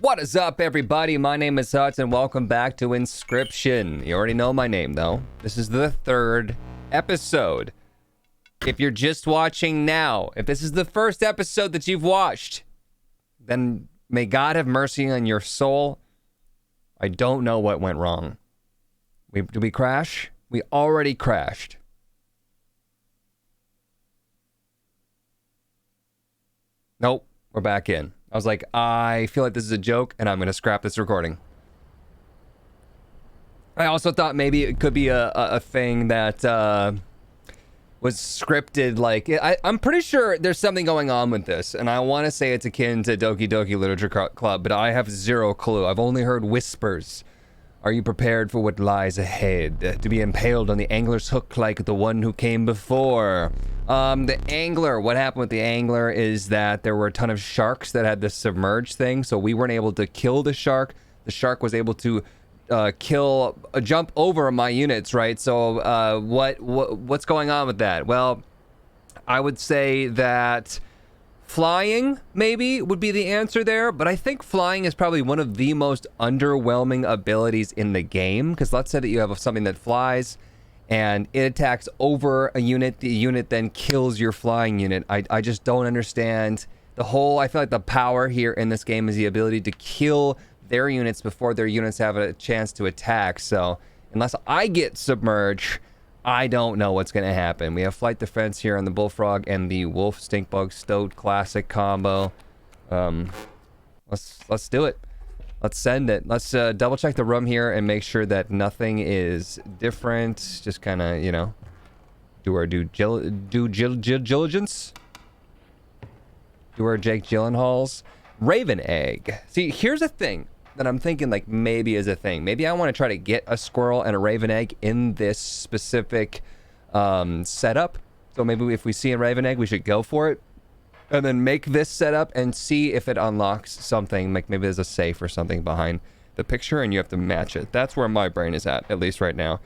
What is up, everybody? My name is Hutz, and welcome back to Inscryption. You already know my name, though. This is the third episode. If you're just watching now, if this is the first episode that you've watched, then may God have mercy on your soul. I don't know what went wrong. Did we crash? We already crashed. Nope, we're back in. I was like, I feel like this is a joke, and I'm going to scrap this recording. I also thought maybe it could be a thing that was scripted. Like, I'm pretty sure there's something going on with this, and I want to say it's akin to Doki Doki Literature Club, but I have zero clue. I've only heard whispers. Are you prepared for what lies ahead? To be impaled on the angler's hook like the one who came before. The angler, what happened with the angler is that there were a ton of sharks that had this submerged thing, so we weren't able to kill the shark. The shark was able to jump over my units, right? So what's going on with that? Well, I would say that flying, maybe, would be the answer there, but I think flying is probably one of the most underwhelming abilities in the game, because let's say that you have something that flies, and it attacks over a unit, the unit then kills your flying unit. I just don't understand the whole, I feel like the power here in this game is the ability to kill their units before their units have a chance to attack, so unless I get submerged, I don't know what's going to happen. We have flight defense here on the Bullfrog and the Wolf Stinkbug Stoat classic combo. Let's do it. Let's send it. Let's double check the room here and make sure that nothing is different. Just kind of, you know, do our due diligence. Do our Jake Gyllenhaals. Raven egg. See, here's a thing that I'm thinking like maybe is a thing. Maybe I want to try to get a squirrel and a raven egg in this specific setup. So maybe if we see a raven egg, we should go for it. And then make this setup and see if it unlocks something. Like maybe there's a safe or something behind the picture and you have to match it. That's where my brain is at least right now.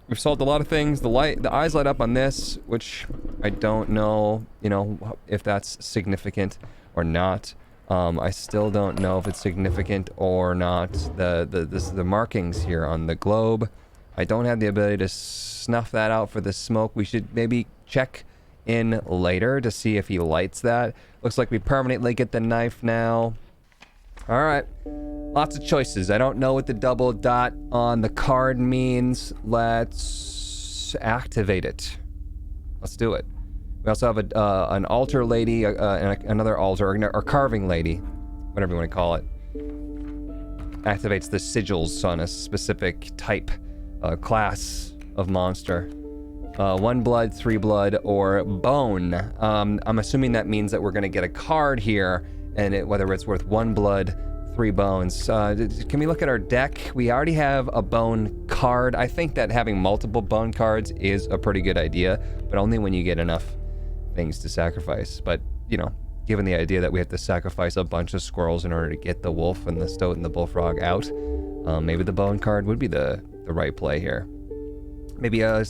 We've solved a lot of things. The eyes light up on this, which I don't know, you know, if that's significant or not. I still don't know if it's significant or not. The markings here on the globe, I don't have the ability to snuff that out for the smoke. We should maybe check in later to see if he lights that. Looks like we permanently get the knife now. All right, lots of choices. I don't know what the double dot on the card means. Let's activate it. Let's do it. We also have an altar lady, and another altar, or carving lady, whatever you want to call it. Activates the sigils on a specific type, class of monster. 1 blood, 3 blood, or bone. I'm assuming that means that we're going to get a card here, and whether it's worth 1 blood, 3 bones. Can we look at our deck? We already have a bone card. I think that having multiple bone cards is a pretty good idea, but only when you get enough things to sacrifice. But, you know, given the idea that we have to sacrifice a bunch of squirrels in order to get the wolf and the stoat and the bullfrog out, maybe the bone card would be the right play here. Maybe a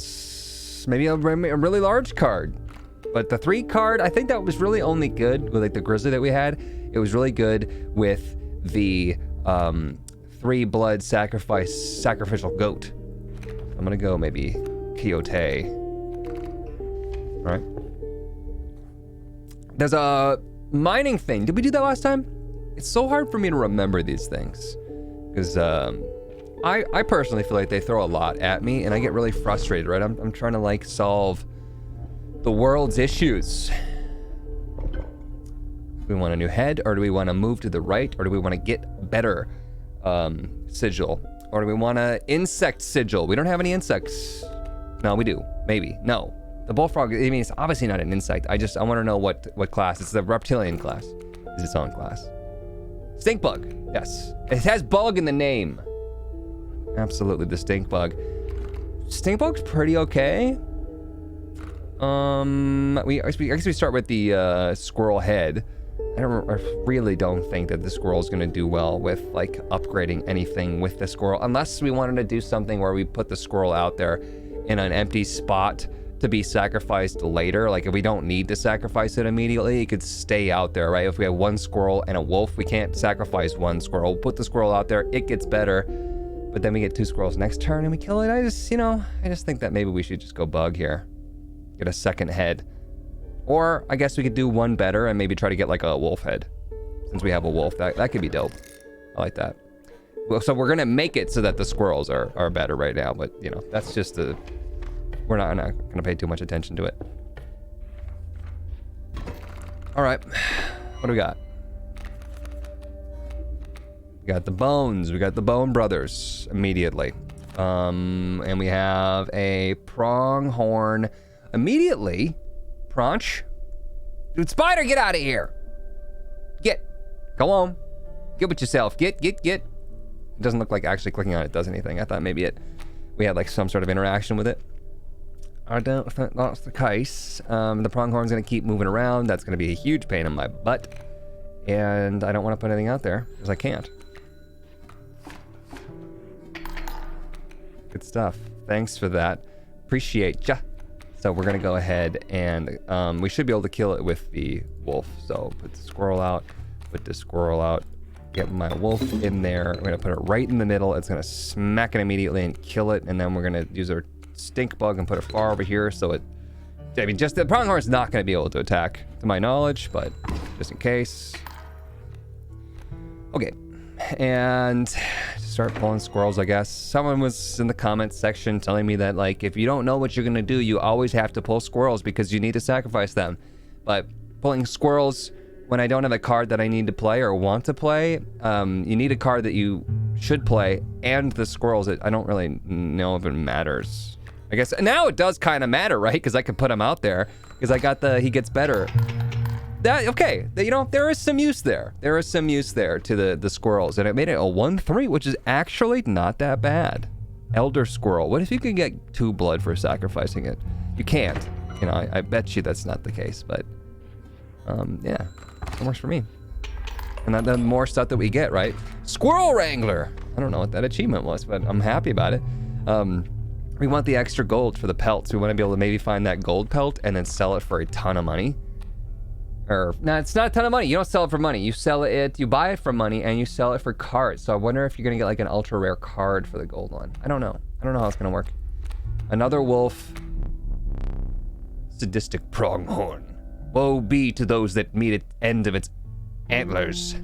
really large card. But the 3 card, I think that was really only good with like the grizzly that we had. It was really good with the 3 blood sacrificial goat. I'm gonna go maybe Quixote. All right. There's a mining thing. Did we do that last time? It's so hard for me to remember these things because I personally feel like they throw a lot at me and I get really frustrated, right? I'm trying to like solve the world's issues. Do we want a new head, or do we want to move to the right, or do we want to get better sigil, or do we want an insect sigil? We don't have any insects. No, we do. Maybe. No. The bullfrog, I mean, it's obviously not an insect. I want to know what class. It's the reptilian class. It's its own class. Stink bug. Yes. It has bug in the name. Absolutely, the stink bug. Stink bug's pretty okay. I guess we start with the squirrel head. I really don't think that the squirrel's gonna do well with like upgrading anything with the squirrel, unless we wanted to do something where we put the squirrel out there in an empty spot to be sacrificed later. Like if we don't need to sacrifice it immediately, it could stay out there, right? If we have one squirrel and a wolf, we can't sacrifice one squirrel. We'll put the squirrel out there, it gets better, but then we get 2 squirrels next turn and we kill it. I just think that maybe we should just go bug here. Get a second head. Or I guess we could do one better and maybe try to get like a wolf head. Since we have a wolf, that could be dope. I like that. Well, so we're gonna make it so that the squirrels are better right now, but you know, that's just we're not gonna pay too much attention to it. All right, what do we got? We got the bones. We got the Bone Brothers immediately. And we have a pronghorn immediately. Pronch. Dude, spider, get out of here. Come on. Get with yourself. Get. It doesn't look like actually clicking on it does anything. I thought maybe we had like some sort of interaction with it. I don't think that's the case. The pronghorn's gonna keep moving around. That's gonna be a huge pain in my butt. And I don't want to put anything out there because I can't. Good stuff. Thanks for that. Appreciate ya. So we're gonna go ahead and we should be able to kill it with the wolf. So put the squirrel out, put the squirrel out, get my wolf in there. I'm gonna put it right in the middle. It's gonna smack it immediately and kill it. And then we're gonna use our stink bug and put it far over here so just the pronghorn's not gonna be able to attack to my knowledge, but just in case. Okay, and start pulling squirrels, I guess. Someone was in the comments section telling me that like if you don't know what you're gonna do, you always have to pull squirrels because you need to sacrifice them. But pulling squirrels when I don't have a card that I need to play or want to play, you need a card that you should play and the squirrels. I don't really know if it matters. I guess now it does kind of matter, right? Because I could put him out there because I got he gets better. Okay, you know, there is some use there. There is some use there to the squirrels, and it made it a 1/3, which is actually not that bad. Elder Squirrel. What if you could get 2 blood for sacrificing it? You can't. You know, I bet you that's not the case, but yeah, it works for me. And the more stuff that we get, right? Squirrel Wrangler. I don't know what that achievement was, but I'm happy about it. We want the extra gold for the pelts. We want to be able to maybe find that gold pelt and then sell it for a ton of money. No, it's not a ton of money. You don't sell it for money. You buy it for money and you sell it for cards. So I wonder if you're gonna get like an ultra rare card for the gold one. I don't know how it's gonna work. Another wolf. Sadistic pronghorn. Woe be to those that meet at end of its antlers.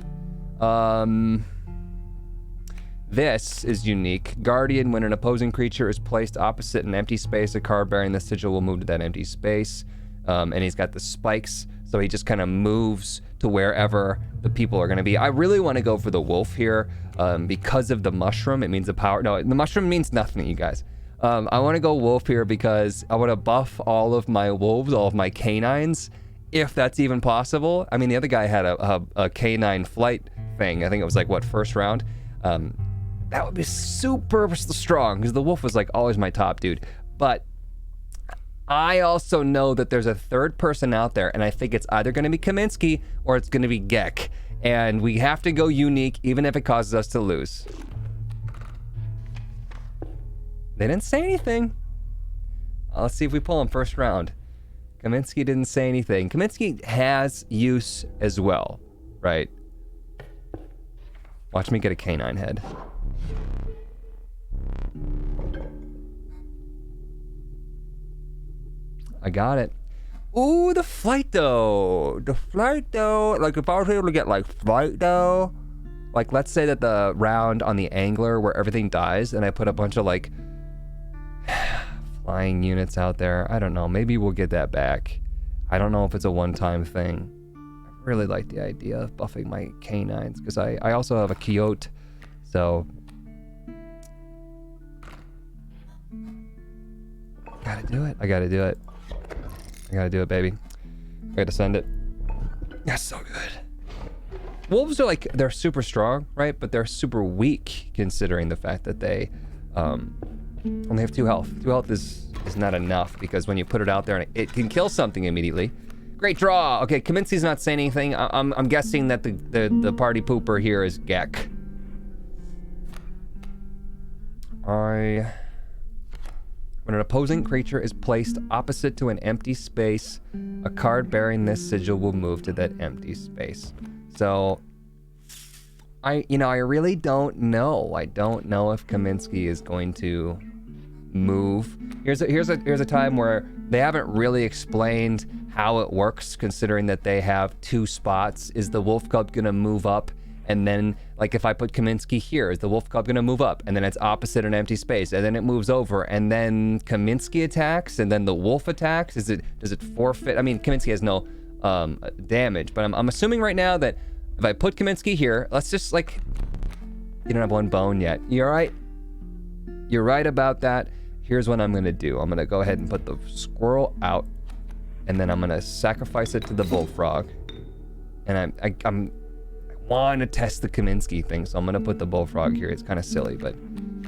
This is unique. Guardian, when an opposing creature is placed opposite an empty space, a card bearing this sigil will move to that empty space. And he's got the spikes. So he just kind of moves to wherever the people are going to be. I really want to go for the wolf here because of the mushroom. It means the power. No, the mushroom means nothing, you guys. I want to go wolf here because I want to buff all of my wolves, all of my canines, if that's even possible. I mean, the other guy had a canine flight thing. I think it was like, what, first round? That would be super strong because the wolf was like always my top dude. But I also know that there's a third person out there, and I think it's either going to be Kaminsky or it's going to be Gek. And we have to go unique, even if it causes us to lose. They didn't say anything. Let's see if we pull him first round. Kaminsky didn't say anything. Kaminsky has use as well, right? Watch me get a canine head. I got it. Ooh, the flight though. The flight though. Like if I was able to get like flight though. Like let's say that the round on the angler where everything dies and I put a bunch of like flying units out there. I don't know. Maybe we'll get that back. I don't know if it's a one-time thing. I really like the idea of buffing my canines because I also have a coyote. So gotta do it. I gotta do it. I gotta do it, baby. I gotta send it. That's so good. Wolves are like, they're super strong, right? But they're super weak considering the fact that they only have 2 health. 2 health is not enough because when you put it out there and it can kill something immediately. Great draw. Okay, Kaminsky's not saying anything. I'm guessing that the party pooper here is Gek. I'm When an opposing creature is placed opposite to an empty space, a card bearing this sigil will move to that empty space. So, I really don't know. I don't know if Kaminsky is going to move. Here's a time where they haven't really explained how it works, considering that they have 2 spots. Is the Wolf Cub gonna move up? And then, like, if I put Kaminsky here, is the Wolf Cub gonna move up? And then it's opposite an empty space, and then it moves over, and then Kaminsky attacks, and then the Wolf attacks? Does it forfeit? I mean, Kaminsky has no damage, but I'm assuming right now that if I put Kaminsky here, let's just, like, you don't have 1 bone yet. You all right? You're right about that. Here's what I'm gonna do. I'm gonna go ahead and put the squirrel out, and then I'm gonna sacrifice it to the bullfrog. And I want to test the Kaminsky thing, so I'm gonna put the bullfrog here. It's kind of silly, but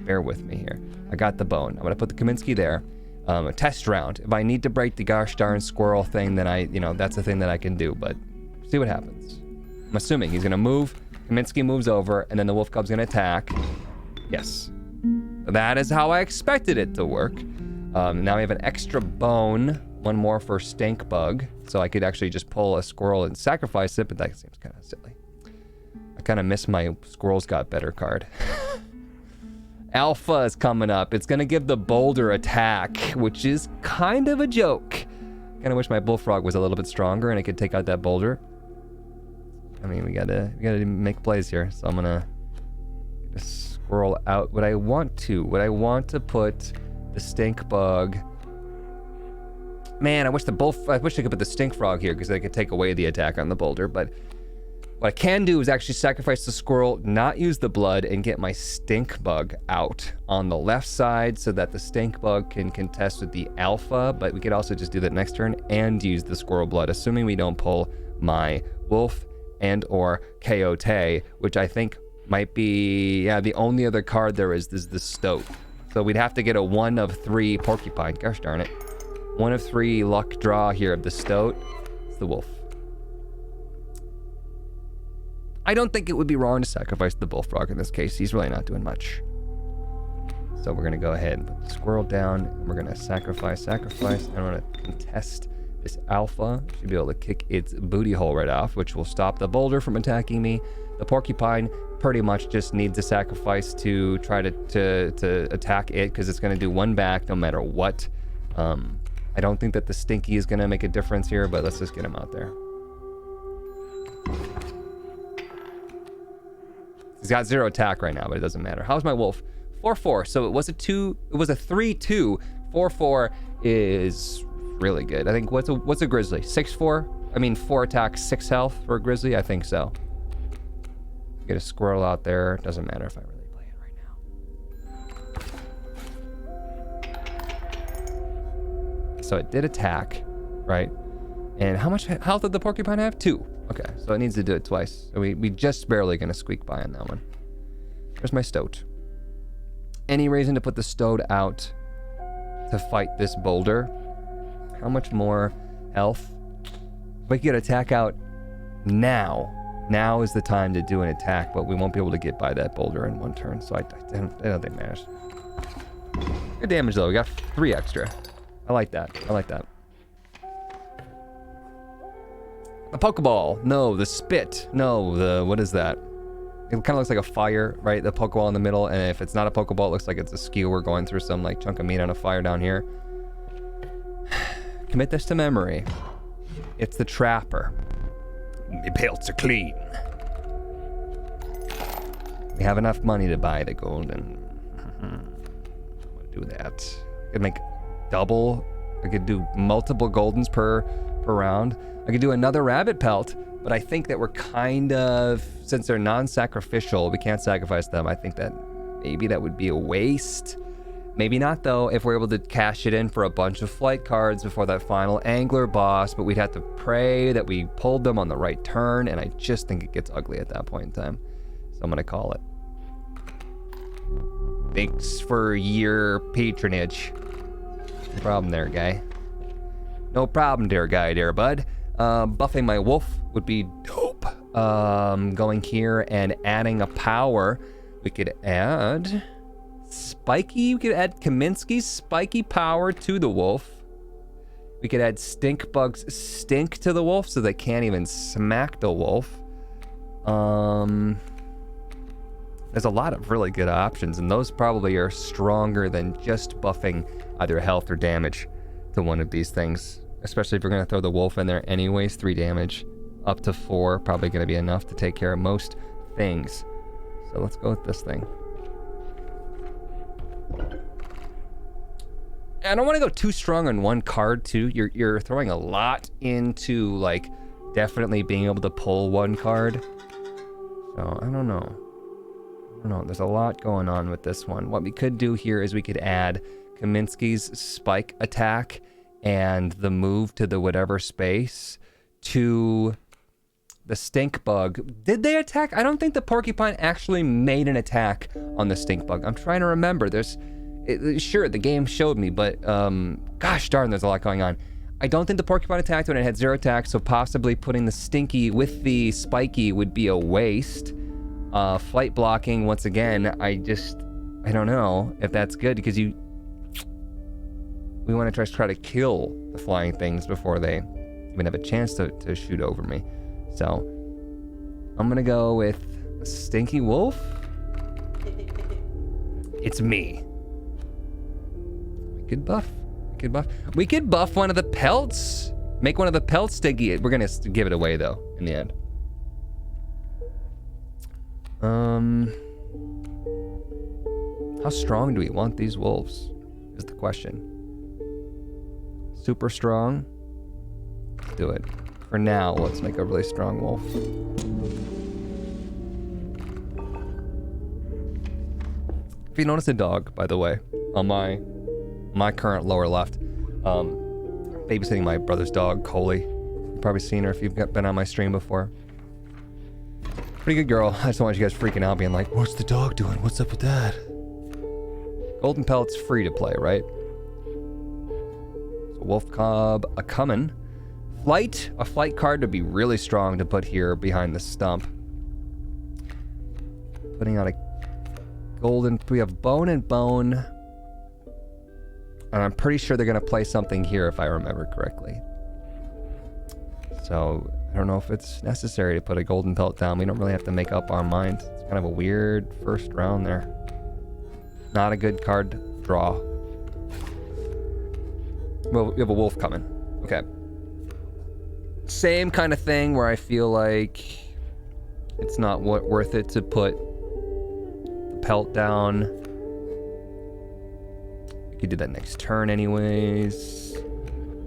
bear with me here. I got the bone. I'm gonna put the Kaminsky there. A test round. If I need to break the gosh darn squirrel thing, then that's a thing that I can do, but see what happens. I'm assuming he's gonna move, Kaminsky moves over, and then the Wolf Cub's gonna attack. Yes. That is how I expected it to work. Now we have an extra bone, 1 more for stink bug, so I could actually just pull a squirrel and sacrifice it, but that seems kind of silly. I kind of miss my squirrels got better card. Alpha is coming up. It's gonna give the boulder attack, which is kind of a joke. Kind of wish my bullfrog was a little bit stronger and it could take out that boulder. I mean, we gotta make plays here. So I'm gonna squirrel out. Would I want to put the stink bug? Man, I wish I could put the stink frog here because I could take away the attack on the boulder, but what I can do is actually sacrifice the squirrel, not use the blood, and get my stink bug out on the left side so that the stink bug can contest with the alpha, but we could also just do that next turn and use the squirrel blood, assuming we don't pull my wolf and or Coyote, which I think might be, the only other card there is the stoat. So we'd have to get a 1 of 3 porcupine, gosh darn it. 1 of 3 luck draw here of the stoat. It's the wolf. I don't think it would be wrong to sacrifice the bullfrog in this case. He's really not doing much. So we're gonna go ahead and put the squirrel down, and we're gonna sacrifice. I'm gonna contest this alpha. Should be able to kick its booty hole right off, which will stop the boulder from attacking me. The porcupine pretty much just needs a sacrifice to try to attack it, because it's gonna do 1 back no matter what. I don't think that the stinky is gonna make a difference here, but let's just get him out there. He's got 0 attack right now, but it doesn't matter. How's my wolf? 4-4. So it was a 3-2. 4-4 is really good. I think what's a grizzly? 6-4? I mean 4 attacks, 6 health for a grizzly? I think so. Get a squirrel out there. Doesn't matter if I really play it right now. So it did attack, right? And how much health did the porcupine have? 2. Okay, so it needs to do it twice. So we just barely gonna squeak by on that one. There's my stoat. Any reason to put the stoat out to fight this boulder? How much more health? If we could get attack out now is the time to do an attack, but we won't be able to get by that boulder in 1 turn, so I don't think it matters. Good damage though, we got 3 extra. I like that. A Pokeball. No, the spit. No, what is that? It kind of looks like a fire, right? The Pokeball in the middle, and if it's not a Pokeball, it looks like it's a skewer going through some like chunk of meat on a fire down here. Commit this to memory. It's the Trapper. My pelts are clean. We have enough money to buy the golden. I'm gonna do that. I could make double. I could do multiple goldens per round. I could do another rabbit pelt, but I think that we're kind of, since they're non-sacrificial, we can't sacrifice them. I think that maybe that would be a waste. Maybe not though, if we're able to cash it in for a bunch of flight cards before that final angler boss, but we'd have to pray that we pulled them on the right turn, and I just think it gets ugly at that point in time. So I'm gonna call it. Thanks for your patronage. No problem there, guy. No problem there, guy there, bud. Buffing my wolf would be dope. Going here and adding a power. We could add spiky. We could add Kaminsky's spiky power to the wolf. We could add stink bug's stink to the wolf so they can't even smack the wolf. There's a lot of really good options, and those probably are stronger than just buffing either health or damage to one of these things. Especially if you're gonna throw the wolf in there anyways, 3 damage, up to 4, probably gonna be enough to take care of most things. So let's go with this thing. I don't want to go too strong on one card too. You're throwing a lot into like definitely being able to pull one card. So I don't know. There's a lot going on with this one. What we could do here is we could add Kaminsky's spike attack and the move to the whatever space to the stink bug. Did they attack? I don't think the porcupine actually made an attack on the stink bug. I'm trying to remember. Sure, the game showed me, but gosh darn, there's a lot going on. I don't think the porcupine attacked when it had 0 attacks, so possibly putting the stinky with the spiky would be a waste. Flight blocking, once again, I don't know if that's good, because we want to try to kill the flying things before they even have a chance to shoot over me. So I'm gonna go with a stinky wolf. It's me. We could buff one of the pelts. Make one of the pelts stinky. We're gonna give it away though in the end. How strong do we want these wolves is the question. Super strong. Let's do it. For now, let's make a really strong wolf. If you notice a dog, by the way, on my current lower left, babysitting my brother's dog, Coley. You've probably seen her if you've been on my stream before. Pretty good girl. I just don't want you guys freaking out being like, what's the dog doing? What's up with that? Golden pellet's free to play, right? So wolf cub, a coming. Flight, a flight card would be really strong to put here behind the stump. Putting out a golden, we have bone and bone. And I'm pretty sure they're gonna play something here if I remember correctly. So I don't know if it's necessary to put a golden pelt down. We don't really have to make up our mind. It's kind of a weird first round there. Not a good card to draw. Well, we have a wolf coming. Okay. Same kind of thing where I feel like it's not worth it to put the pelt down. We could do that next turn anyways.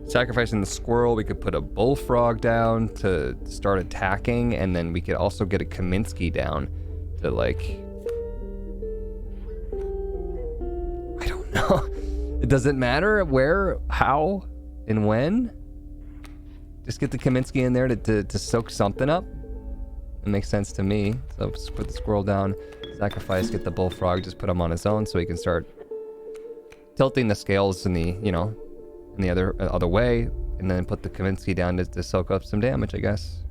Sacrificing the squirrel, we could put a bullfrog down to start attacking, and then we could also get a Kaminsky down to like... I don't know. It doesn't matter where, how, and when. Just get the Kaminsky in there to soak something up. It makes sense to me. So just put the squirrel down, sacrifice, get the bullfrog, just put him on his own so he can start tilting the scales in the, you know, in the other way, and then put the Kaminsky down to soak up some damage, I guess.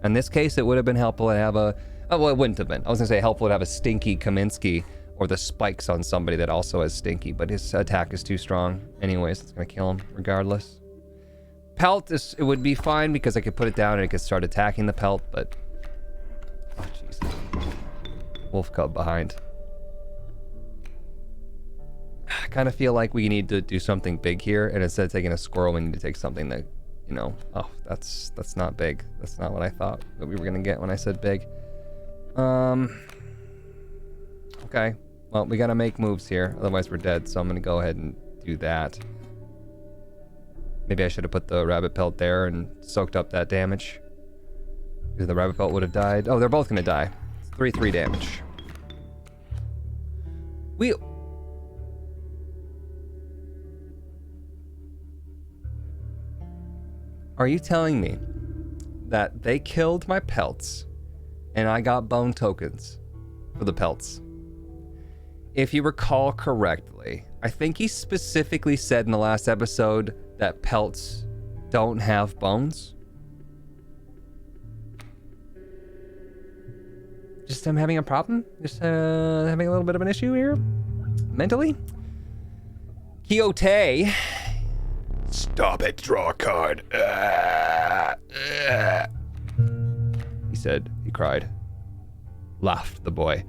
In this case, it would have been helpful to have a... Oh, well, it wouldn't have been. I was gonna say helpful to have a stinky Kaminsky or the spikes on somebody that also has stinky, but his attack is too strong. Anyways, it's gonna kill him regardless. Pelt, it would be fine because I could put it down and it could start attacking the pelt, but... Oh, jeez. Wolf cub behind. I kind of feel like we need to do something big here, and instead of taking a squirrel, we need to take something that, you know, oh, that's not big. That's not what I thought that we were gonna get when I said big. Okay, well, we gotta make moves here, otherwise we're dead, so I'm gonna go ahead and do that. Maybe I should have put the rabbit pelt there and soaked up that damage. Because the rabbit pelt would have died. Oh, they're both gonna die. It's 3/3 damage. Are you telling me that they killed my pelts and I got bone tokens for the pelts? If you recall correctly, I think he specifically said in the last episode that pelts don't have bones. Just I'm having a problem? Just having a little bit of an issue here? mentally. Quixote. Stop it, draw a card. He said, he cried. Laughed the boy.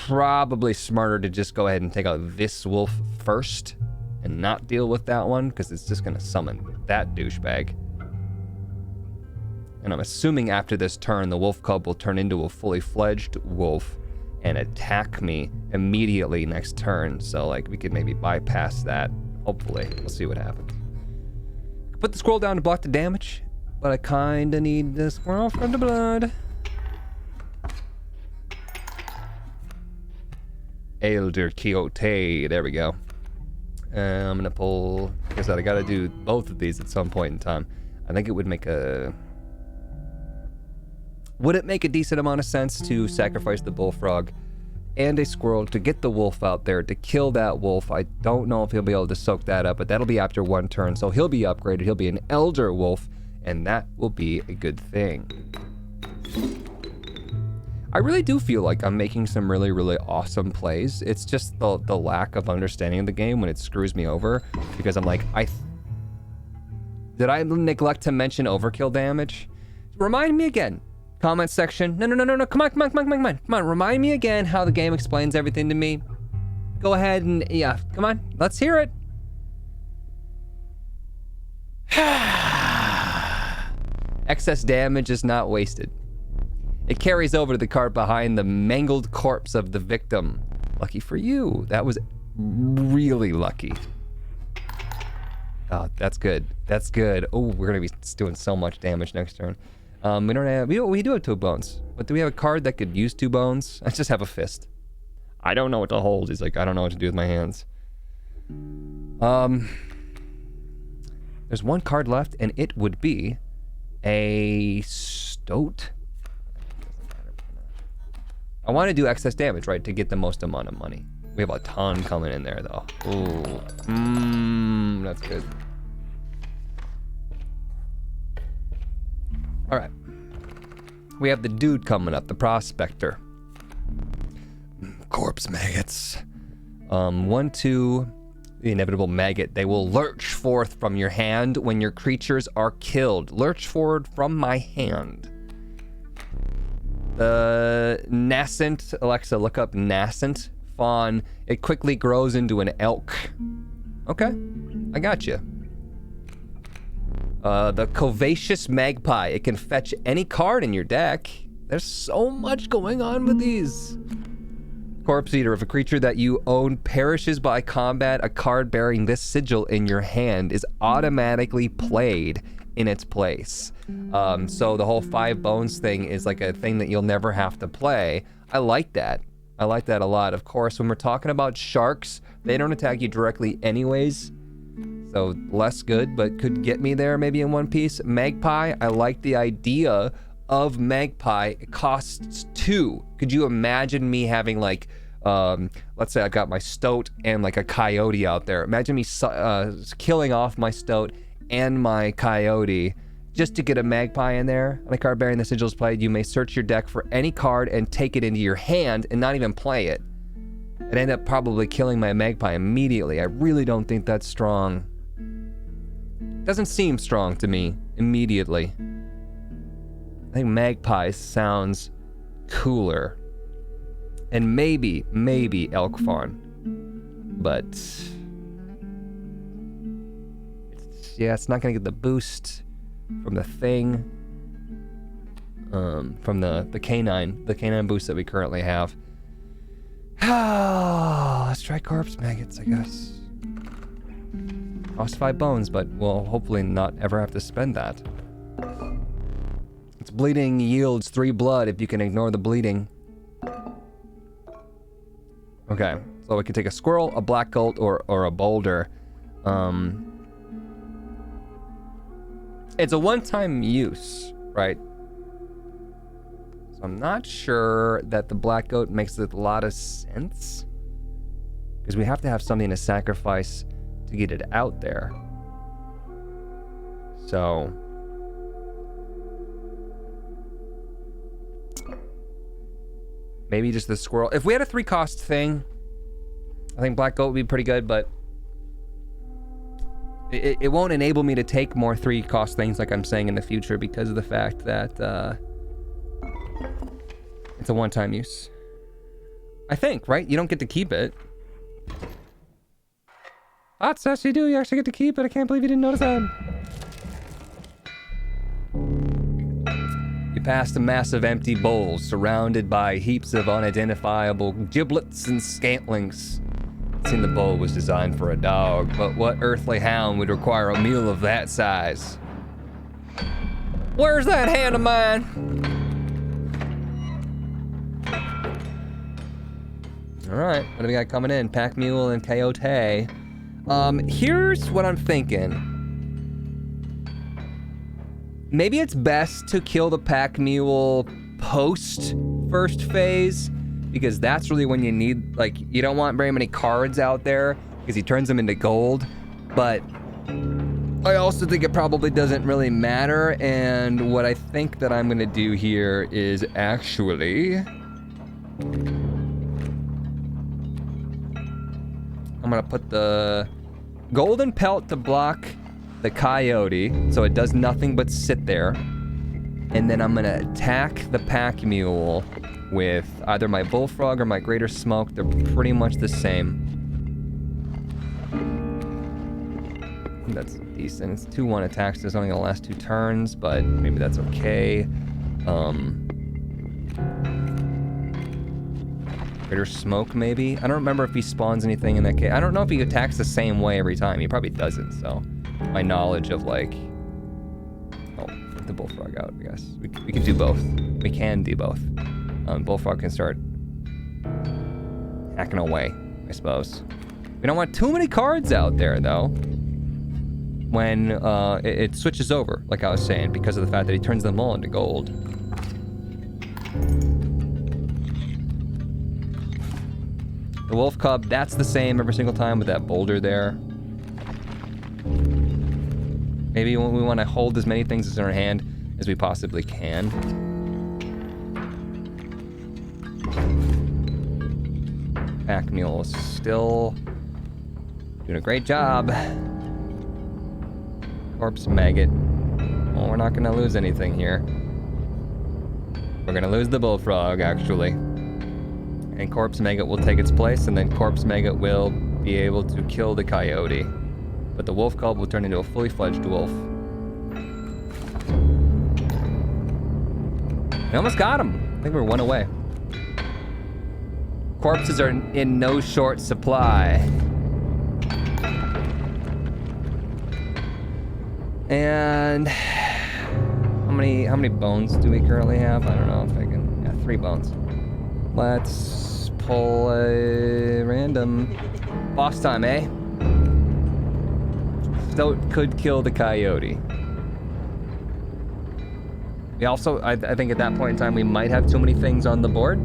Probably smarter to just go ahead and take out this wolf first and not deal with that one, because it's just gonna summon that douchebag. And I'm assuming after this turn, the wolf cub will turn into a fully fledged wolf and attack me immediately next turn. So like we could maybe bypass that. Hopefully, we'll see what happens. Put the squirrel down to block the damage, but I kinda need the squirrel for the blood. Elder Quixote, there we go. I'm gonna pull, like I said, I gotta do both of these at some point in time. I think it would make would it make a decent amount of sense to sacrifice the bullfrog and a squirrel to get the wolf out there, to kill that wolf? I don't know if he'll be able to soak that up, but that'll be after one turn, so he'll be upgraded. He'll be an elder wolf, and that will be a good thing. I really do feel like I'm making some really, really awesome plays. It's just the lack of understanding of the game when it screws me over, because I'm like, did I neglect to mention overkill damage? Remind me again. Comment section. No, come on. Remind me again how the game explains everything to me. Go ahead and, yeah, come on, let's hear it. Excess damage is not wasted. It carries over to the cart behind the mangled corpse of the victim. Lucky for you. That was really lucky. Oh, that's good. That's good. Oh, we're gonna be doing so much damage next turn. We do have 2 bones, but do we have a card that could use 2 bones? I just have a fist. I don't know what to hold. He's like, I don't know what to do with my hands. There's 1 card left, and it would be a stoat. I want to do excess damage, right, to get the most amount of money. We have a ton coming in there, though. Ooh, that's good. All right. We have the dude coming up, the prospector. Corpse maggots. 1, 2, the inevitable maggot. They will lurch forth from your hand when your creatures are killed. Lurch forward from my hand. Nascent, Alexa, look up nascent fawn. It quickly grows into an elk. Okay, I got you. The Covacious Magpie. It can fetch any card in your deck. There's so much going on with these. Corpse Eater. If a creature that you own perishes by combat, a card bearing this sigil in your hand is automatically played in its place. So the whole 5 bones thing is like a thing that you'll never have to play. I like that. I like that a lot. Of course, when we're talking about sharks, they don't attack you directly anyways. So less good, but could get me there maybe in one piece. Magpie, I like the idea of Magpie. It costs 2. Could you imagine me having like, let's say I got my stoat and like a coyote out there. Imagine me killing off my stoat and my coyote just to get a magpie in there. On a card bearing the sigils played, you may search your deck for any card and take it into your hand and not even play it. I'd end up probably killing my magpie immediately. I really don't think that's strong. Doesn't seem strong to me immediately. I think magpie sounds cooler. And maybe elk fawn. But it's not gonna get the boost from the thing. From the canine boost that we currently have. Let's try corpse maggots, I guess. Cost 5 bones, but we'll hopefully not ever have to spend that. Its bleeding yields 3 blood if you can ignore the bleeding. Okay, so we can take a squirrel, a black goat, or a boulder. It's a one-time use, right? So I'm not sure that the black goat makes a lot of sense. Because we have to have something to sacrifice to get it out there. So maybe just the squirrel. If we had a 3-cost thing, I think black goat would be pretty good, but it won't enable me to take more 3-cost things like I'm saying in the future because of the fact that it's a one-time use. I think, right? You don't get to keep it. Hot sauce, you do. You actually get to keep it. I can't believe you didn't notice that. You passed a massive empty bowl surrounded by heaps of unidentifiable giblets and scantlings. It seemed the bowl was designed for a dog, but what earthly hound would require a meal of that size? Where's that hand of mine? All right, what do we got coming in? Pack mule and coyote. Here's what I'm thinking. Maybe it's best to kill the pack mule post first phase, because that's really when you need, like, you don't want very many cards out there because he turns them into gold. But I also think it probably doesn't really matter. And what I think that I'm gonna do here is actually, I'm gonna put the golden pelt to block the coyote, so it does nothing but sit there. And then I'm gonna attack the pack mule with either my bullfrog or my greater smoke. They're pretty much the same. That's decent. It's 2-1 attacks. It's only gonna last 2 turns, but maybe that's okay. Greater smoke, maybe? I don't remember if he spawns anything in that case. I don't know if he attacks the same way every time. He probably doesn't, so my knowledge of, like... Oh, put the bullfrog out, I guess. We can do both. We can do both. Bullfrog can start hacking away, I suppose. We don't want too many cards out there, though, when it switches over, like I was saying, because of the fact that he turns them all into gold. The wolf cub, that's the same every single time with that boulder there. Maybe we want to hold as many things in our hand as we possibly can. Pack mule is still doing a great job. Corpse maggot. Well, we're not gonna lose anything here. We're gonna lose the bullfrog, actually. And corpse maggot will take its place, and then corpse maggot will be able to kill the coyote. But the wolf cub will turn into a fully fledged wolf. We almost got him. I think we're 1 away. Corpses are in no short supply. And how many bones do we currently have? I don't know if I can. Yeah, 3 bones. Let's pull a random boss time, eh? Stoat could kill the coyote. We also, I think at that point in time, we might have too many things on the board.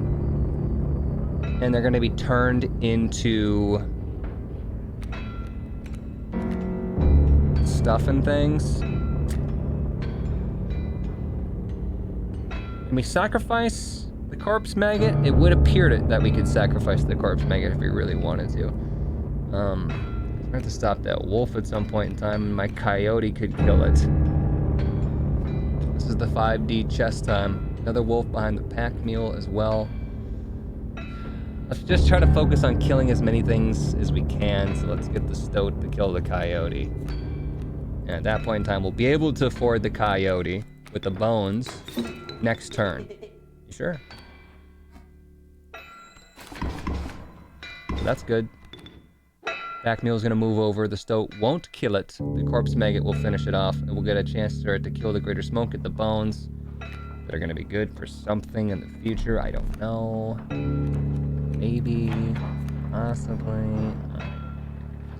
And they're gonna be turned into stuff and things. Can we sacrifice the corpse maggot? It would appear that we could sacrifice the corpse maggot if we really wanted to. I have to stop that wolf at some point in time, and my coyote could kill it. This is the 5D chest time. Another wolf behind the pack mule as well. Let's just try to focus on killing as many things as we can, so let's get the stoat to kill the coyote. And at that point in time, we'll be able to afford the coyote with the bones next turn. You sure? So that's good. Pack mule is going to move over. The stoat won't kill it. The corpse maggot will finish it off, and we'll get a chance to start to kill the greater smoke at the bones that are going to be good for something in the future. I don't know. Maybe, possibly.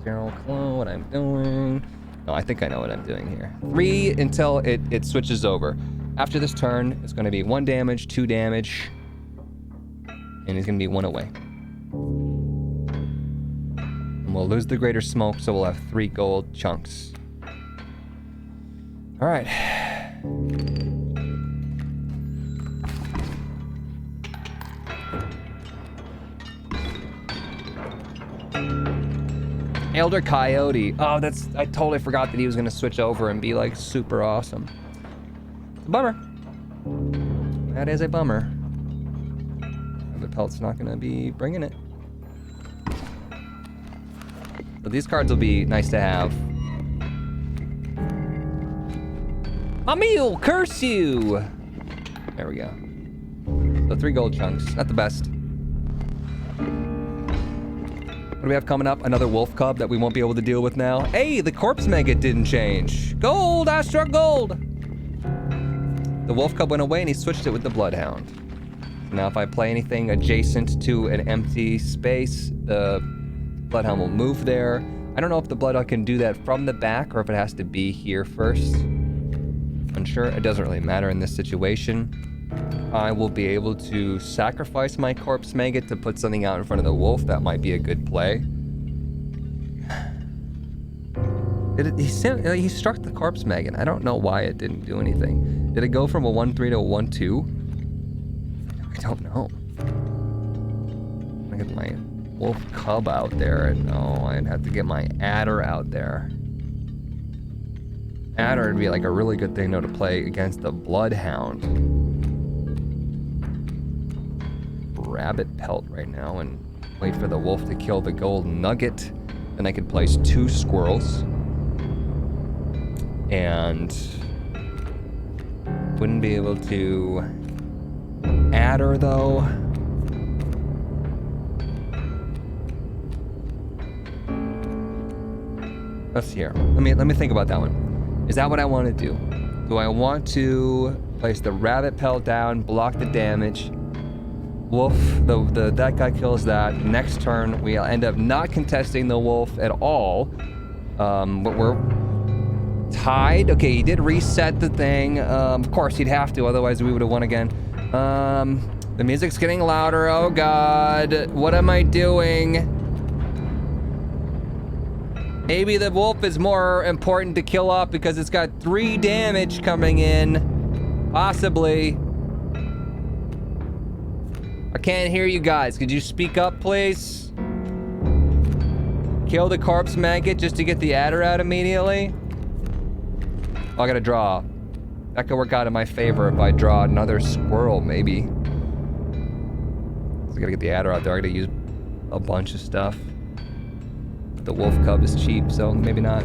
Zero clue what I'm doing. No, I think I know what I'm doing here. 3 until it switches over. After this turn, it's going to be 1 damage, 2 damage, and he's going to be 1 away. And we'll lose the greater smoke, so we'll have 3 gold chunks. All right. Elder Coyote. Oh, I totally forgot that he was gonna switch over and be like super awesome. It's a bummer. That is a bummer. The pelt's not gonna be bringing it. But these cards will be nice to have. Emil, curse you! There we go. So 3 gold chunks, not the best. What do we have coming up? Another wolf cub that we won't be able to deal with now. Hey, the corpse maggot didn't change. Gold, I struck gold. The wolf cub went away and he switched it with the bloodhound. Now if I play anything adjacent to an empty space, the bloodhound will move there. I don't know if the bloodhound can do that from the back or if it has to be here first. Unsure, it doesn't really matter in this situation. I will be able to sacrifice my corpse maggot to put something out in front of the wolf. That might be a good play. He struck the corpse maggot. I don't know why it didn't do anything. Did it go from a 1-3 to a 1-2? I don't know. I get my wolf cub out there, and no, I'd have to get my adder out there. Adder would be like a really good thing though to play against the bloodhound. Rabbit pelt right now and wait for the wolf to kill the gold nugget. Then I could place 2 squirrels. And wouldn't be able to adder though. Let's see here. Let me think about that one. Is that what I want to do? Do I want to place the rabbit pelt down, block the damage? Wolf, that guy kills that. Next turn, we'll end up not contesting the wolf at all. But we're tied. Okay, he did reset the thing. Of course, he'd have to, otherwise we would have won again. The music's getting louder. Oh God, what am I doing? Maybe the wolf is more important to kill off because it's got 3 damage coming in. Possibly. I can't hear you guys. Could you speak up, please? Kill the corpse maggot just to get the adder out immediately? Oh, I gotta draw. That could work out in my favor if I draw another squirrel, maybe. So I gotta get the adder out there. I gotta use a bunch of stuff. The wolf cub is cheap, so maybe not.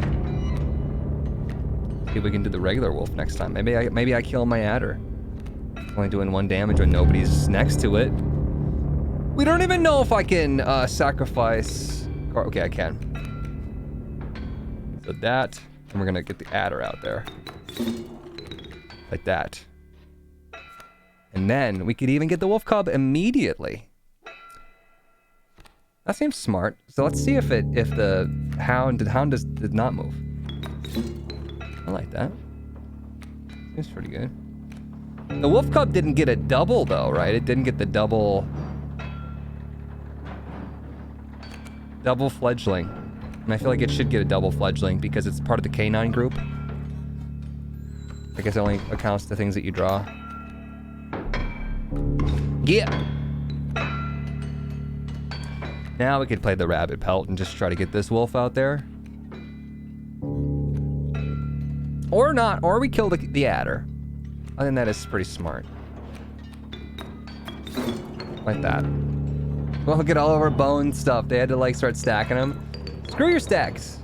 See if we can do the regular wolf next time. Maybe I kill my adder. Only doing 1 damage when nobody's next to it. We don't even know if I can sacrifice. Okay, I can. So that, and we're gonna get the adder out there, like that. And then we could even get the wolf cub immediately. That seems smart. So let's see if the hound did not move. I like that. Seems pretty good. The wolf cub didn't get a double though, right? It didn't get the double fledgling. And I feel like it should get a double fledgling because it's part of the canine group. I guess it only accounts to things that you draw. Yeah. Now we could play the rabbit pelt and just try to get this wolf out there. Or not, or we kill the adder. I think that is pretty smart. Like that. Well, look at all of our bone stuff. They had to like start stacking them. Screw your stacks.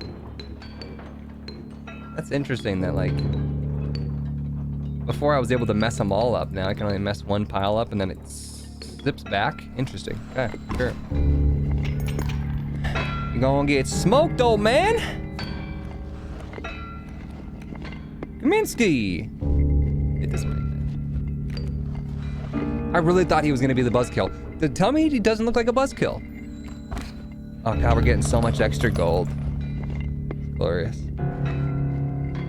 That's interesting that like, before I was able to mess them all up. Now I can only mess 1 pile up and then it zips back. Interesting. Okay, sure. You gonna get smoked, old man. Kaminsky. It doesn't make sense. I really thought he was gonna be the buzzkill. Tell me he doesn't look like a buzzkill. Oh God, we're getting so much extra gold. Glorious.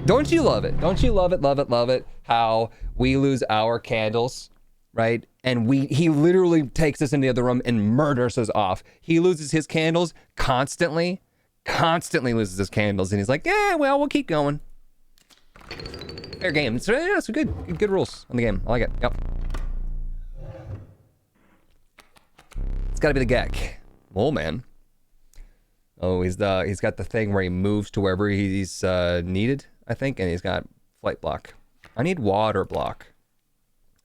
Don't you love it? Don't you love it, love it, love it? How we lose our candles, right? And he literally takes us into the other room and murders us off. He loses his candles constantly loses his candles. And he's like, yeah, well, we'll keep going. Fair game. It's good rules on the game. I like it. Yep. It's gotta be the Gek. Oh man. Oh, he's got the thing where he moves to wherever he's needed, I think, and he's got flight block. I need water block.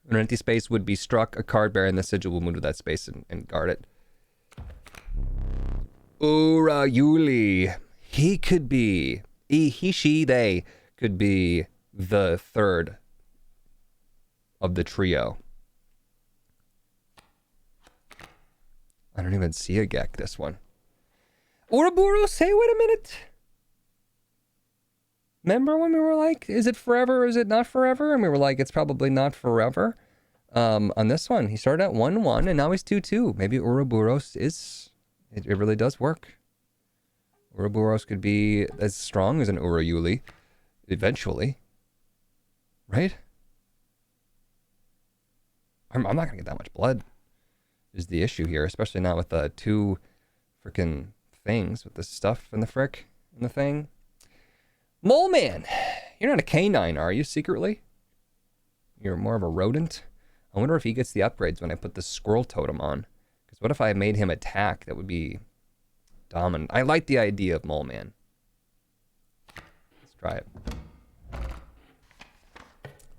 An empty space would be struck. A card bearing the sigil will move to that space and guard it. Ura Yuli. He could be. He, she, they could be the third of the trio. I don't even see a Gek this one. Ouroboros, hey, wait a minute. Remember when we were like, is it forever or is it not forever? And we were like, it's probably not forever. On this one, he started at 1-1 and now he's 2-2. Maybe Ouroboros is, it really does work. Ouroboros could be as strong as an Urayuli eventually. Right? I'm not going to get that much blood is the issue here, especially not with the two freaking things with the stuff and the frick and the thing. Mole Man, you're not a canine, are you, secretly? You're more of a rodent? I wonder if he gets the upgrades when I put the squirrel totem on. Because what if I made him attack? That would be dominant. I like the idea of Mole Man. Let's try it.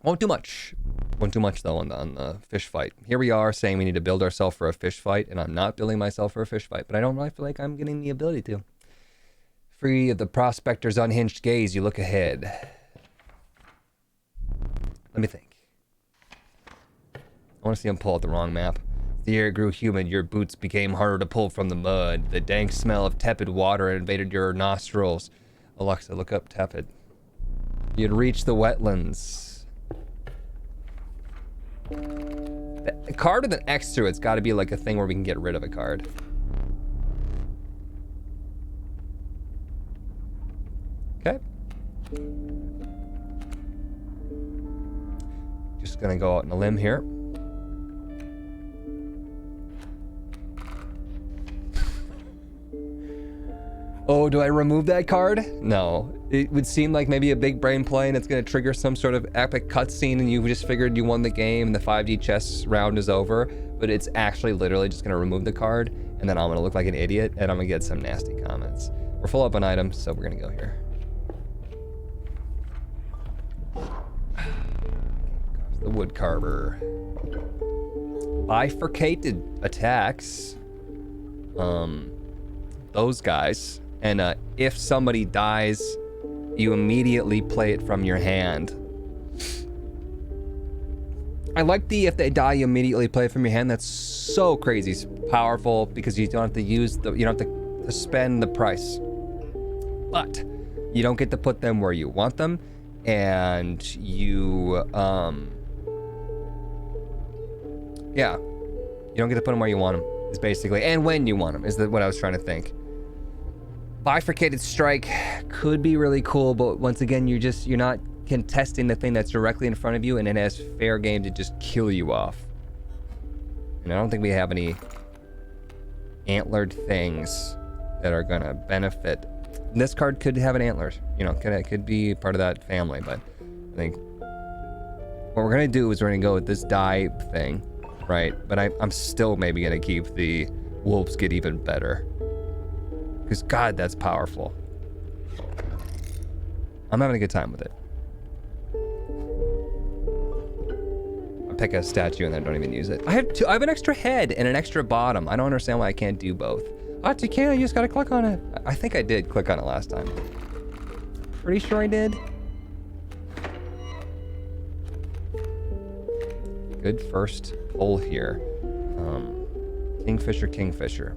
Won't do much. Won't do much, though, on the fish fight. Here we are saying we need to build ourselves for a fish fight, and I'm not building myself for a fish fight, but I don't really feel like I'm getting the ability to. Free of the prospector's unhinged gaze, you look ahead. Let me think. I want to see him pull out the wrong map. The air grew humid, your boots became harder to pull from the mud. The dank smell of tepid water invaded your nostrils. Alexa, look up tepid. You'd reach the wetlands. A card with an X through it's got to be like a thing where we can get rid of a card. Okay. Just gonna go out on a limb here. Oh, do I remove that card? No. It would seem like maybe a big brain play and it's going to trigger some sort of epic cutscene and you just figured you won the game and the 5D chess round is over, but it's actually literally just going to remove the card and then I'm going to look like an idiot and I'm going to get some nasty comments. We're full up on items, so we're going to go here. The wood carver. Bifurcated attacks. Those guys. And if somebody dies, you immediately play it from your hand. I like the if they die, you immediately play it from your hand. That's so crazy. It's powerful because you don't have to use the, you don't have to spend the price. But you don't get to put them where you want them. And you, yeah, you don't get to put them where you want them. Is basically, and when you want them is what I was trying to think. Bifurcated strike could be really cool, but once again, you're not contesting the thing that's directly in front of you, and it has fair game to just kill you off. And I don't think we have any antlered things that are gonna benefit. This card could have an antler, you know, could be part of that family, but I think what we're gonna do is we're gonna go with this die thing, right? But I'm still maybe gonna keep the wolves get even better. Because God, that's powerful. I'm having a good time with it. I pick a statue and then don't even use it. I have an extra head and an extra bottom. I don't understand why I can't do both. Oh, you can, you just gotta click on it. I think I did click on it last time. Pretty sure I did. Good first pull here. Kingfisher, Kingfisher.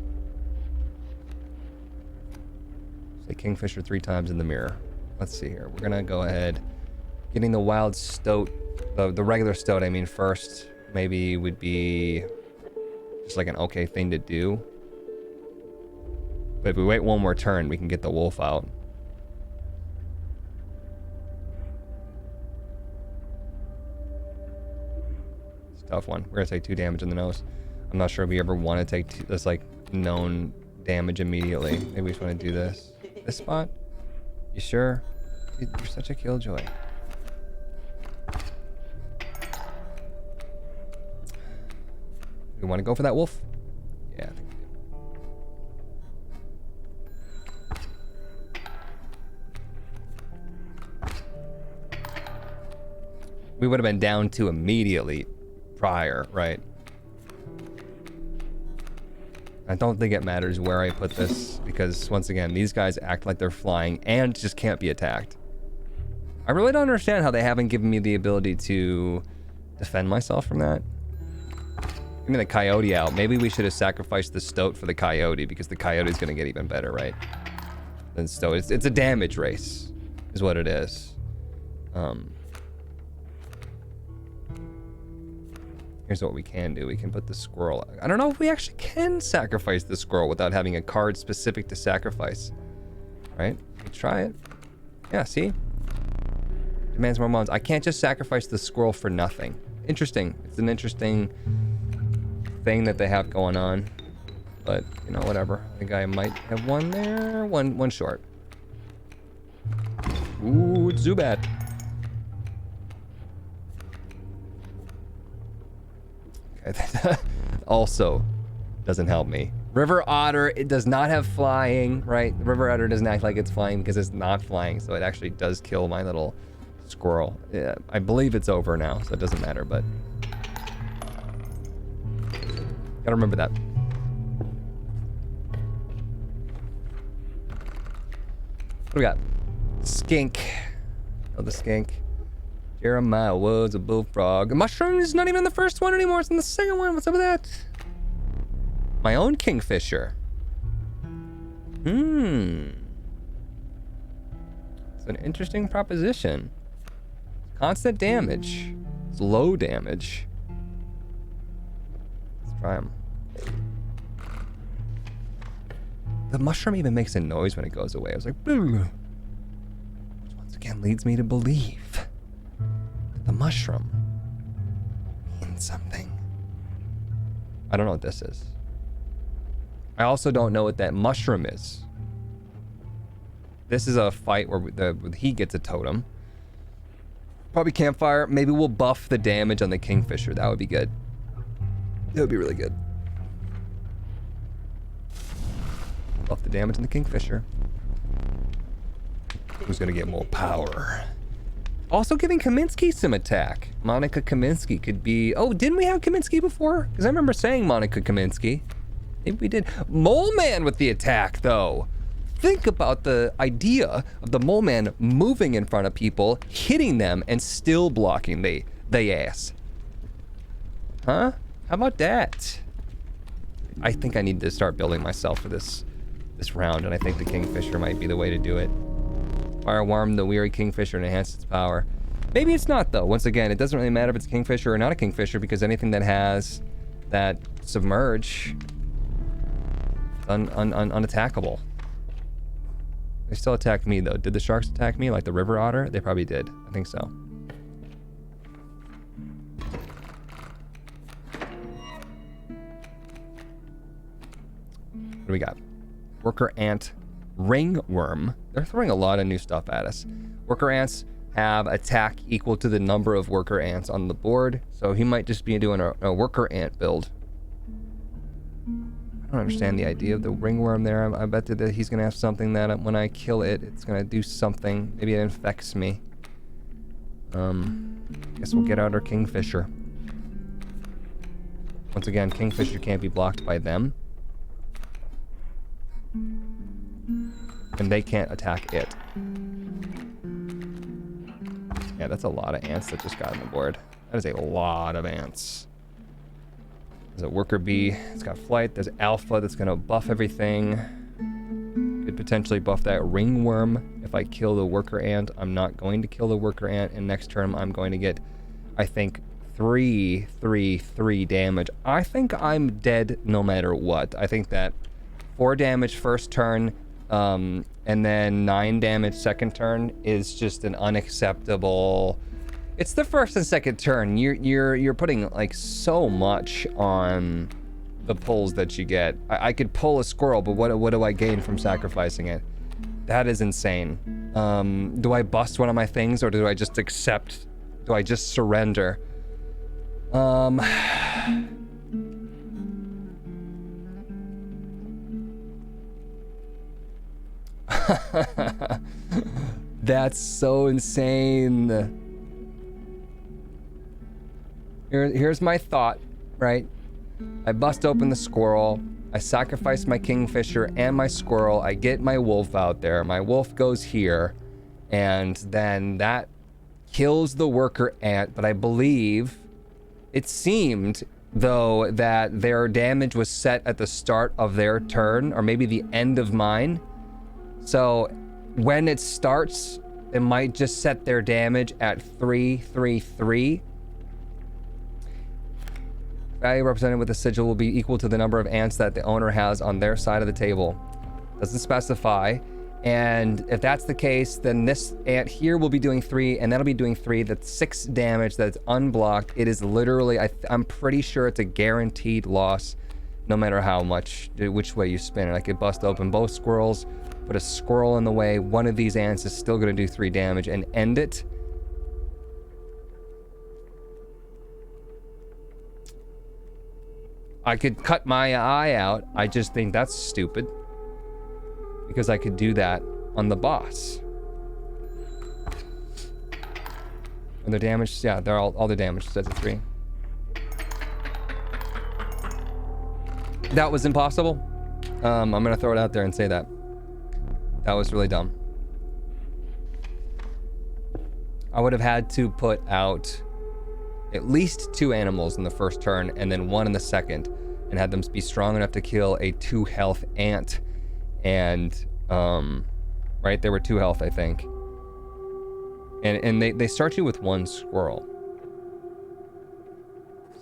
Say Kingfisher 3 times in the mirror. Let's see here. We're gonna go ahead. Getting the wild stoat, the regular stoat, I mean, first, maybe would be just like an okay thing to do. But if we wait one more turn, we can get the wolf out. It's a tough one. We're gonna take 2 damage in the nose. I'm not sure if we ever want to take this like known damage immediately. Maybe we just want to do this. This spot? You sure? You're such a killjoy. We want to go for that wolf? Yeah, I think we do. We would have been down 2 immediately prior, right? I don't think it matters where I put this because, once again, these guys act like they're flying and just can't be attacked. I really don't understand how they haven't given me the ability to defend myself from that. Give me the coyote out. Maybe we should have sacrificed the stoat for the coyote because the coyote's going to get even better, right? Than stoat. It's a damage race is what it is. Here's what we can do. We can put the squirrel. I don't know if we actually can sacrifice the squirrel without having a card specific to sacrifice. Right? Let's try it. Yeah, see? Demands more mons. I can't just sacrifice the squirrel for nothing. Interesting. It's an interesting thing that they have going on. But, you know, whatever. I think I might have one there. One short. Ooh, it's Zubat. Okay, also doesn't help me. River otter, it does not have flying, right? The river otter doesn't act like it's flying because it's not flying, so it actually does kill my little squirrel. Yeah, I believe it's over now, so it doesn't matter, but gotta remember that. What do we got? Skink. Oh, the skink. Jeremiah was a bullfrog. A mushroom is not even in the first one anymore. It's in the second one. What's up with that? My own kingfisher. It's an interesting proposition. Constant damage. It's low damage. Let's try him. The mushroom even makes a noise when it goes away. I was like, boo. Which once again leads me to believe that the mushroom means something. I don't know what this is. I also don't know what that mushroom is. This is a fight where he gets a totem. Probably campfire. Maybe we'll buff the damage on the kingfisher. That would be good. That would be really good. Buff the damage on the kingfisher. Who's gonna get more power? Also giving Kaminsky some attack. Monica Kaminsky could be... Oh, didn't we have Kaminsky before? Because I remember saying Monica Kaminsky. Maybe we did. Mole Man with the attack, though. Think about the idea of the Mole Man moving in front of people, hitting them, and still blocking the ass. Huh? How about that? I think I need to start building myself for this round, and I think the Kingfisher might be the way to do it. Fireworm the weary Kingfisher and enhance its power. Maybe it's not, though. Once again, it doesn't really matter if it's a Kingfisher or not a Kingfisher, because anything that has that submerge unattackable. They still attacked me, though. Did the sharks attack me like the river otter? They probably did. I think so. What do we got? Worker ant ringworm. They're throwing a lot of new stuff at us. Worker ants have attack equal to the number of worker ants on the board, so he might just be doing a worker ant build. I don't understand the idea of the ringworm there. I bet that he's gonna have something that when I kill it, it's gonna do something. Maybe it infects me. Guess we'll get out our Kingfisher. Once again, Kingfisher can't be blocked by them. And they can't attack it. Yeah, that's a lot of ants that just got on the board. That is a lot of ants. There's a worker bee. It's got flight. There's alpha that's going to buff everything. Could potentially buff that ringworm if I kill the worker ant. I'm not going to kill the worker ant. And next turn, I'm going to get, I think, 3 damage. I think I'm dead no matter what. I think that 4 damage first turn, and then 9 damage second turn is just an unacceptable. It's the first and second turn. You're putting like so much on the pulls that you get. I could pull a squirrel, but what do I gain from sacrificing it? That is insane. Do I bust one of my things, or do I just accept? Do I just surrender? That's so insane. Here's my thought, right? I bust open the squirrel. I sacrifice my kingfisher and my squirrel. I get my wolf out there. My wolf goes here. And then that kills the worker ant. But I believe it seemed, though, that their damage was set at the start of their turn, or maybe the end of mine. So when it starts, it might just set their damage at 333. Value represented with the sigil will be equal to the number of ants that the owner has on their side of the table. Doesn't specify. And if that's the case, then this ant here will be doing 3, and that'll be doing 3. That's 6 damage. That's unblocked. It is literally, I'm pretty sure it's a guaranteed loss, no matter how much, which way you spin it. I could bust open both squirrels, put a squirrel in the way. One of these ants is still going to do 3 damage and end it. I could cut my eye out. I just think that's stupid, because I could do that on the boss. And their damage, yeah, they're all the damage sets at 3. That was impossible. I'm gonna throw it out there and say that. That was really dumb. I would have had to put out at least 2 animals in the first turn and then 1 in the second, and had them be strong enough to kill a 2 health ant. And right, there were 2 health, I think. And they start you with 1 squirrel.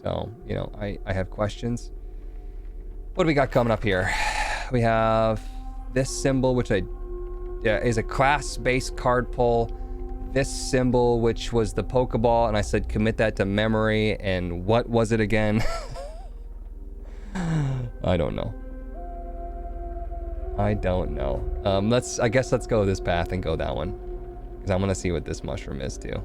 So, you know, I have questions. What do we got coming up here? We have this symbol, which is a class-based card pull. This symbol, which was the Pokeball, and I said commit that to memory, and what was it again? I don't know. I don't know. I guess let's go this path and go that one, because I want to see what this mushroom is too.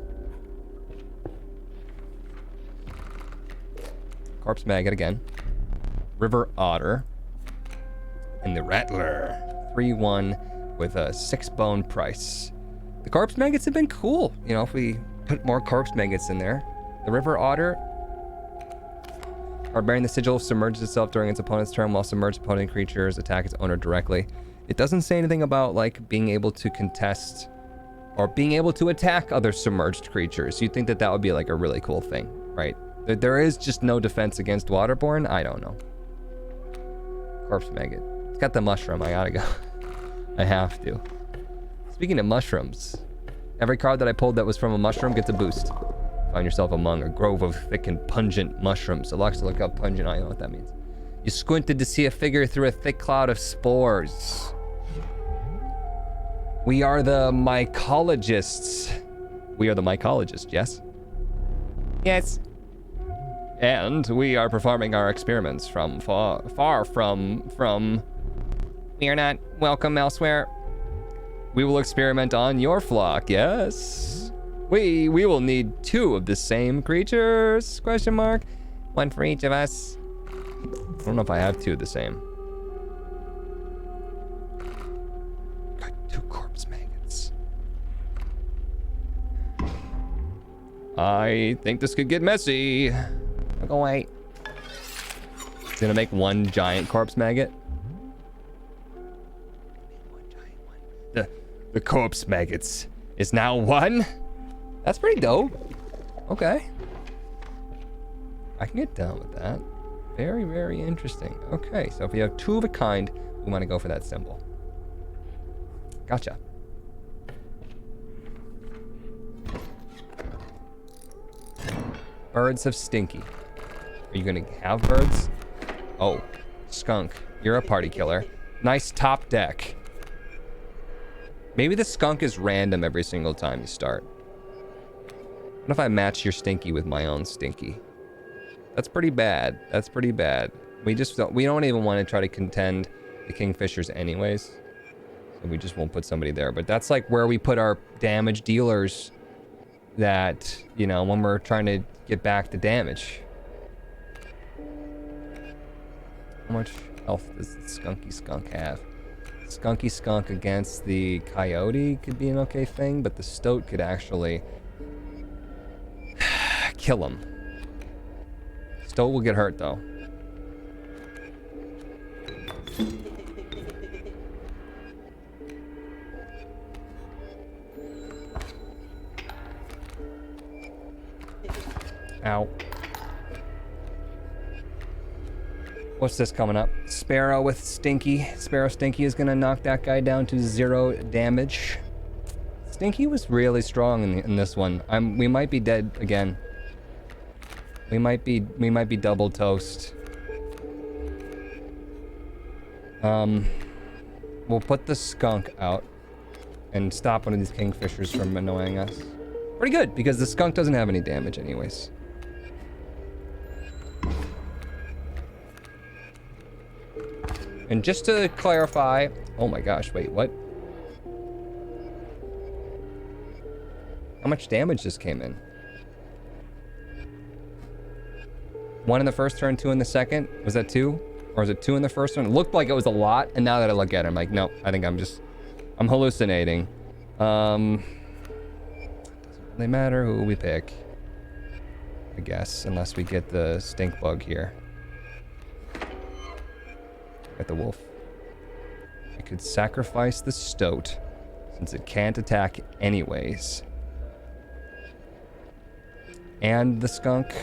Corpse maggot again. River otter. And the rattler. 3-1 with a 6-bone price. The corpse maggots have been cool. You know, if we put more corpse maggots in there. The river otter. Bearing the sigil submerges itself during its opponent's turn, while submerged opponent creatures attack its owner directly. It doesn't say anything about like being able to contest or being able to attack other submerged creatures. You'd think that that would be like a really cool thing, right? There is just no defense against waterborne. I don't know. Corpse maggot. It's got the mushroom. I gotta go. I have to. Speaking of mushrooms, every card that I pulled that was from a mushroom gets a boost. Find yourself among a grove of thick and pungent mushrooms. Alexa, look up pungent. I know what that means. You squinted to see a figure through a thick cloud of spores. We are the mycologists. We are the mycologists, yes? Yes. And we are performing our experiments from far from... We are not welcome elsewhere. We will experiment on your flock, yes. We will need 2 of the same creatures, question mark. 1 for each of us. I don't know if I have 2 of the same. Got 2 corpse maggots. I think this could get messy. Look away. It's gonna make 1 giant corpse maggot. The corpse maggots is now 1. That's pretty dope. Okay. I can get down with that. Very, very interesting. Okay, so if we have 2 of a kind, we want to go for that symbol. Gotcha. Birds of Stinky. Are you gonna have birds? Oh, skunk. You're a party killer. Nice top deck. Maybe the skunk is random every single time you start. What if I match your Stinky with my own Stinky? That's pretty bad. That's pretty bad. We don't even want to try to contend the Kingfishers anyways. So we just won't put somebody there. But that's like where we put our damage dealers that, you know, when we're trying to get back the damage. How much health does the Skunky Skunk have? Skunky Skunk against the Coyote could be an okay thing, but the Stoat could actually kill him. Stoat will get hurt, though. Ow. What's this coming up? Sparrow with Stinky. Sparrow Stinky is gonna knock that guy down to 0 damage. Stinky was really strong in this one. We might be dead again. We might be double toast. We'll put the skunk out and stop one of these kingfishers from annoying us. Pretty good, because the skunk doesn't have any damage anyways. And just to clarify, oh my gosh, wait, what? How much damage just came in? 1 in the first turn, 2 in the second? Was that 2? Or was it 2 in the first one? It looked like it was a lot, and now that I look at it, I'm like, nope, I think I'm hallucinating. Doesn't really matter who we pick, I guess, unless we get the stink bug here. Got the wolf. I could sacrifice the stoat, since it can't attack anyways. And the skunk.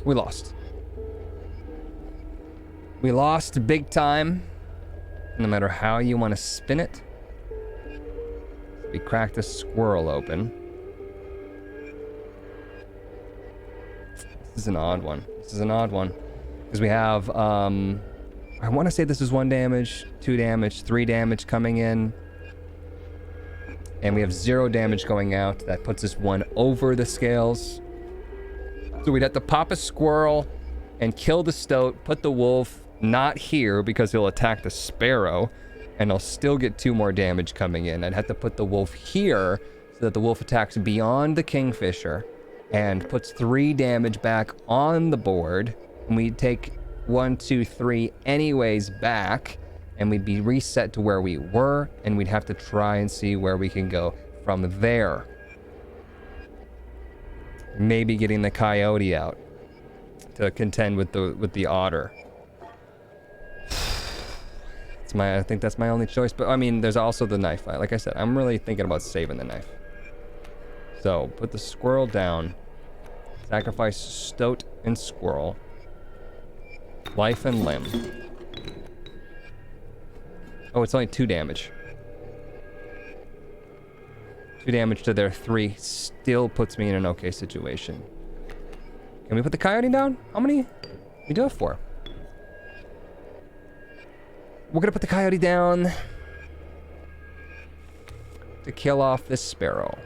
We lost. We lost big time. No matter how you want to spin it. We cracked the squirrel open. This is an odd one. Because we have, I want to say this is 1 damage, 2 damage, 3 damage coming in. And we have 0 damage going out. That puts us 1 over the scales. So we'd have to pop a squirrel and kill the stoat, put the wolf not here because he'll attack the sparrow, and I'll still get 2 more damage coming in. I'd have to put the wolf here so that the wolf attacks beyond the kingfisher and puts 3 damage back on the board. And we'd take 1, 2, 3 anyways back, and we'd be reset to where we were, and we'd have to try and see where we can go from there. Maybe getting the coyote out to contend with the otter. I think that's my only choice, but I mean, there's also the knife fight. Like I said, I'm really thinking about saving the knife. So, put the squirrel down. Sacrifice stoat and squirrel. Life and limb. Oh, it's only 2 damage. 2 damage to their 3 still puts me in an okay situation. Can we put the coyote down? How many? We do have 4. We're gonna put the coyote down to kill off this sparrow.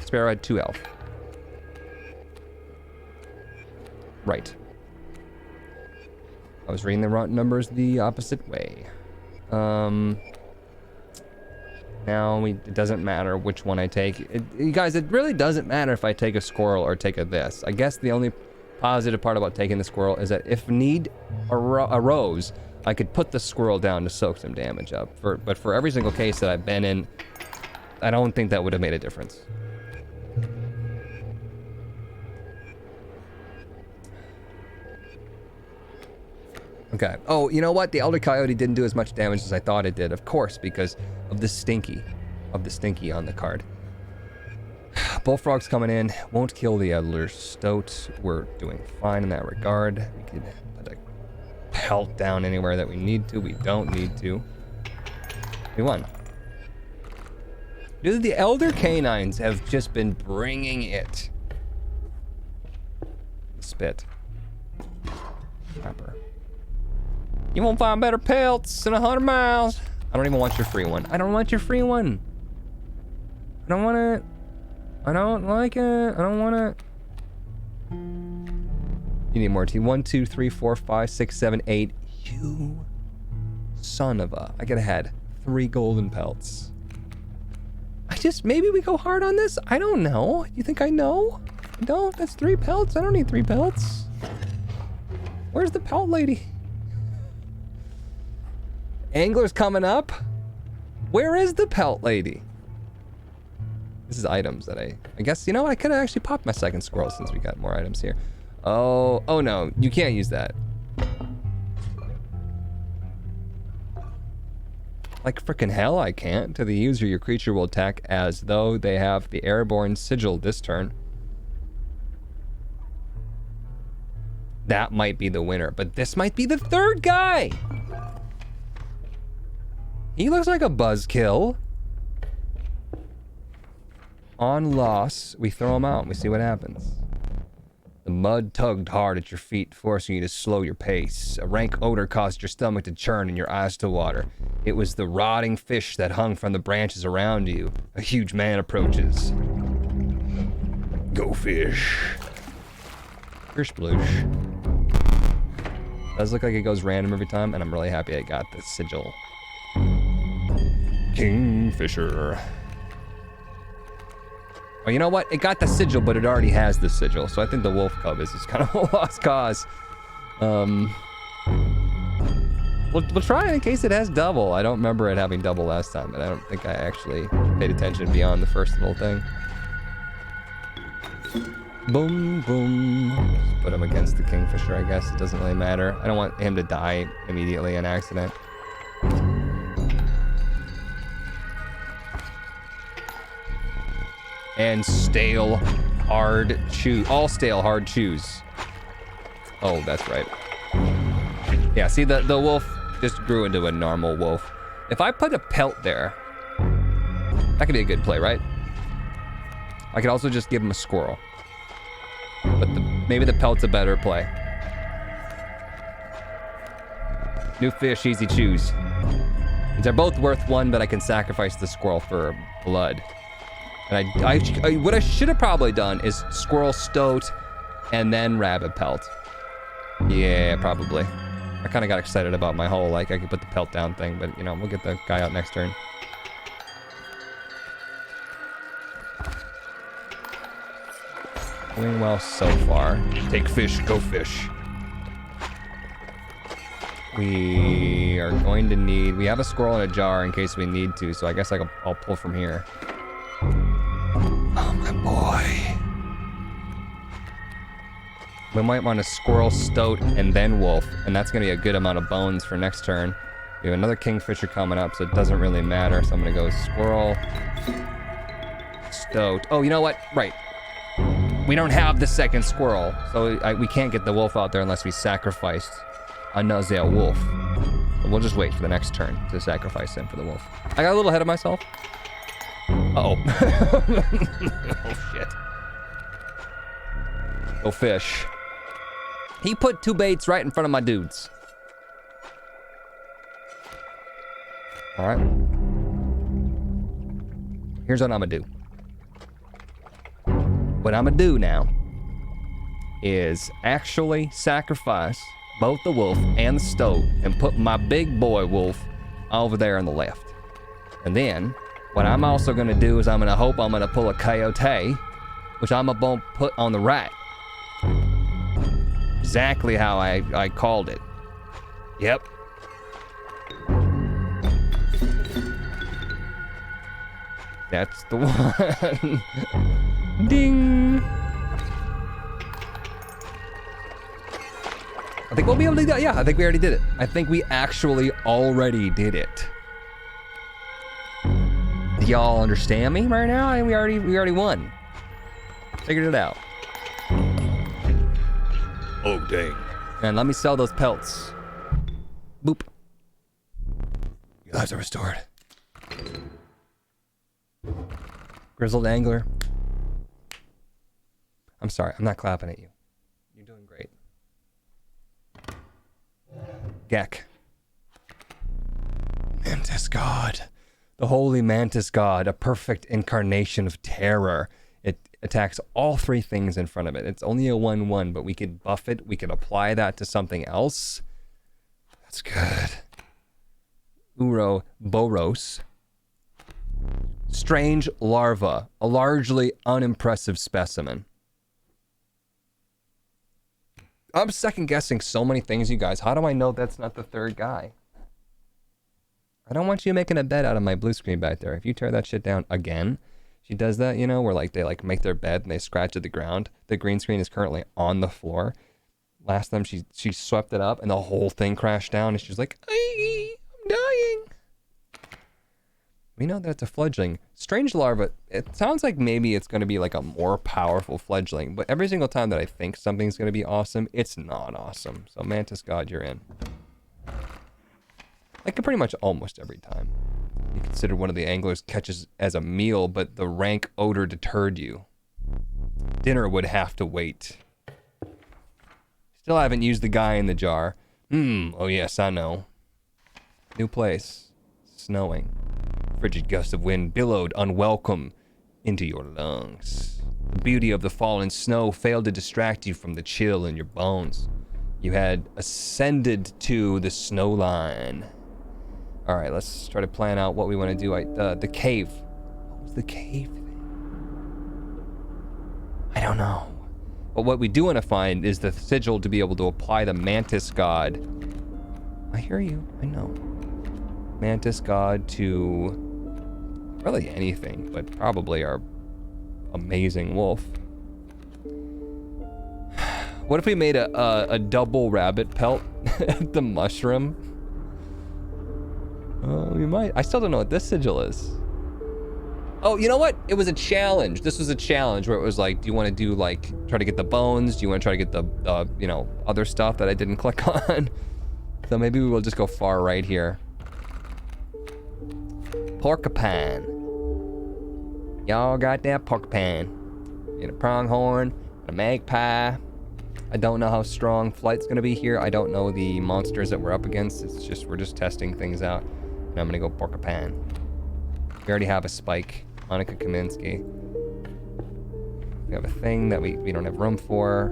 Sparrow had 2 health. Right. I was reading the numbers the opposite way. Now it doesn't matter which one I take. You guys, it really doesn't matter if I take a squirrel or take a this. I guess the only positive part about taking the squirrel is that if need arose, I could put the squirrel down to soak some damage up. But for every single case that I've been in, I don't think that would have made a difference. Okay. Oh, you know what? The Elder Coyote didn't do as much damage as I thought it did, of course, because of the Stinky on the card. Bullfrog's coming in. Won't kill the Elder Stoat. We're doing fine in that regard. We can put a pelt down anywhere that we need to. We don't need to. We won. Dude, the Elder Canines have just been bringing it. Spit. Crapper. You won't find better pelts in 100 miles. I don't even want your free one. I don't want your free one. I don't want it. I don't like it. I don't want it. You need more tea. 1, 2, 3, 4, 5, 6, 7, 8. You son of a. I could have had 3 golden pelts. Maybe we go hard on this? I don't know. You think I know? I don't. That's 3 pelts. I don't need 3 pelts. Where's the pelt lady? Angler's coming up. Where is the pelt lady? This is items that I guess, you know, I could have actually popped my second squirrel since we got more items here. Oh no, you can't use that. Like frickin' hell I can't. To the user, your creature will attack as though they have the airborne sigil this turn. That might be the winner, but this might be the third guy. He looks like a buzzkill. On loss, we throw him out and we see what happens. The mud tugged hard at your feet, forcing you to slow your pace. A rank odor caused your stomach to churn and your eyes to water. It was the rotting fish that hung from the branches around you. A huge man approaches. Go fish. Fish sploosh. Does look like it goes random every time, and I'm really happy I got the sigil. Kingfisher. Oh, you know what? It got the sigil, but it already has the sigil, so I think the wolf cub is just kind of a lost cause. We'll try it in case it has double. I don't remember it having double last time, but I don't think I actually paid attention beyond the first little thing. Boom, boom. Just put him against the kingfisher, I guess. It doesn't really matter. I don't want him to die immediately in accident. And stale, hard chew. All stale, hard chews. Oh, that's right. Yeah, see, the wolf just grew into a normal wolf. If I put a pelt there, that could be a good play, right? I could also just give him a squirrel. But maybe the pelt's a better play. New fish, easy choose. These are both worth one, but I can sacrifice the squirrel for blood. And what I should have probably done is squirrel stoat and then rabbit pelt. Yeah, probably. I kind of got excited about my whole, like, I could put the pelt down thing, but, you know, we'll get the guy out next turn. Doing well so far. Take fish, go fish. We are going to need... We have a squirrel in a jar in case we need to, so I guess I'll pull from here. Oh, my boy. We might want a squirrel, stoat, and then wolf, and that's going to be a good amount of bones for next turn. We have another kingfisher coming up, so it doesn't really matter. So I'm going to go squirrel, stoat. Oh, you know what? Right. We don't have the second squirrel, so we can't get the wolf out there unless we sacrificed another wolf. So we'll just wait for the next turn to sacrifice him for the wolf. I got a little ahead of myself. Uh-oh. Oh, shit. Go fish. He put two baits right in front of my dudes. All right. Here's what I'm gonna do. What I'm gonna do now is actually sacrifice both the wolf and the stoat and put my big boy wolf over there on the left. And then what I'm also gonna do is I'm gonna pull a coyote, which I'm gonna put on the right. Exactly how I called it. Yep. That's the one. Ding. I think we'll be able to do that. Yeah, I think we already did it. I think we actually already did it. Do y'all understand me right now? I think we already won. Figured it out. Oh, dang. And let me sell those pelts. Boop. Your lives are restored. Grizzled angler. I'm sorry, I'm not clapping at you. You're doing great. Gek. Mantis God. The holy mantis god, a perfect incarnation of terror. It attacks all three things in front of it. It's only a 1/1, but we could buff it. We could apply that to something else. That's good. Boros. Strange larva, a largely unimpressive specimen. I'm second guessing so many things, you guys. How do I know that's not the third guy? I don't want you making a bed out of my blue screen back there. If you tear that shit down again, she does that, you know, where like they like make their bed and they scratch at the ground. The green screen is currently on the floor. Last time she swept it up and the whole thing crashed down and she's like, I'm dying. We know that it's a fledgling. Strange larva, it sounds like maybe it's going to be like a more powerful fledgling, but every single time that I think something's going to be awesome, it's not awesome. So Mantis God, you're in. Like pretty much almost every time. You consider one of the anglers catches as a meal, but the rank odor deterred you. Dinner would have to wait. Still haven't used the guy in the jar. Oh yes, I know. New place. Snowing. Frigid gust of wind billowed unwelcome into your lungs. The beauty of the fallen snow failed to distract you from the chill in your bones. You had ascended to the snow line. All right, let's try to plan out what we want to do. The cave. What was the cave thing? I don't know. But what we do want to find is the sigil to be able to apply the Mantis God. I hear you. I know. Mantis God to really anything, but probably our amazing wolf. What if we made a double rabbit pelt at the mushroom? We might. I still don't know what this sigil is. Oh, you know what? It was a challenge. This was a challenge where it was like, do you want to do like, try to get the bones? Do you want to try to get the you know, other stuff that I didn't click on? So maybe we will just go far right here. Porcupine. Y'all got that porcupine. Get a pronghorn, a magpie. I don't know how strong flight's gonna be here. I don't know the monsters that we're up against. It's just, we're just testing things out. And I'm gonna go porcupine. We already have a spike. Monica Kaminsky. We have a thing that we don't have room for.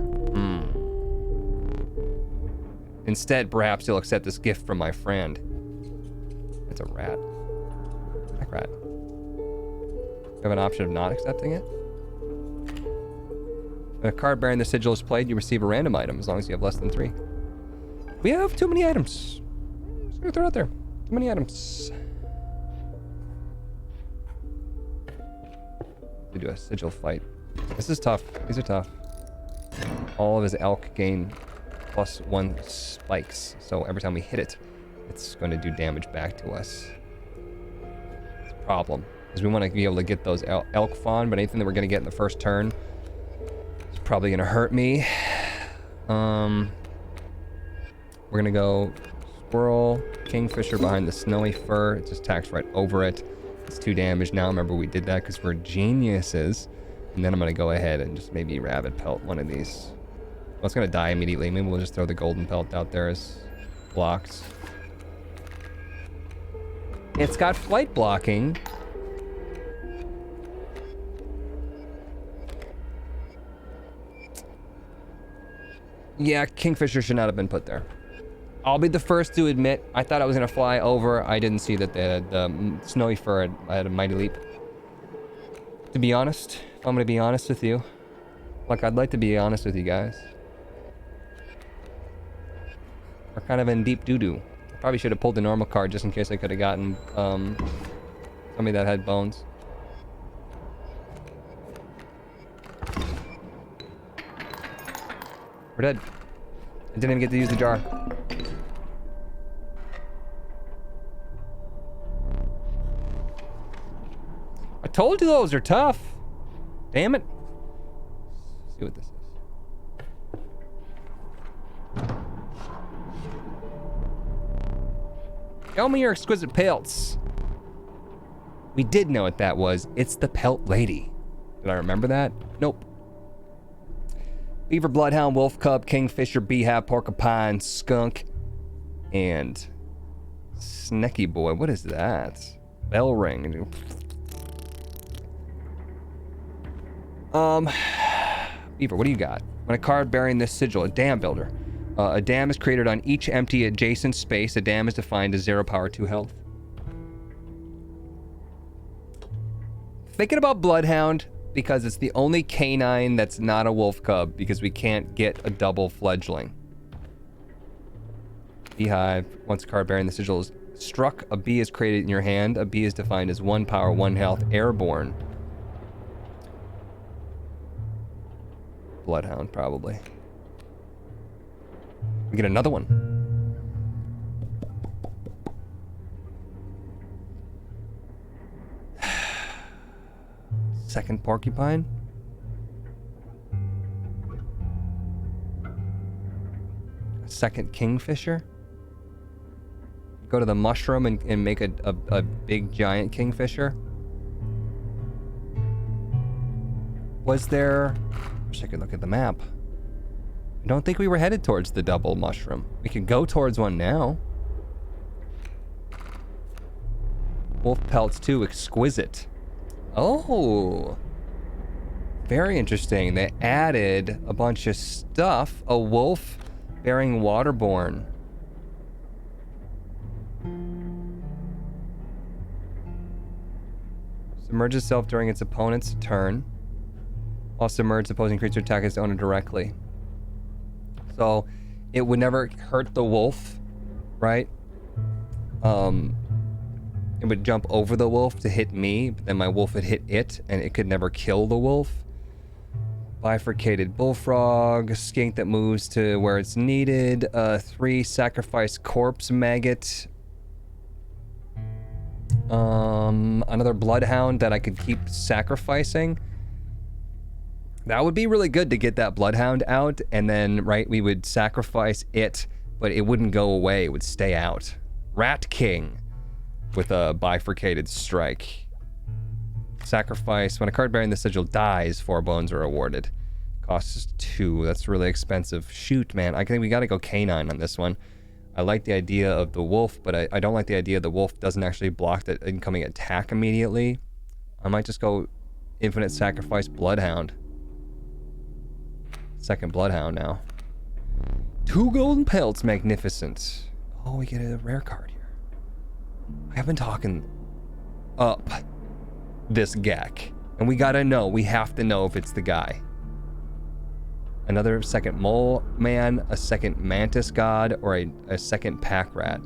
Instead, perhaps you'll accept this gift from my friend. It's a rat. Heck rat. You have an option of not accepting it. When a card bearing the sigil is played, you receive a random item as long as you have less than 3. We have too many items. Just gonna throw it out there. Too many items. We do a sigil fight. This is tough. These are tough. All of his elk gain +1 spikes. So every time we hit it, it's going to do damage back to us. It's a problem. Because we want to be able to get those elk fawn, but anything that we're going to get in the first turn is probably going to hurt me. We're going to go squirrel, kingfisher behind the snowy fur. It just attacks right over it. It's 2 damage now. Remember, we did that because we're geniuses. And then I'm going to go ahead and just maybe rabbit pelt one of these. Well, it's going to die immediately. Maybe we'll just throw the golden pelt out there as blocks. It's got flight blocking. Yeah, kingfisher should not have been put there. I'll be the first to admit, I thought I was going to fly over. I didn't see that the snowy fur had a mighty leap. To be honest, if I'm going to be honest with you, like I'd like to be honest with you guys. We're kind of in deep doo-doo. I probably should have pulled the normal card just in case I could have gotten somebody that had bones. We're dead. I didn't even get to use the jar. I told you those are tough. Damn it. Let's see what this is. Show me your exquisite pelts. We did know what that was. It's the pelt lady. Did I remember that? Nope. Beaver, bloodhound, wolf cub, kingfisher, beehive, porcupine, skunk, and sneaky boy. What is that? Bell ring. Beaver, what do you got? When a card bearing this sigil, a dam builder. A dam is created on each empty adjacent space. A dam is defined as 0 power, 2 health. Thinking about bloodhound, because it's the only canine that's not a wolf cub because we can't get a double fledgling. Beehive. Once a card bearing the sigil is struck, a bee is created in your hand. A bee is defined as 1 power, 1 health, airborne. Bloodhound, probably. We get another one. Second porcupine. Second kingfisher. Go to the mushroom and make a big giant kingfisher. Was there... I wish I could look at the map. I don't think we were headed towards the double mushroom. We could go towards one now. Wolf pelts too, exquisite. Oh. Very interesting. They added a bunch of stuff. A wolf bearing waterborne. Submerges itself during its opponent's turn. While submerged, opposing creature attack its owner directly. So it would never hurt the wolf, right? It would jump over the wolf to hit me, but then my wolf would hit it, and it could never kill the wolf. Bifurcated bullfrog, skink that moves to where it's needed, 3 sacrifice corpse maggot. Another bloodhound that I could keep sacrificing. That would be really good to get that bloodhound out, and then, right, we would sacrifice it, but it wouldn't go away, it would stay out. Rat King with a bifurcated strike. Sacrifice. When a card bearing the sigil dies, 4 bones are awarded. Costs 2. That's really expensive. Shoot, man. I think we gotta go canine on this one. I like the idea of the wolf, but I don't like the idea the wolf doesn't actually block the incoming attack immediately. I might just go infinite sacrifice bloodhound. Second bloodhound now. 2 golden pelts, magnificent. Oh, we get a rare card here. I have been talking up this Gek, and we gotta know. We have to know if it's the guy. Another second mole man, a second mantis god, or a second pack rat.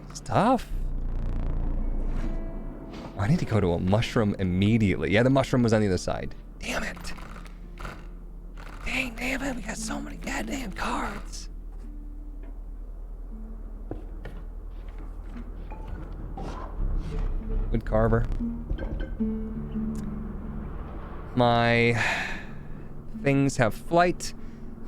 It's tough. I need to go to a mushroom immediately. Yeah, the mushroom was on the other side. Damn it. Dang, damn it. We got so many goddamn cards. Wood carver. My things have flight.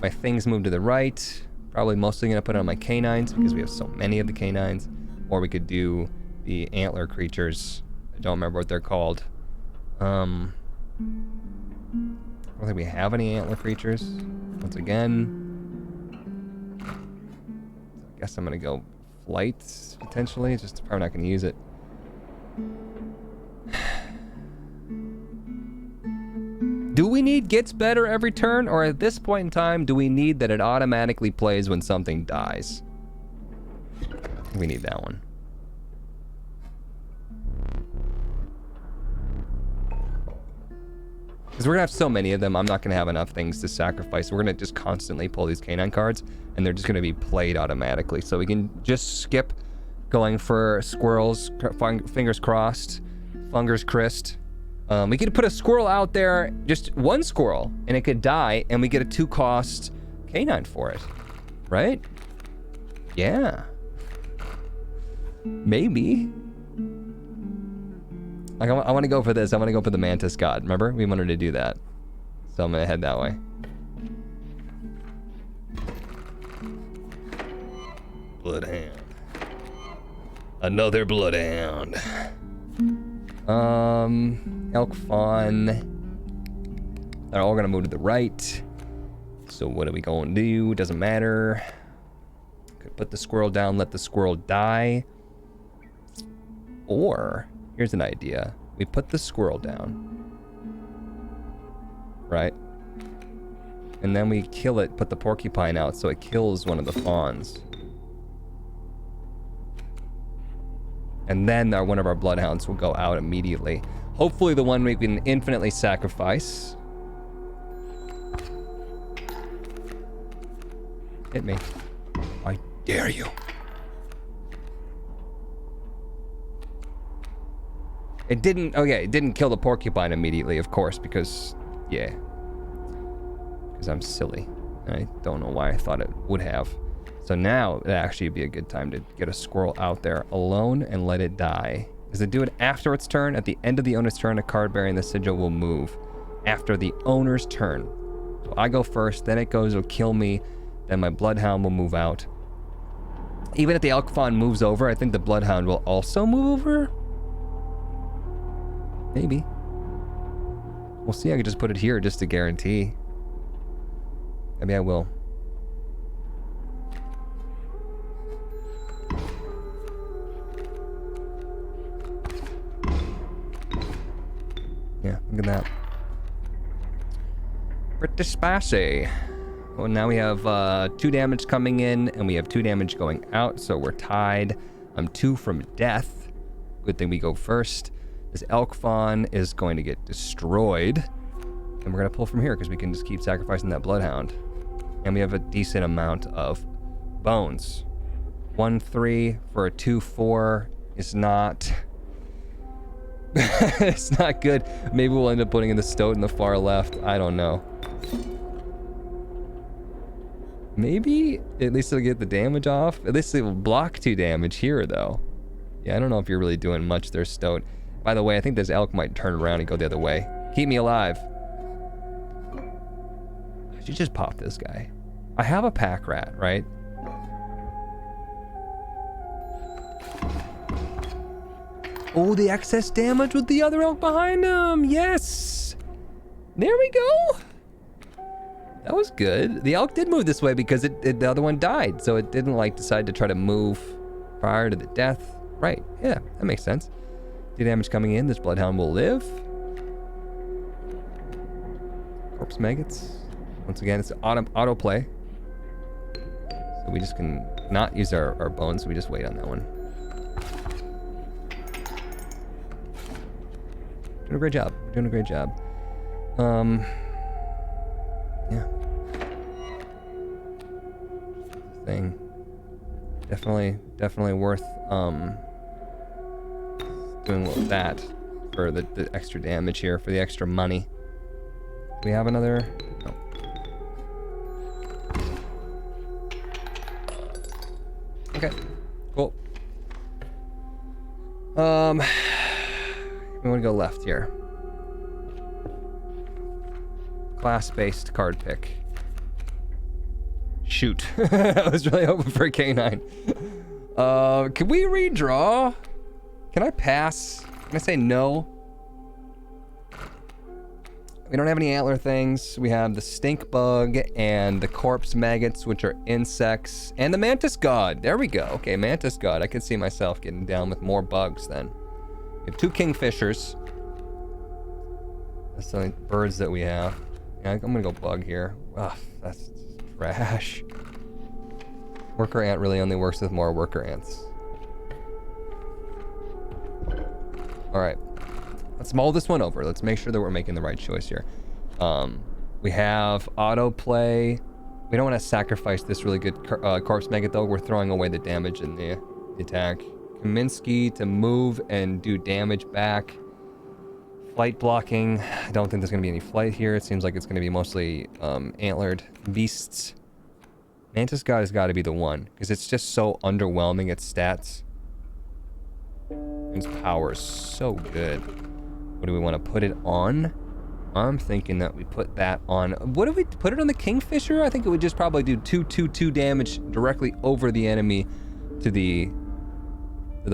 My things move to the right. Probably mostly gonna put it on my canines because we have so many of the canines. Or we could do the antler creatures. I don't remember what they're called. I don't think we have any antler creatures. Once again. I guess I'm gonna go flight, potentially. Just probably not gonna use it. Do we need gets better every turn, or at this point in time, do we need that it automatically plays when something dies? We need that one. Because we're gonna have so many of them, I'm not gonna have enough things to sacrifice. We're gonna just constantly pull these canine cards, and they're just gonna be played automatically. So we can just skip going for squirrels, fingers crossed, fungers Christ. We could put a squirrel out there, just one squirrel, and it could die, and we get a 2-cost canine for it, right? Yeah. Maybe. Like, I want to go for this. I want to go for the mantis god. Remember? We wanted to do that. So I'm going to head that way. Bloodhound. Another bloodhound. Elk fawn. They're all gonna move to the right. So what are we gonna do? Doesn't matter. Could put the squirrel down, let the squirrel die. Or, here's an idea. We put the squirrel down. Right? And then we kill it, put the porcupine out so it kills one of the fawns. And then one of our bloodhounds will go out immediately. Hopefully the one we can infinitely sacrifice. Hit me. I dare you. It didn't, okay, it didn't kill the porcupine immediately, of course, because, yeah. Because I'm silly. I don't know why I thought it would have. So now, it'd actually be a good time to get a squirrel out there alone and let it die. Does it do it after its turn? At the end of the owner's turn, a card bearing the sigil will move. After the owner's turn. So I go first, then it goes, it'll kill me, then my bloodhound will move out. Even if the elk fawn moves over, I think the bloodhound will also move over? Maybe. We'll see. I could just put it here just to guarantee. Maybe I will. Yeah, look at that. Pretty spicy. Well, now we have 2 damage coming in, and we have 2 damage going out, so we're tied. I'm 2 from death. Good thing we go first. This elk fawn is going to get destroyed. And we're going to pull from here because we can just keep sacrificing that bloodhound. And we have a decent amount of bones. 1-3 for a 2-4 is not... it's not good. Maybe we'll end up putting in the stoat in the far left. I don't know. Maybe at least it'll get the damage off. At least it will block 2 damage here, though. Yeah, I don't know if you're really doing much there, stoat. By the way, I think this elk might turn around and go the other way. Keep me alive. I should just pop this guy. I have a pack rat, right? Oh, the excess damage with the other elk behind him. Yes. There we go. That was good. The elk did move this way because the other one died. So it didn't like decide to try to move prior to the death. Right. Yeah, that makes sense. 2 damage coming in. This bloodhound will live. Corpse maggots. Once again, it's auto play. So we just can not use our bones. So we just wait on that one. Doing a great job. We're doing a great job. Yeah. Thing. Definitely worth doing that for the extra damage here, for the extra money. Do we have another? No. Okay. Cool. We want to go left here. Class-based card pick. Shoot. I was really hoping for a canine. Can we redraw? Can I pass? Can I say no? We don't have any antler things. We have the stink bug and the corpse maggots, which are insects, and the mantis god. There we go. Okay, mantis god. I can see myself getting down with more bugs then. We have 2 kingfishers. That's the only birds that we have. Yeah, I'm gonna go bug here. Ugh, that's trash. Worker ant really only works with more worker ants. All right, let's mull this one over. Let's make sure that we're making the right choice here. We have autoplay. We don't want to sacrifice this really good corpse maggot though. We're throwing away the damage in the attack. Kaminsky to move and do damage back. Flight blocking. I don't think there's going to be any flight here. It seems like it's going to be mostly antlered beasts. Mantis God has got to be the one because it's just so underwhelming its stats. Its power is so good. What do we want to put it on? I'm thinking that we put that on. What do we put it on the Kingfisher? I think it would just probably do 2 damage directly over the enemy to the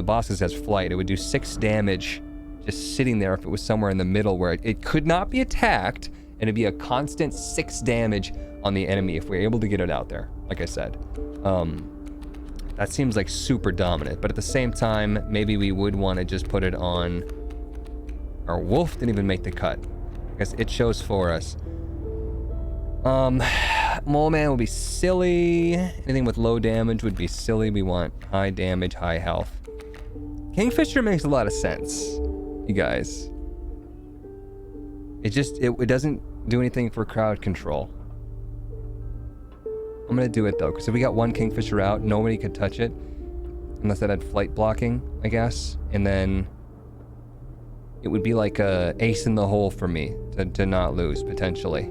boss that has flight. It would do 6 damage just sitting there if it was somewhere in the middle where it could not be attacked, and it'd be a constant 6 damage on the enemy if we're able to get it out there, like I said. That seems like super dominant, but at the same time, maybe we would want to just put it on... Our wolf didn't even make the cut. I guess it shows for us. Mole man will be silly. Anything with low damage would be silly. We want high damage, high health. Kingfisher makes a lot of sense, you guys. It just, it doesn't do anything for crowd control. I'm gonna do it though, because if we got one Kingfisher out, nobody could touch it. Unless it had flight blocking, I guess. And then it would be like a ace in the hole for me to not lose, potentially.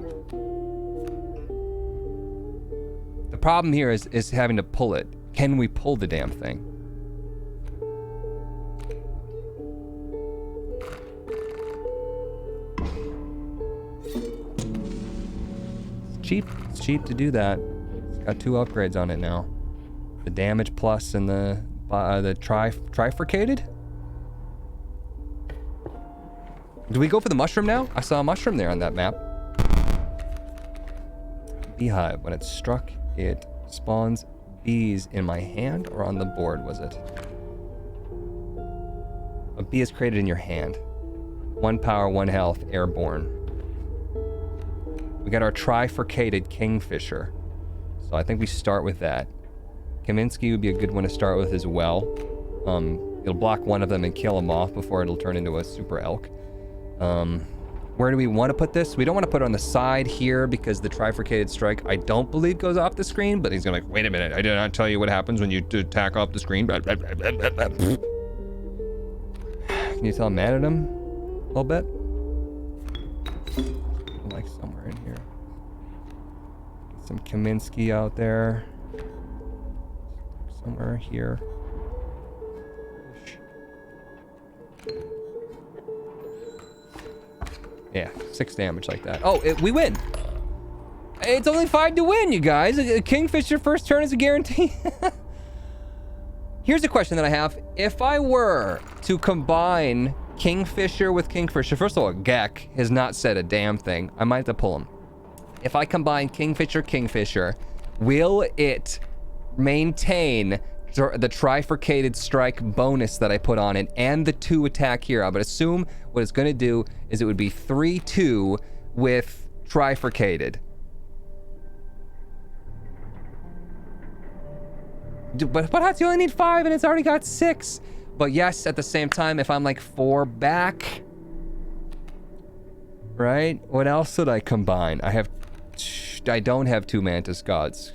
The problem here is having to pull it. Can we pull the damn thing? It's cheap to do that. It's got 2 upgrades on it now. The damage plus and the trifurcated? Do we go for the mushroom now? I saw a mushroom there on that map. Beehive. When it's struck, it spawns bees in my hand or on the board, was it? A bee is created in your hand. 1 power, 1 health, airborne. We got our trifurcated Kingfisher. So I think we start with that. Kaminsky would be a good one to start with as well. It'll block one of them and kill them off before it'll turn into a super elk. Where do we want to put this? We don't want to put it on the side here because the trifurcated strike, I don't believe, goes off the screen, but he's gonna like, wait a minute, I did not tell you what happens when you attack off the screen. Can you tell I'm mad at him a little bit? Like somewhere in here. Some Kaminsky out there. Somewhere here. Yeah, 6 damage like that. Oh, we win. It's only 5 to win, you guys. A Kingfisher first turn is a guarantee. Here's a question that I have. If I were to combine Kingfisher with Kingfisher, first of all, Gek has not said a damn thing. I might have to pull him. If I combine Kingfisher, will it maintain the trifurcated strike bonus that I put on it and the 2 attack here? I would assume what it's going to do is it would be 3-2 with trifurcated. But you only need 5 and it's already got 6. But yes, at the same time, if I'm like 4 back, right? What else did I combine? I don't have 2 Mantis Gods.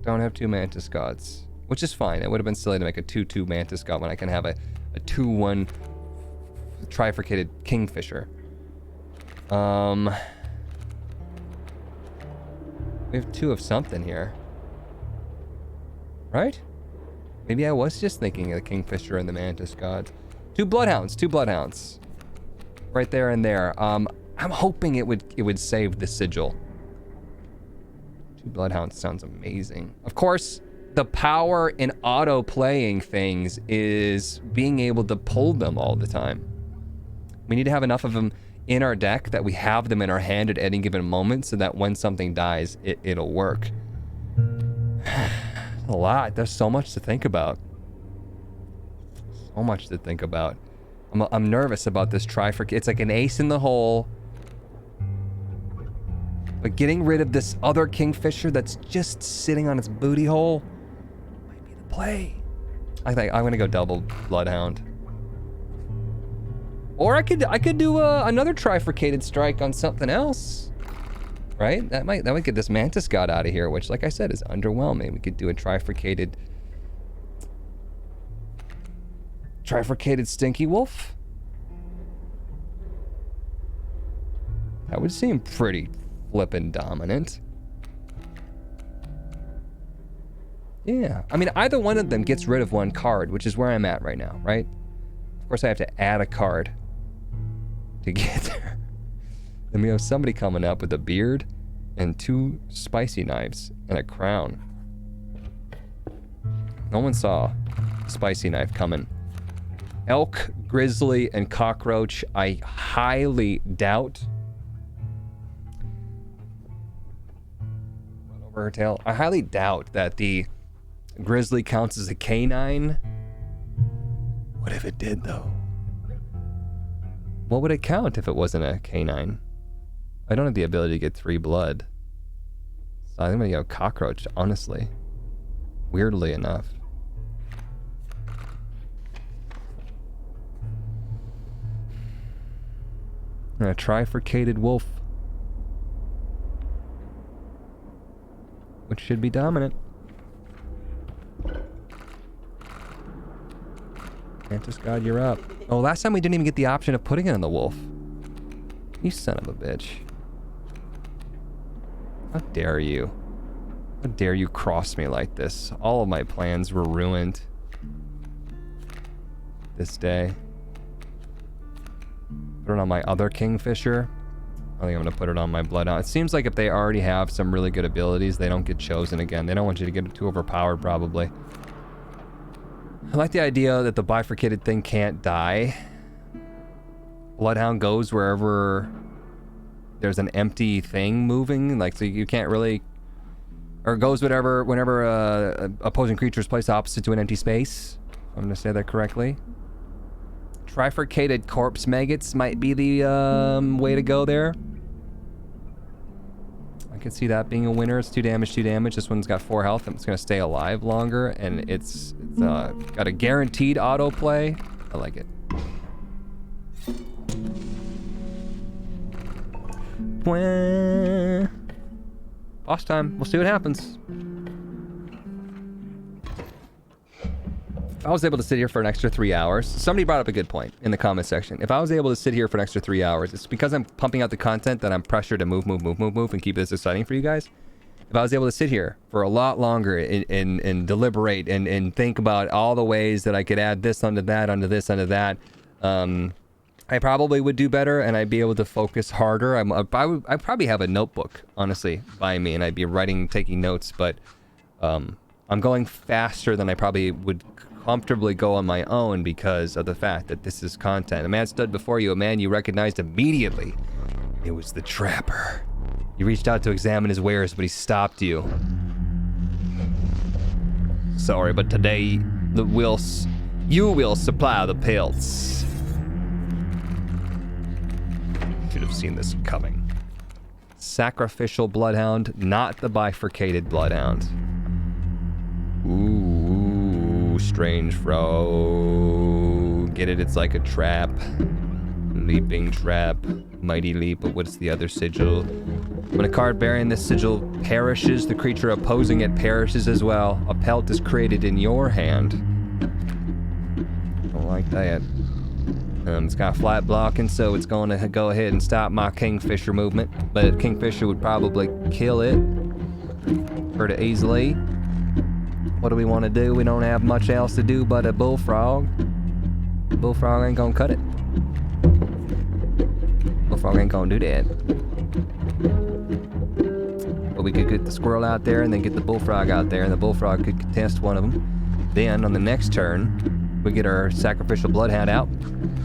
Don't have 2 Mantis Gods, which is fine. It would have been silly to make a 2-2 Mantis God when I can have a 2-1 trifurcated Kingfisher. We have 2 of something here. Right? Maybe I was just thinking of the Kingfisher and the Mantis Gods. 2 Bloodhounds. Right there and there. I'm hoping it would save the sigil. 2 Bloodhounds sounds amazing. Of course, the power in auto-playing things is being able to pull them all the time. We need to have enough of them in our deck that we have them in our hand at any given moment so that when something dies, it'll work. A lot. There's so much to think about. So much to think about. I'm nervous about this trifurcate. It's like an ace in the hole. But getting rid of this other Kingfisher that's just sitting on its booty hole might be the play. I think I'm gonna go double Bloodhound. Or I could do another trifurcated strike on something else. Right? That might get this Mantis God out of here, which, like I said, is underwhelming. We could do a trifurcated Stinky Wolf. That would seem pretty flippin' dominant. Yeah, I mean, either one of them gets rid of 1 card, which is where I'm at right now, right? Of course, I have to add a card to get there. Then we have somebody coming up with a beard and 2 spicy knives and a crown. No one saw spicy knife coming. Elk, grizzly, and cockroach, I highly doubt. Run over her tail. I highly doubt that the grizzly counts as a canine. What if it did, though? What would it count if it wasn't a canine? I don't have the ability to get 3 blood. So I think I'm gonna go cockroach, honestly. Weirdly enough. And a trifurcated wolf. Which should be dominant. Mantis God, you're up. Oh, last time we didn't even get the option of putting it on the wolf. You son of a bitch. How dare you? How dare you cross me like this? All of my plans were ruined. This day. Put it on my other kingfisher. I think I'm gonna put it on my bloodhound. It seems like if they already have some really good abilities, they don't get chosen again. They don't want you to get too overpowered, probably. I like the idea that the bifurcated thing can't die. Bloodhound goes wherever there's an empty thing moving, like, so you can't really, or goes whenever opposing creature is placed opposite to an empty space. I'm gonna say that correctly. Trifurcated corpse maggots might be the way to go there. I could see that being a winner. It's 2 damage, 2 damage. This one's got 4 health and it's gonna stay alive longer, and it's got a guaranteed autoplay. I like it. Boss time. We'll see what happens. If I was able to sit here for an extra 3 hours, somebody brought up a good point in the comment section. If I was able to sit here for an extra 3 hours, it's because I'm pumping out the content that I'm pressured to move, and keep this exciting for you guys. If I was able to sit here for a lot longer and deliberate and think about all the ways that I could add this onto that, onto this, onto that, I probably would do better, and I'd be able to focus harder. I'd probably have a notebook, honestly, by me, and I'd be writing, taking notes, but I'm going faster than I probably would comfortably go on my own because of the fact that this is content. A man stood before you, a man you recognized immediately. It was the trapper. You reached out to examine his wares, but he stopped you. Sorry, but today you will supply the pelts. Should have seen this coming. Sacrificial bloodhound, not the bifurcated bloodhound. Ooh, strange frog. Get it? It's like a trap. Leaping trap. Mighty leap, but what's the other sigil? When a card bearing this sigil perishes, the creature opposing it perishes as well. A pelt is created in your hand. Don't like that. It's got flat blocking, so it's going to go ahead and stop my kingfisher movement. But kingfisher would probably kill it pretty easily. What do we want to do? We don't have much else to do but a bullfrog. Bullfrog ain't gonna cut it. Bullfrog ain't gonna do that. But we could get the squirrel out there and then get the bullfrog out there, and the bullfrog could contest one of them. Then on the next turn, we get our sacrificial bloodhound out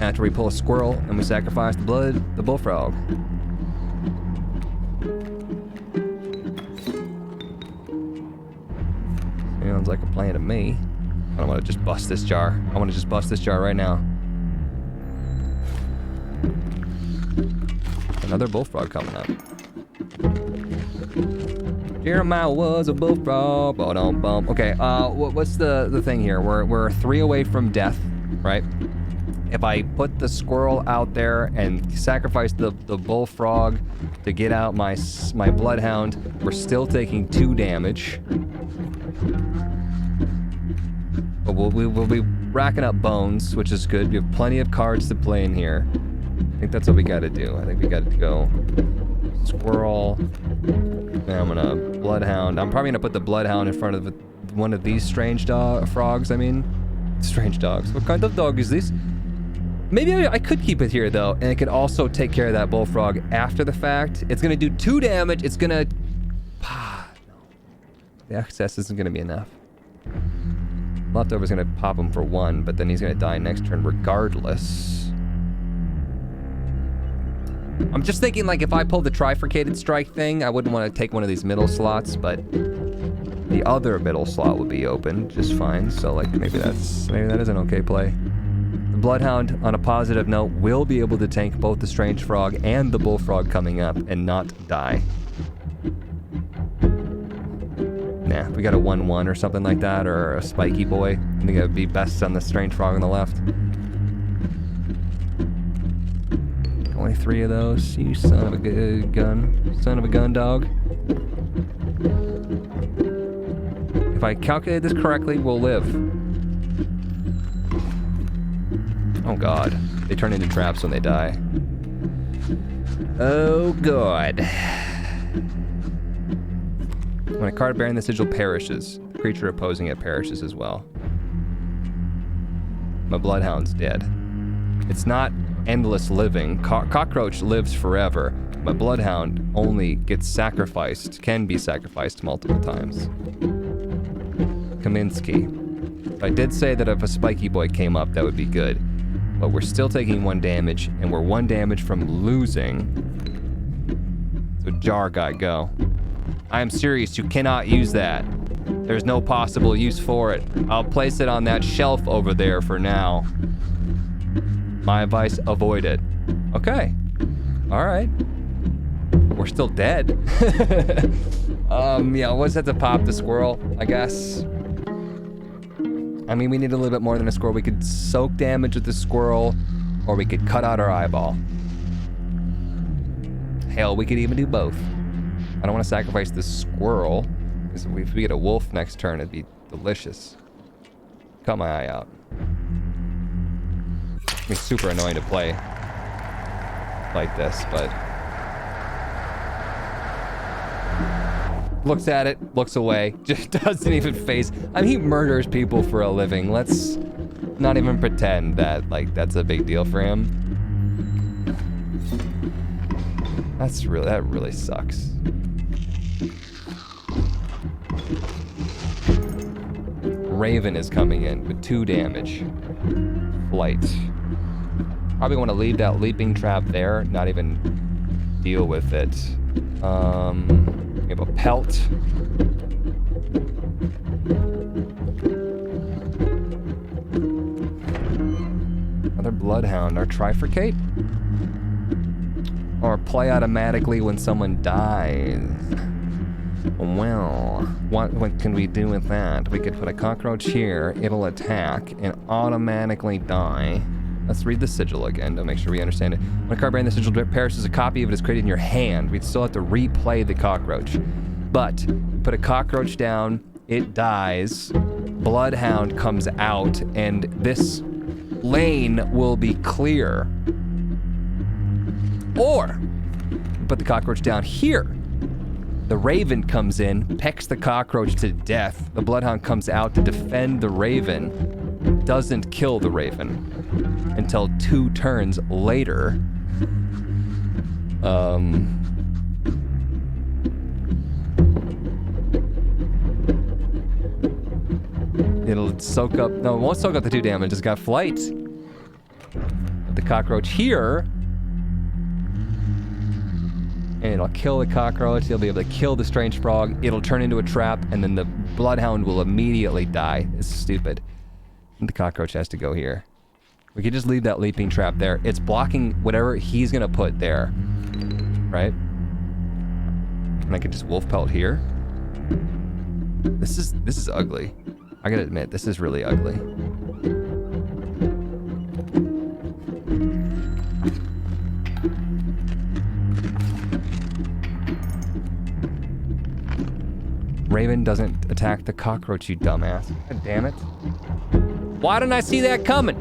after we pull a squirrel and we sacrifice the bullfrog. Sounds like a plan to me. I want to just bust this jar. I want to just bust this jar right now. Another bullfrog coming up. Jeremiah was a bullfrog. Okay, what's the thing here? We're 3 away from death, right? If I put the squirrel out there and sacrifice the bullfrog to get out my bloodhound, we're still taking 2 damage. But we'll be racking up bones, which is good. We have plenty of cards to play in here. I think that's what we got to do. I think we got to go squirrel. Then I'm gonna bloodhound. I'm probably gonna put the bloodhound in front of one of these strange frogs. I mean, strange dogs. What kind of dog is this? Maybe I could keep it here though, and it could also take care of that bullfrog after the fact. It's gonna do 2 damage. It's gonna. The excess isn't gonna be enough. Leftover's gonna pop him for 1, but then he's gonna die next turn regardless. I'm just thinking, like, if I pull the trifurcated strike thing, I wouldn't want to take one of these middle slots, but the other middle slot would be open just fine. So, like, maybe that is an okay play. The bloodhound, on a positive note, will be able to tank both the strange frog and the bullfrog coming up and not die. Nah, we got a 1-1 or something like that, or a spiky boy. I think it would be best on the strange frog on the left. Only 3 of those. You son of a gun. Son of a gun dog. If I calculate this correctly, we'll live. Oh god. They turn into traps when they die. Oh god. When a card bearing the sigil perishes, the creature opposing it perishes as well. My bloodhound's dead. It's not endless living. Cockroach lives forever. My bloodhound only gets sacrificed, can be sacrificed multiple times. Kaminsky. I did say that if a spiky boy came up, that would be good. But we're still taking 1 damage, and we're 1 damage from losing. So jar guy, go. I am serious, you cannot use that. There's no possible use for it. I'll place it on that shelf over there for now. My advice, avoid it. Okay. All right. We're still dead. Yeah, we'll just have to pop the squirrel, I guess. I mean, we need a little bit more than a squirrel. We could soak damage with the squirrel, or we could cut out our eyeball. Hell, we could even do both. I don't want to sacrifice the squirrel, because if we get a wolf next turn, it'd be delicious. Cut my eye out. It's super annoying to play like this, but... Looks at it, looks away, just doesn't even face. I mean, he murders people for a living. Let's not even pretend that, like, that's a big deal for him. That really sucks. Raven is coming in with 2 damage. Flight. Probably want to leave that leaping trap there, not even deal with it. We have a pelt. Another bloodhound. Our trifurcate? Or play automatically when someone dies. Well, what can we do with that? We could put a cockroach here, it'll attack, and automatically die. Let's read the sigil again to make sure we understand it. When a card bearing the sigil perishes, a copy of it is created in your hand. We'd still have to replay the cockroach. But, put a cockroach down, it dies, bloodhound comes out, and this lane will be clear. Or, put the cockroach down here. The raven comes in, pecks the cockroach to death. The bloodhound comes out to defend the raven, doesn't kill the raven until 2 turns later. It'll soak up, no, it won't soak up the 2 damage, it's got flight. Put the cockroach here. And it'll kill the cockroach, it'll be able to kill the strange frog, it'll turn into a trap, and then the bloodhound will immediately die. It's stupid. And the cockroach has to go here. We could just leave that leaping trap there. It's blocking whatever he's gonna put there. Right? And I could just wolf pelt here. This is ugly. I gotta admit, this is really ugly. Raven doesn't attack the cockroach, you dumbass. God damn it. Why didn't I see that coming?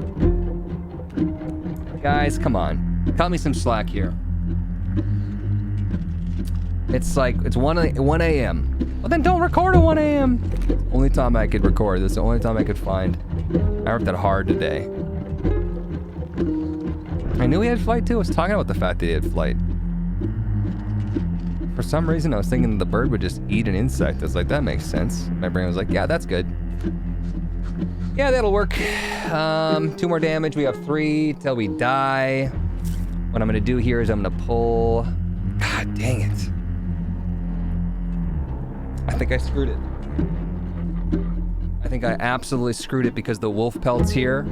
Guys, come on. Cut me some slack here. It's like, it's 1 a.m. Well, then don't record at 1 a.m. Only time I could record. This is the only time I could find. I worked that hard today. I knew he had flight too. I was talking about the fact that he had flight. For some reason, I was thinking the bird would just eat an insect. I was like, that makes sense. My brain was like, yeah, that's good. Yeah, that'll work. 2 more damage. We have 3 till we die. What I'm gonna do here is I'm gonna pull... God dang it. I think I screwed it. I think I absolutely screwed it because the wolf pelt's here.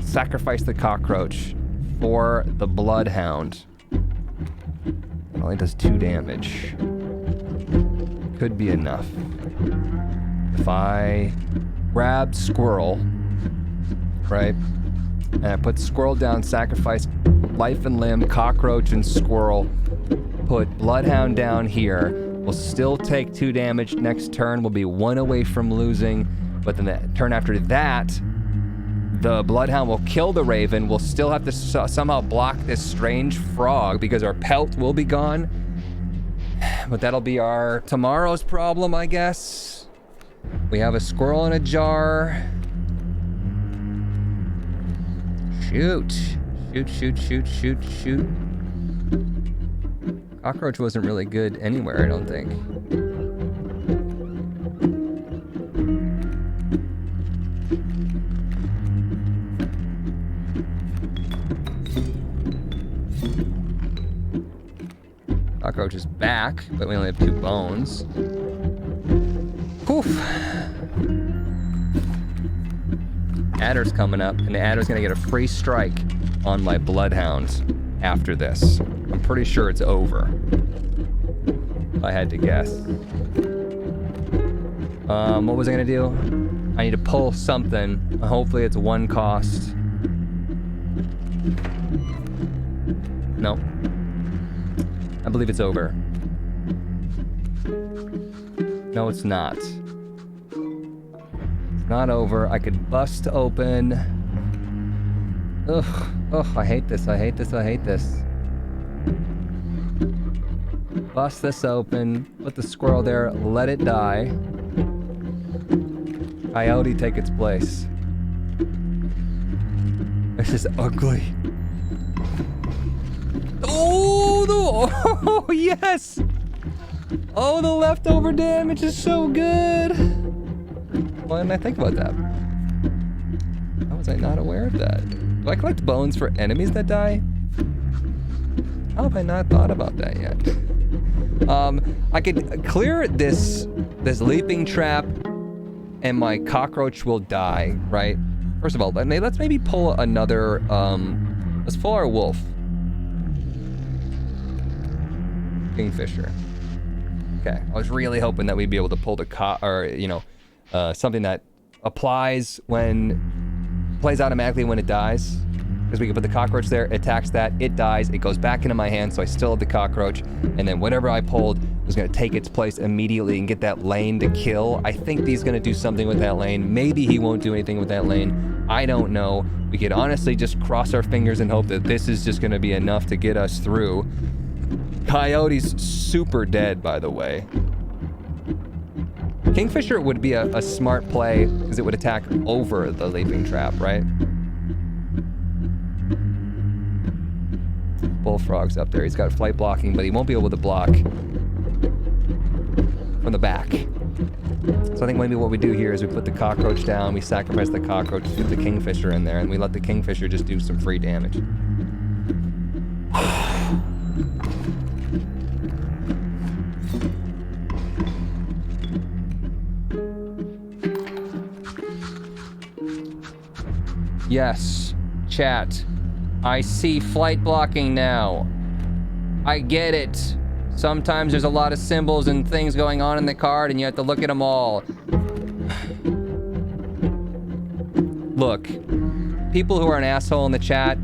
Sacrifice the cockroach for the bloodhound. It only does 2 damage. Could be enough. If I grab squirrel, right, and I put squirrel down, sacrifice life and limb, cockroach and squirrel, put bloodhound down here, we'll still take 2 damage. Next turn, we'll be 1 away from losing, but then the turn after that, the bloodhound will kill the raven. We'll still have to somehow block this strange frog because our pelt will be gone. But that'll be our tomorrow's problem, I guess. We have a squirrel in a jar. Shoot. Shoot. Cockroach wasn't really good anywhere, I don't think. Cockroach is back, but we only have 2 bones. Poof. Adder's coming up, and the adder's gonna get a free strike on my bloodhound after this. I'm pretty sure it's over, if I had to guess. What was I gonna do? I need to pull something. Hopefully it's 1 cost. No. I believe it's over. No, it's not. It's not over. I could bust open. Ugh, I hate this. Bust this open, put the squirrel there, let it die. Coyote take its place. This is ugly. Oh, yes! Oh, the leftover damage is so good! Why didn't I think about that? How was I not aware of that? Do I collect bones for enemies that die? How have I not thought about that yet? I could clear this leaping trap and my cockroach will die, right? First of all, let's maybe pull another, let's pull our wolf. Kingfisher. Okay, I was really hoping that we'd be able to pull the something that plays automatically when it dies. Because we can put the cockroach there, it attacks that, it dies, it goes back into my hand, so I still have the cockroach, and then whatever I pulled was gonna take its place immediately and get that lane to kill. I think he's gonna do something with that lane. Maybe he won't do anything with that lane. I don't know. We could honestly just cross our fingers and hope that this is just gonna be enough to get us through. Coyote's super dead, by the way. Kingfisher would be a smart play because it would attack over the leaping trap, right? Bullfrog's up there. He's got flight blocking, but he won't be able to block from the back. So I think maybe what we do here is we put the cockroach down, we sacrifice the cockroach, shoot the Kingfisher in there, and we let the Kingfisher just do some free damage. Yes, chat. I see flight blocking now. I get it. Sometimes there's a lot of symbols and things going on in the card and you have to look at them all. Look, people who are an asshole in the chat,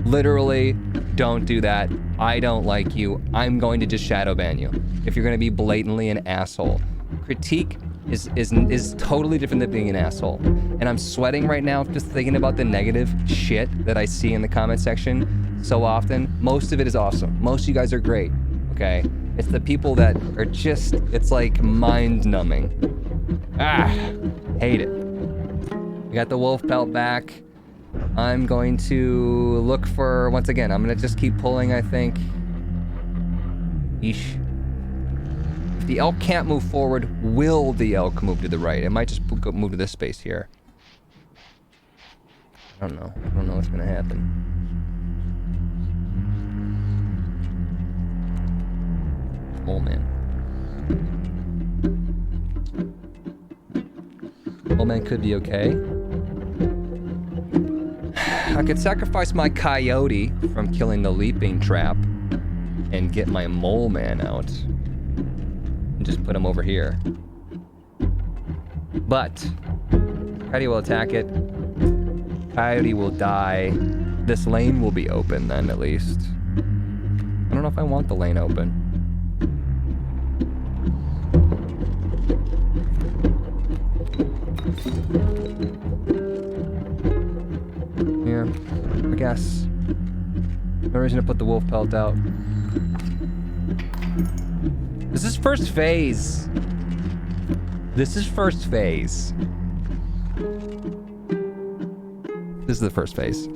literally don't do that. I don't like you. I'm going to just shadow ban you if you're going to be blatantly an asshole. Critique is totally different than being an asshole. And I'm sweating right now just thinking about the negative shit that I see in the comment section so often. Most of it is awesome. Most of you guys are great, okay? It's the people that are just, it's like mind-numbing. Hate it. We got the wolf pelt back. I'm going to look for, once again, I'm gonna just keep pulling, I think. Yeesh. If the elk can't move forward, will the elk move to the right? It might just move to this space here. I don't know. I don't know what's gonna happen. Oh man. Oh man could be okay. I could sacrifice my coyote from killing the leaping trap and get my mole man out. And just put him over here. But Coyote will attack it. Coyote will die. This lane will be open then, at least. I don't know if I want the lane open. Yeah, I guess. No reason to put the wolf pelt out. This is first phase. This is first phase. This is the first phase.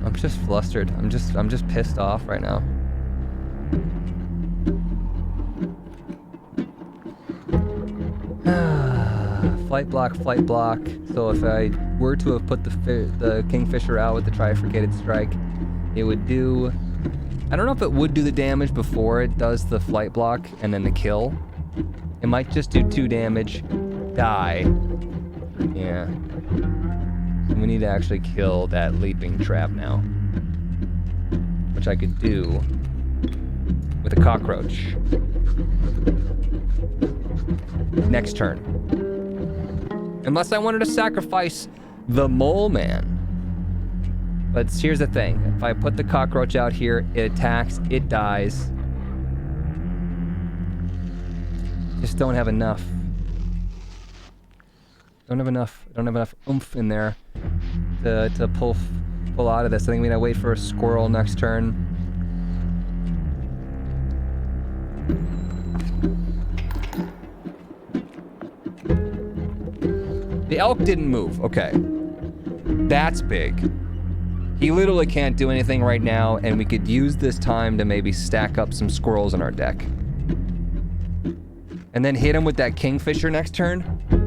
I'm just flustered. I'm just pissed off right now. Flight block, flight block. So if I were to have put the Kingfisher out with the trifurcated strike, it would do... I don't know if it would do the damage before it does the flight block and then the kill. It might just do 2 damage, die. Yeah. So we need to actually kill that leaping trap now. Which I could do with a cockroach. Next turn. Unless I wanted to sacrifice the mole man. But here's the thing. If I put the cockroach out here, it attacks, it dies. Just don't have enough. Don't have enough oomph in there to pull out of this. I think we gotta wait for a squirrel next turn. The elk didn't move. Okay. That's big. He literally can't do anything right now, and we could use this time to maybe stack up some squirrels in our deck. And then hit him with that Kingfisher next turn,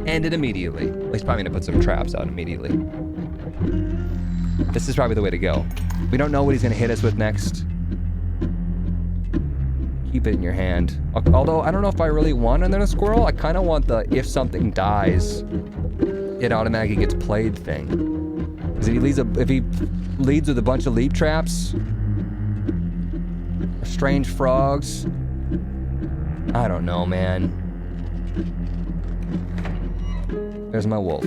end it immediately. Well, he's probably gonna put some traps out immediately. This is probably the way to go. We don't know what he's gonna hit us with next. Keep it in your hand. Although, I don't know if I really want another squirrel. I kind of want the, if something dies, it automatically gets played thing. Because if he leads with a bunch of leap traps, or strange frogs, I don't know, man. There's my wolf.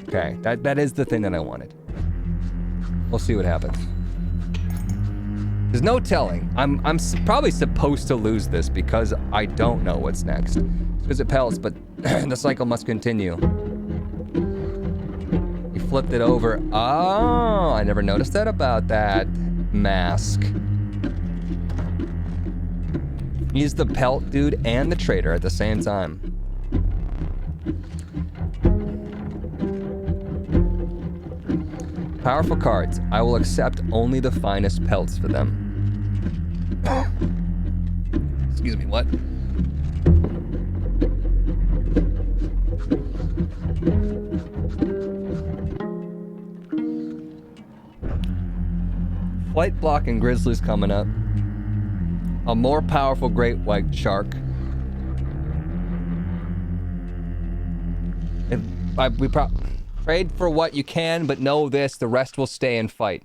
Okay, that is the thing that I wanted. We'll see what happens. There's no telling. I'm probably supposed to lose this because I don't know what's next. Because it pelts, but the cycle must continue. He flipped it over. Oh, I never noticed that about that mask. He's the pelt dude and the trader at the same time. Powerful cards. I will accept only the finest pelts for them. Excuse me, what? Flight block and grizzlies coming up. A more powerful great white shark. We trade for what you can, but know this, the rest will stay and fight.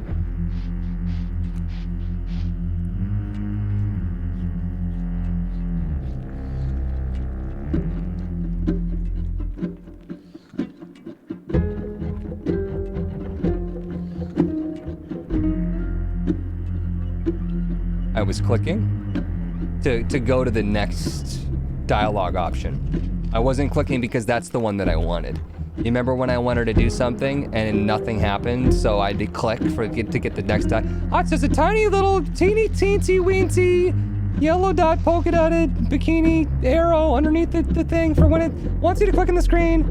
I was clicking to go to the next dialogue option. I wasn't clicking because that's the one that I wanted. You remember when I wanted to do something and nothing happened, so I did click to get the next dot. Oh, it's just a tiny little teeny teensy weensy yellow dot polka dotted bikini arrow underneath the thing for when it wants you to click on the screen.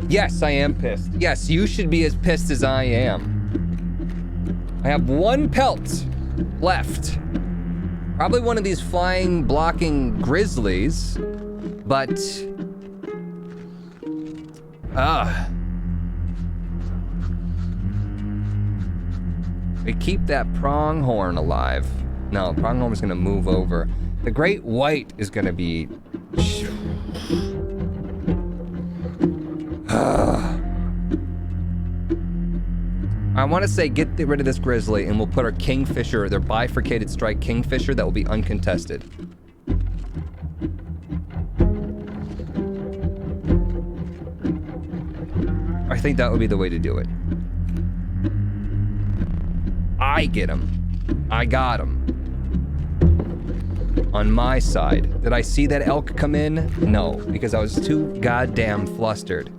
Yes, I am pissed. Yes, you should be as pissed as I am. I have one pelt left. Probably one of these flying, blocking grizzlies, but... We keep that pronghorn alive. No, pronghorn is gonna move over. The great white is gonna be... I want to say get rid of this grizzly and we'll put our kingfisher, their bifurcated strike kingfisher that will be uncontested. I think that would be the way to do it. I get him. I got him. On my side. Did I see that elk come in? No, because I was too goddamn flustered.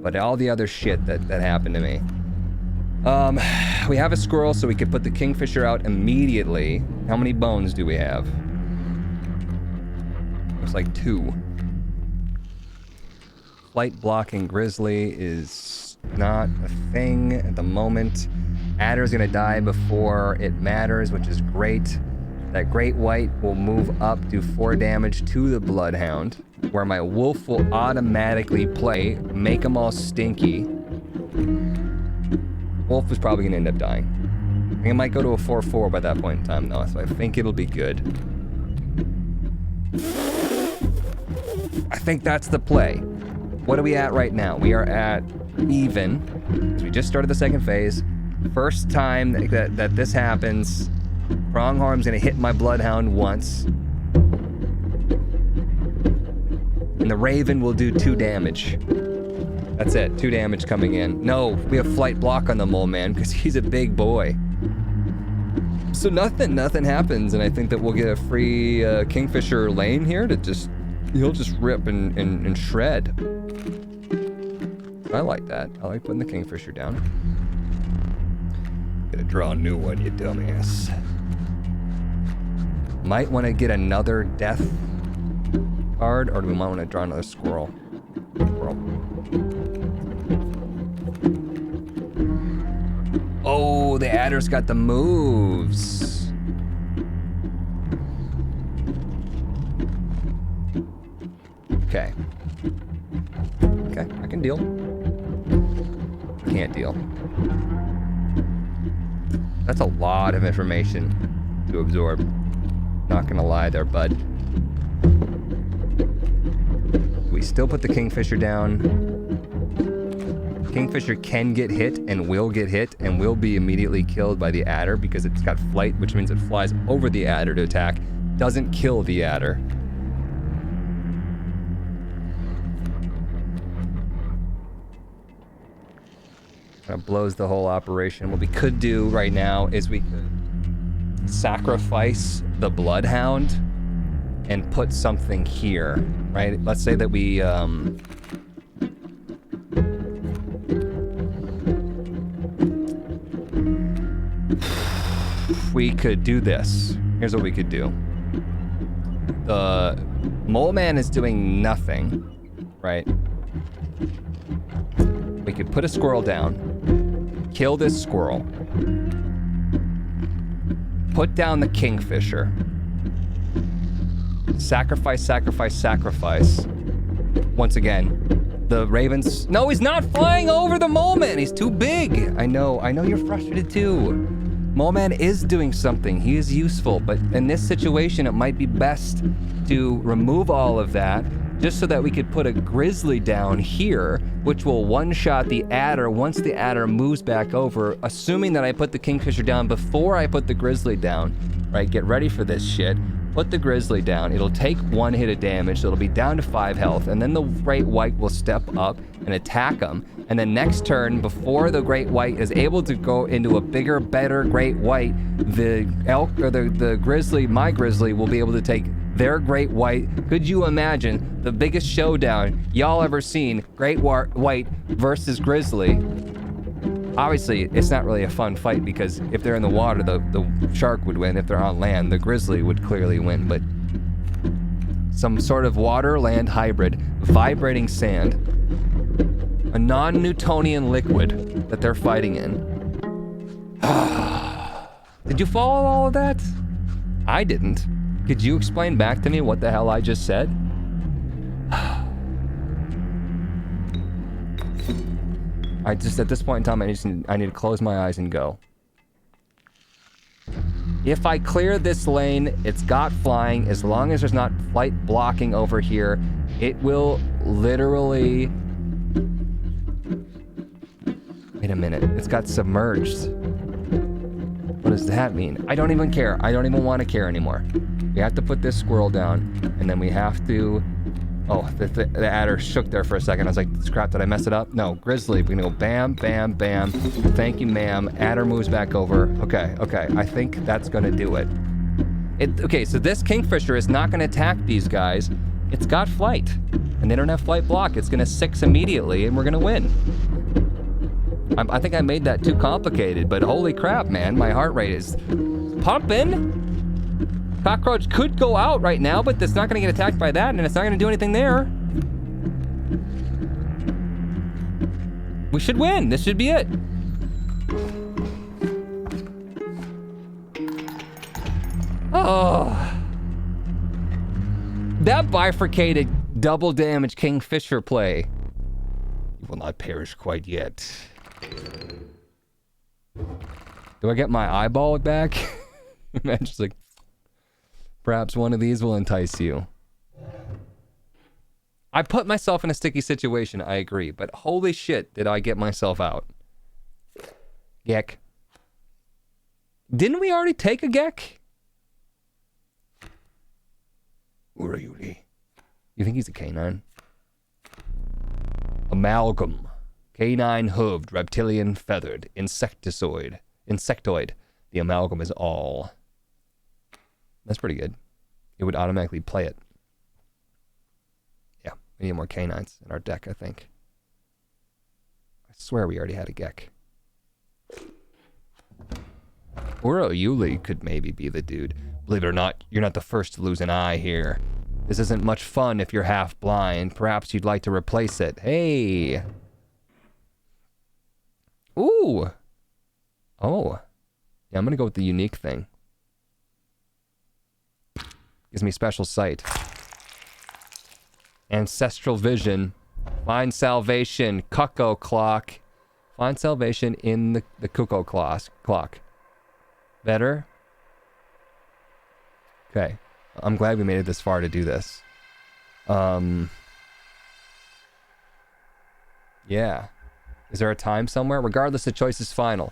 But all the other shit that happened to me. We have a squirrel, so we could put the kingfisher out immediately. How many bones do we have? Looks like 2. Flight blocking grizzly is not a thing at the moment. Adder's gonna die before it matters, which is great. That great white will move up, do 4 damage to the bloodhound, where my wolf will automatically play, make them all stinky. Wolf is probably gonna end up dying. I think it might go to a 4-4 by that point in time though, so I think it'll be good. I think that's the play. What are we at right now? We are at even, because we just started the second phase. First time that this happens, Pronghorn's gonna hit my bloodhound once. And the Raven will do 2 damage. That's it, 2 damage coming in. No, we have flight block on the mole man because he's a big boy. So nothing happens, and I think that we'll get a free Kingfisher lane here to just, he'll just rip and shred. I like that. I like putting the Kingfisher down. Gotta draw a new one, you dumbass. Might want to get another death card, or do we might want to draw another squirrel? Oh, the adder's got the moves. Okay. Okay, I can deal. Can't deal. That's a lot of information to absorb. Not gonna lie there, bud. We still put the Kingfisher down. Kingfisher can get hit and will be immediately killed by the adder because it's got flight, which means it flies over the adder to attack. Doesn't kill the adder. Kind of blows the whole operation. What we could do right now is we could sacrifice the bloodhound and put something here, right? Let's say that we could do this. Here's what we could do. The mole man is doing nothing, right? We could put a squirrel down, kill this squirrel, put down the Kingfisher, sacrifice. Once again, the ravens. No, he's not flying over the mole man. He's too big. I know you're frustrated too. Mole man is doing something. He is useful, but in this situation, it might be best to remove all of that just so that we could put a grizzly down here, which will one-shot the adder once the adder moves back over, assuming that I put the Kingfisher down before I put the grizzly down, right? Get ready for this shit. Put the grizzly down. It'll take 1 hit of damage, so it'll be down to 5 health, and then the great white will step up and attack him. And then next turn, before the great white is able to go into a bigger, better great white, the elk or the grizzly, my grizzly, will be able to take their great white. Could you imagine the biggest showdown y'all ever seen? Great white versus grizzly. Obviously, it's not really a fun fight because if they're in the water, the shark would win. If they're on land, the grizzly would clearly win. But some sort of water-land hybrid, vibrating sand, a non-Newtonian liquid that they're fighting in. Did you follow all of that? I didn't. Could you explain back to me what the hell I just said? At this point in time, I need to close my eyes and go. If I clear this lane, it's got flying. As long as there's not flight blocking over here, it will literally Wait a minute. It's got submerged. What does that mean? I don't even care. I don't even want to care anymore. We have to put this squirrel down, and then we have to... Oh, the adder shook there for a second. I was like, crap, did I mess it up? No, grizzly. We're gonna go bam, bam, bam. Thank you, ma'am. Adder moves back over. Okay. I think that's gonna do it. Okay, so this kingfisher is not gonna attack these guys. It's got flight, and they don't have flight block. It's gonna 6 immediately, and we're gonna win. I think I made that too complicated, but holy crap, man. My heart rate is pumping. Cockroach could go out right now, but it's not gonna get attacked by that, and it's not gonna do anything there. We should win. This should be it. Oh. That bifurcated double damage kingfisher play. You will not perish quite yet. Do I get my eyeball back? Man, just like, perhaps one of these will entice you. I put myself in a sticky situation, I agree, but holy shit, did I get myself out. Gek. Didn't we already take a Gek? Urayuri. You think he's a canine? Amalgam. Canine hooved, reptilian feathered, insectoid. The amalgam is all. That's pretty good. It would automatically play it. Yeah, we need more canines in our deck, I think. I swear we already had a Gek. Uro Yuli could maybe be the dude. Believe it or not, you're not the first to lose an eye here. This isn't much fun if you're half blind. Perhaps you'd like to replace it. Hey. Ooh. Oh. Yeah, I'm gonna go with the unique thing. Gives me special sight. Ancestral vision. Find salvation. Cuckoo clock. Find salvation in the cuckoo clock. Better? Okay. I'm glad we made it this far to do this. Yeah. Is there a time somewhere? Regardless, the choice is final.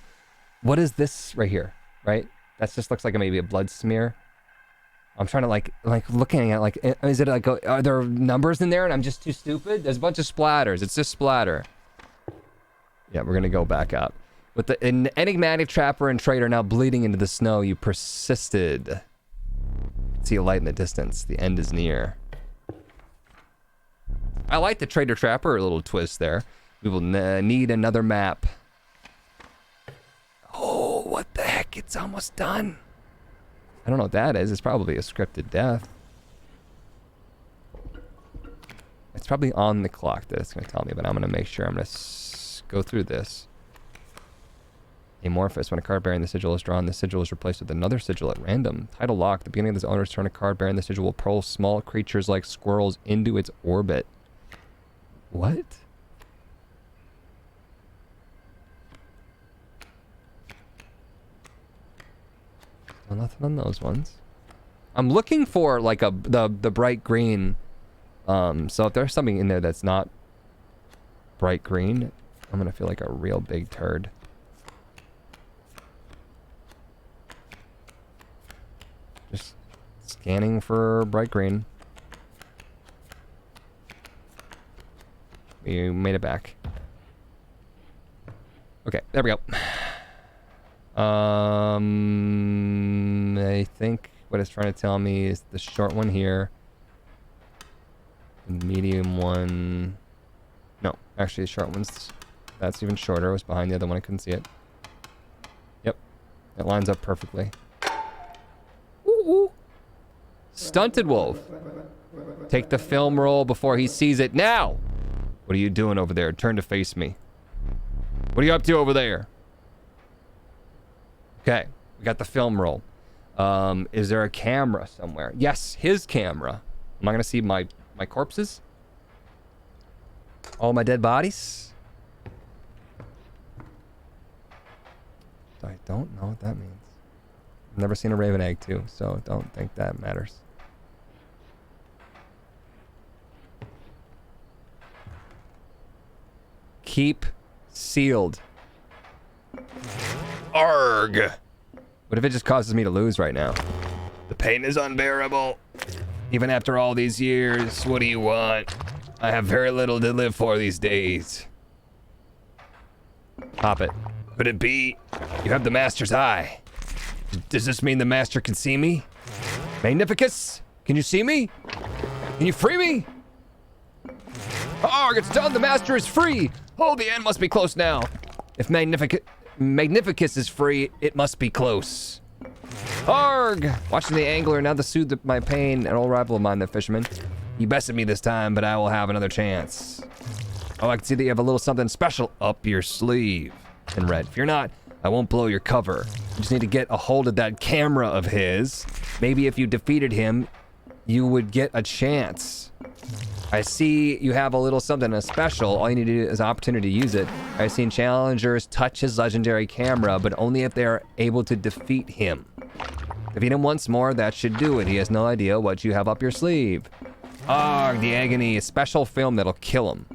What is this right here? Right? That just looks like maybe a blood smear. I'm trying to like looking at like, is it like, are there numbers in there and I'm just too stupid? There's a bunch of splatters. It's just splatter. Yeah, we're gonna go back up. With the enigmatic trapper and trader now bleeding into the snow, you persisted. See a light in the distance. The end is near. I like the trader trapper, a little twist there. We will need another map. Oh, what the heck? It's almost done. I don't know what that is. It's probably a scripted death. It's probably on the clock that it's going to tell me, but I'm going to make sure. I'm going to go through this. Amorphous. When a card bearing the sigil is drawn, the sigil is replaced with another sigil at random. Title lock. At the beginning of this owner's turn, a card bearing the sigil will pull small creatures like squirrels into its orbit. What? Well, nothing on those ones. I'm looking for like the bright green. So if there's something in there that's not bright green, I'm gonna feel like a real big turd. Just scanning for bright green. We made it back. Okay, there we go. I think what it's trying to tell me is the short one here. The medium one. No, actually the short one's, that's even shorter. It was behind the other one. I couldn't see it. Yep, it lines up perfectly. Ooh. Stunted wolf. Take the film roll before he sees it now. What are you doing over there? Turn to face me. What are you up to over there? Okay, we got the film roll. Is there a camera somewhere? Yes, his camera. Am I gonna see my corpses? All my dead bodies? I don't know what that means. I've never seen a raven egg too, so don't think that matters. Keep sealed. Arg! What if it just causes me to lose right now? The pain is unbearable. Even after all these years, what do you want? I have very little to live for these days. Pop it. Could it be you have the Master's eye? Does this mean the Master can see me? Magnificus? Can you see me? Can you free me? Arg, it's done. The Master is free. Oh, the end must be close now. If Magnificus is free, it must be close. Arg! Watching the angler, now to soothe my pain, an old rival of mine, the fisherman. You bested me this time, but I will have another chance. Oh, I can see that you have a little something special up your sleeve. In red. Fear not, I won't blow your cover. You just need to get a hold of that camera of his. Maybe if you defeated him, you would get a chance. I see you have a little something, a special. All you need to do is an opportunity to use it. I've seen challengers touch his legendary camera, but only if they're able to defeat him. Defeat him once more, that should do it. He has no idea what you have up your sleeve. Arg, the agony, a special film that'll kill him.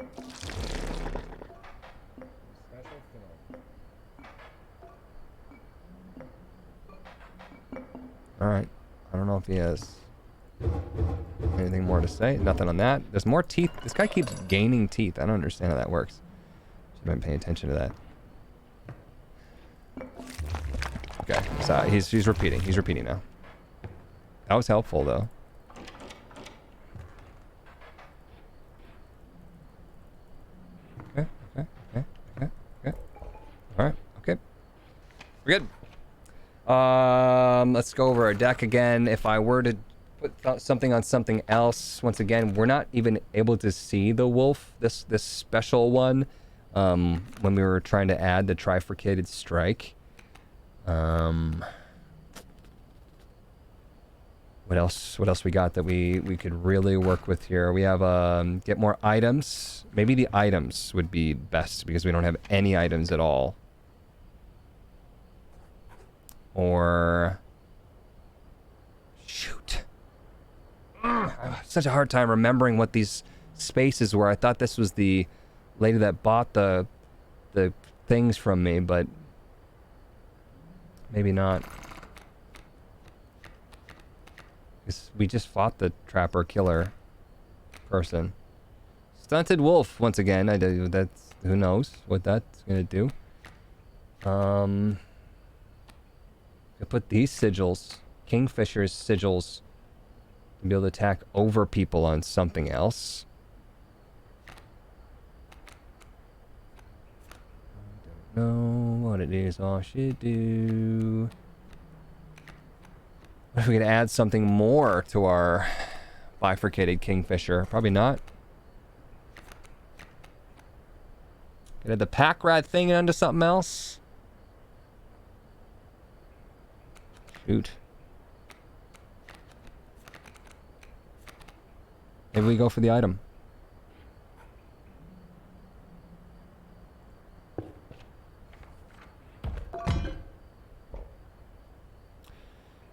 Alright, I don't know if he has anything more to say. Nothing on that. There's more teeth. This guy keeps gaining teeth. I don't understand how that works. Should have been paying attention to that. Okay, so he's repeating. He's repeating now. That was helpful, though. Okay. Alright, okay. We're good. Let's go over our deck again. If I were to put something on something else, once again, we're not even able to see the wolf, this special one, when we were trying to add the trifurcated strike. What else we got that we could really work with here? We have, get more items. Maybe the items would be best because we don't have any items at all. Or shoot. I have such a hard time remembering what these spaces were. I thought this was the lady that bought the things from me, but maybe not. We just fought the trapper killer person. Stunted wolf once again. That's, who knows what that's gonna do. I put these sigils, Kingfisher's sigils, to be able to attack over people on something else. I don't know what it is I should do. What if we could add something more to our bifurcated Kingfisher? Probably not. Could add the pack rat thing onto something else. Shoot. Maybe we go for the item.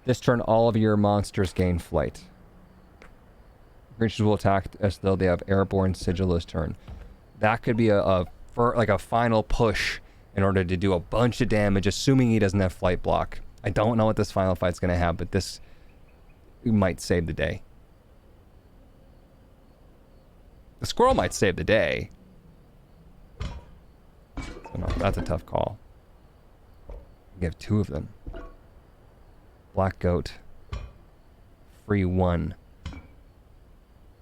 This turn, all of your monsters gain flight. Creatures will attack as though they have airborne sigil this turn. That could be like a final push in order to do a bunch of damage, assuming he doesn't have flight block. I don't know what this final fight's gonna have, but this might save the day. The squirrel might save the day. So no, that's a tough call. We have two of them. Black goat. Free one.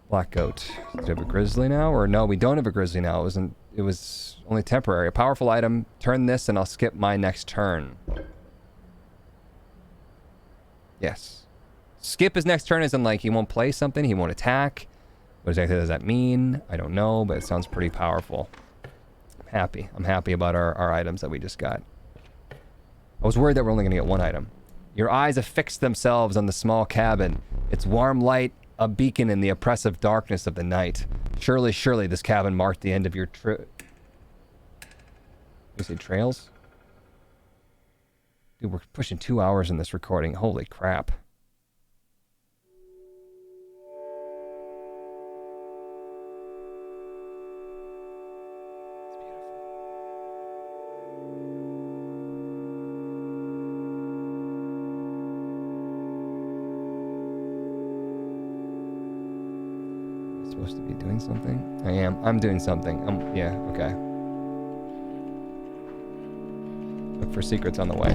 Black goat. Do we have a grizzly now? Or no, we don't have a grizzly now. It was only temporary. A powerful item. Turn this and I'll skip my next turn. Yes. Skip his next turn as in like he won't play something, he won't attack. What exactly does that mean? I don't know, but it sounds pretty powerful. I'm happy. I'm happy about our items that we just got. I was worried that we're only gonna get one item. Your eyes affix themselves on the small cabin. Its warm light, a beacon in the oppressive darkness of the night. Surely, surely this cabin marked the end of your trip. You say trails? Dude, we're pushing 2 hours in this recording. Holy crap. It's beautiful. supposed to be doing something? I am. I'm doing something. Yeah, okay. Look for secrets on the way.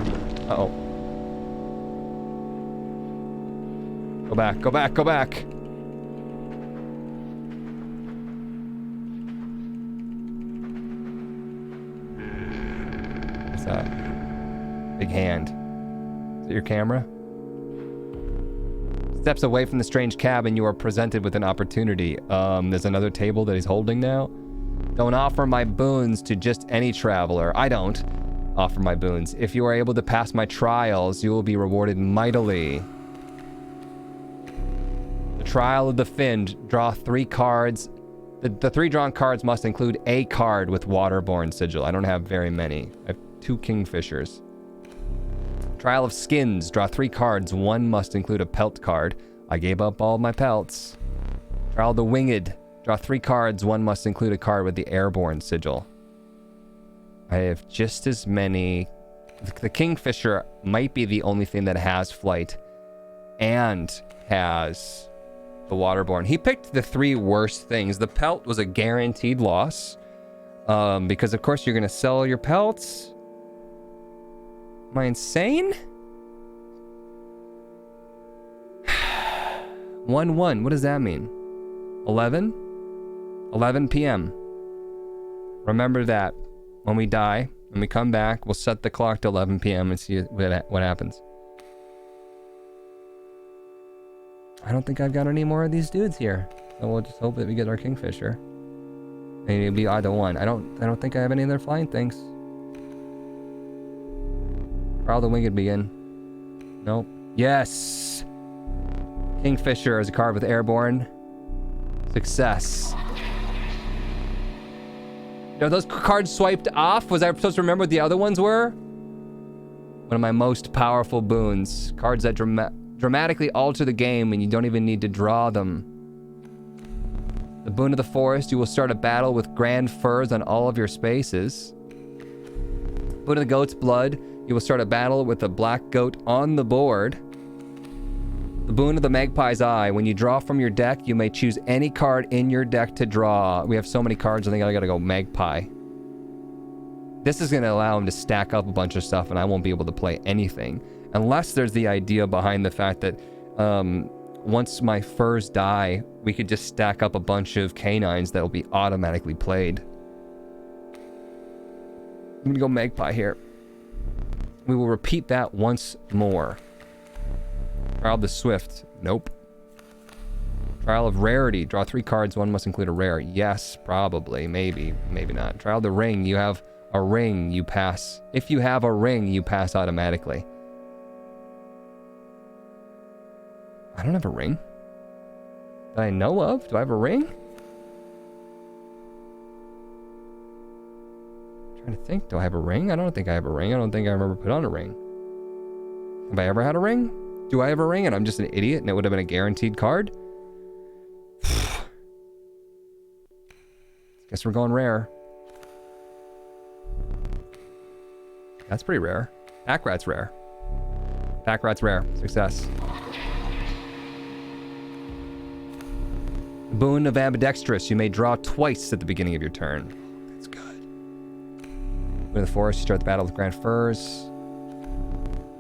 Uh-oh. Go back, go back, go back! What's that? Big hand. Is it your camera? Steps away from the strange cabin, you are presented with an opportunity. There's another table that he's holding now. Don't offer my boons to just any traveler. I don't offer my boons. If you are able to pass my trials, you will be rewarded mightily. The Trial of the Find. Draw 3 cards. The 3 drawn cards must include a card with waterborne sigil. I don't have very many. I have 2 kingfishers. Trial of Skins. Draw 3 cards. 1 must include a pelt card. I gave up all my pelts. Trial of the Winged. Draw 3 cards. 1 must include a card with the airborne sigil. I have just as many. The Kingfisher might be the only thing that has flight and has the waterborne. He picked the 3 worst things. The pelt was a guaranteed loss. Because of course you're going to sell your pelts. Am I insane? 1-1. What does that mean? 11? 11 p.m. Remember that. When we die, when we come back, we'll set the clock to 11 p.m. and see what happens. I don't think I've got any more of these dudes here. So we'll just hope that we get our Kingfisher. Maybe it'll be either one. I don't think I have any of their flying things. Trial the Winged begin. Nope. Yes! Kingfisher is a card with airborne. Success. Are those cards swiped off? Was I supposed to remember what the other ones were? One of my most powerful boons. Cards that dramatically alter the game and you don't even need to draw them. The Boon of the Forest. You will start a battle with grand furs on all of your spaces. Boon of the Goat's Blood. You will start a battle with a black goat on the board. The Boon of the Magpie's Eye. When you draw from your deck, you may choose any card in your deck to draw. We have so many cards, I think I gotta go Magpie. This is gonna allow him to stack up a bunch of stuff and I won't be able to play anything. Unless there's the idea behind the fact that once my furs die, we could just stack up a bunch of canines that will be automatically played. I'm gonna go Magpie here. We will repeat that once more. Trial of the Swift. Nope. Trial of Rarity. Draw 3 cards. 1 must include a rare. Yes, probably. Maybe. Maybe not. Trial of the Ring. You have a ring. You pass. If you have a ring, you pass automatically. I don't have a ring. That I know of? Do I have a ring? I'm trying to think. Do I have a ring? I don't think I have a ring. I don't think I remember put on a ring. Have I ever had a ring? Do I have a ring and I'm just an idiot and it would have been a guaranteed card? Guess we're going rare. That's pretty rare. Pack Rat's rare. Pack Rat's rare. Success. Boon of Ambidextrous. You may draw twice at the beginning of your turn. That's good. Boon of the Forest. You start the battle with Grand Furs.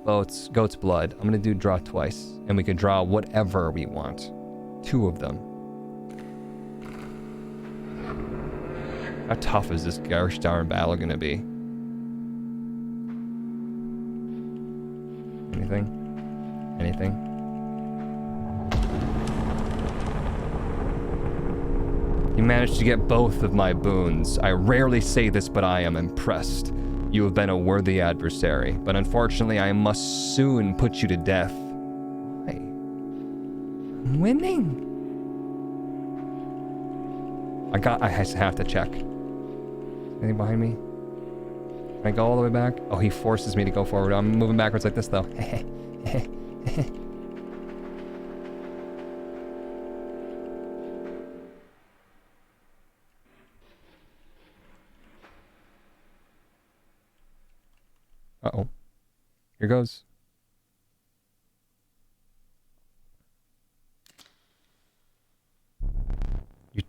Goat's Blood. I'm gonna do draw twice. And we can draw whatever we want. 2 of them. How tough is this gosh darn battle gonna be? Anything? Anything? You managed to get both of my boons. I rarely say this, but I am impressed. You have been a worthy adversary, but unfortunately I must soon put you to death. Why? I'm winning. I have to check. Anything behind me? Can I go all the way back? Oh, he forces me to go forward. I'm moving backwards like this though. Uh-oh. Here goes.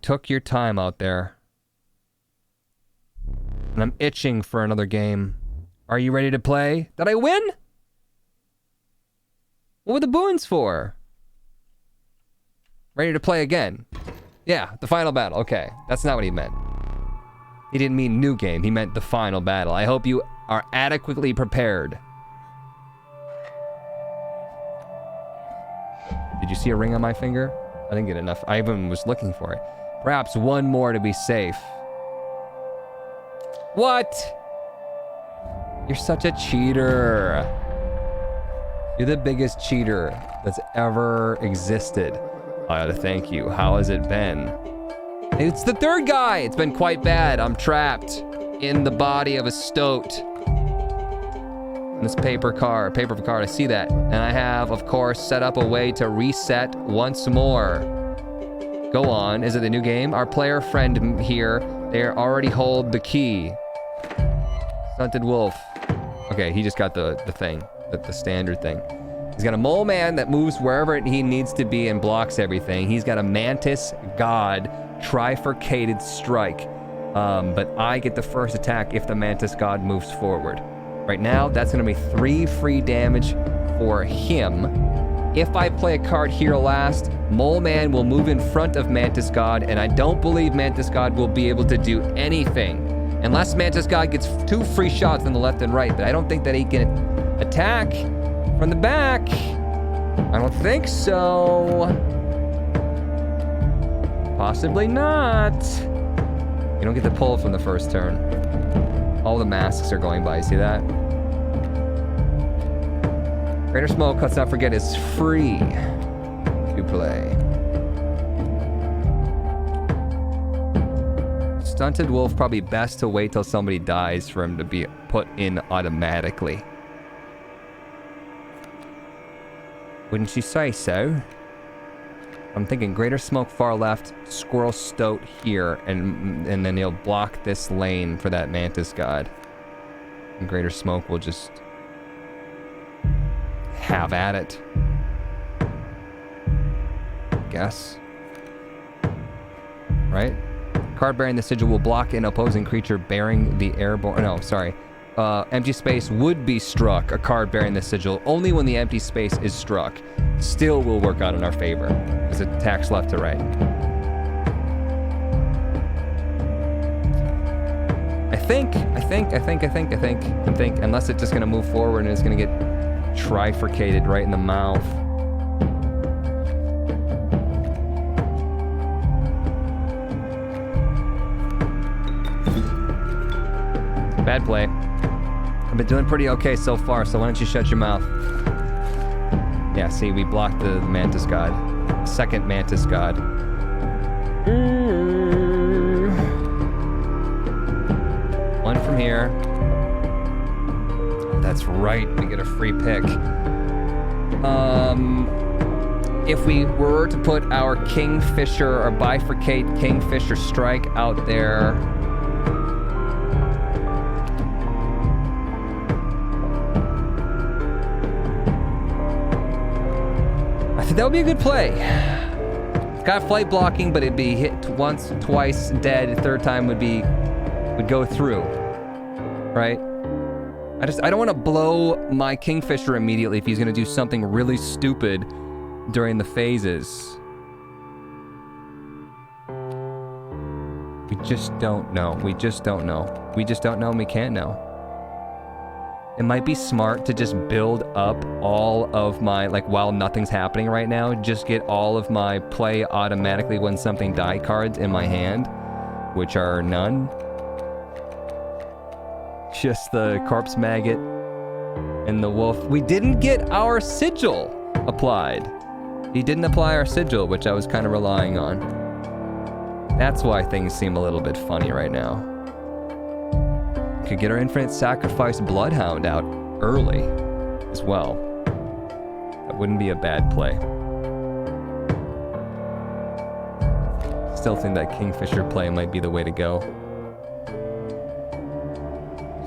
took your time out there. And I'm itching for another game. Are you ready to play? Did I win? What were the boons for? Ready to play again. Yeah, the final battle. Okay, that's not what he meant. He didn't mean new game. He meant the final battle. I hope you are adequately prepared. Did you see a ring on my finger? I didn't get enough. I even was looking for it. Perhaps one more to be safe. What? You're such a cheater. You're the biggest cheater that's ever existed. I ought to thank you. How has it been? It's the third guy. It's been quite bad. I'm trapped in the body of a stoat. In this paper card. I see that. And I have, of course, set up a way to reset once more. Go on. Is it the new game? Our player friend here, they already hold the key. Stunted wolf. Okay, he just got the thing. The standard thing. He's got a mole man that moves wherever he needs to be and blocks everything. He's got a mantis god trifurcated strike. But I get the first attack if the mantis god moves forward. Right now, that's going to be 3 free damage for him. If I play a card here last, Mole Man will move in front of Mantis God, and I don't believe Mantis God will be able to do anything. Unless Mantis God gets 2 free shots on the left and right, but I don't think that he can attack from the back. I don't think so. Possibly not. You don't get to pull from the first turn. All the masks are going by, see that? Greater Smoke, let's not forget, is free to play. Stunted Wolf, probably best to wait till somebody dies for him to be put in automatically. Wouldn't you say so? I'm thinking Greater Smoke far left, Squirrel Stoat here, and then he'll block this lane for that Mantis God. And Greater Smoke will just have at it. Guess. Right? Card bearing the sigil will block an opposing creature bearing the airborne... No, sorry. Empty space would be struck, a card bearing the sigil, only when the empty space is struck. Still will work out in our favor, because it attacks left to right. I think, unless it's just gonna move forward and it's gonna get trifurcated right in the mouth. Bad play. I've been doing pretty okay so far, so why don't you shut your mouth? Yeah, see, we blocked the Mantis God. Second Mantis God. One from here. That's right, we get a free pick. If we were to put our Kingfisher or bifurcate Kingfisher strike out there... That would be a good play. It's got flight blocking, but it'd be hit once, twice, dead. Third time would go through. Right? I don't want to blow my Kingfisher immediately if he's going to do something really stupid during the phases. We just don't know. We just don't know. We just don't know and we can't know. It might be smart to just build up all of my, like, while nothing's happening right now, just get all of my play automatically when something die cards in my hand, which are none. Just the Corpse Maggot and the Wolf. We didn't get our sigil applied. He didn't apply our sigil, which I was kind of relying on. That's why things seem a little bit funny right now. Could get our Infinite Sacrifice Bloodhound out early as well. That wouldn't be a bad play. Still think that Kingfisher play might be the way to go.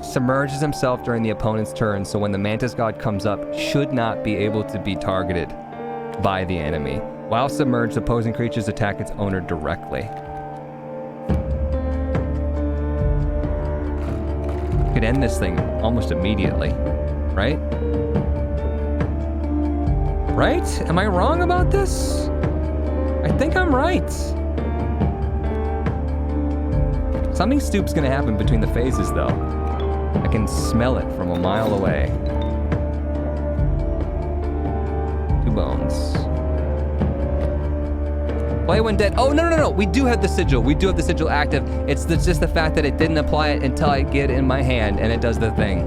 Submerges himself during the opponent's turn, so when the Mantis God comes up, should not be able to be targeted by the enemy. While submerged, opposing creatures attack its owner directly. Could end this thing almost immediately, right? Right? Am I wrong about this? I think I'm right. Something stupid's gonna happen between the phases, though. I can smell it from a mile away. 2 bones. Play when dead. Oh, no. We do have the sigil. We do have the sigil active. It's just the fact that it didn't apply it until I get it in my hand and it does the thing.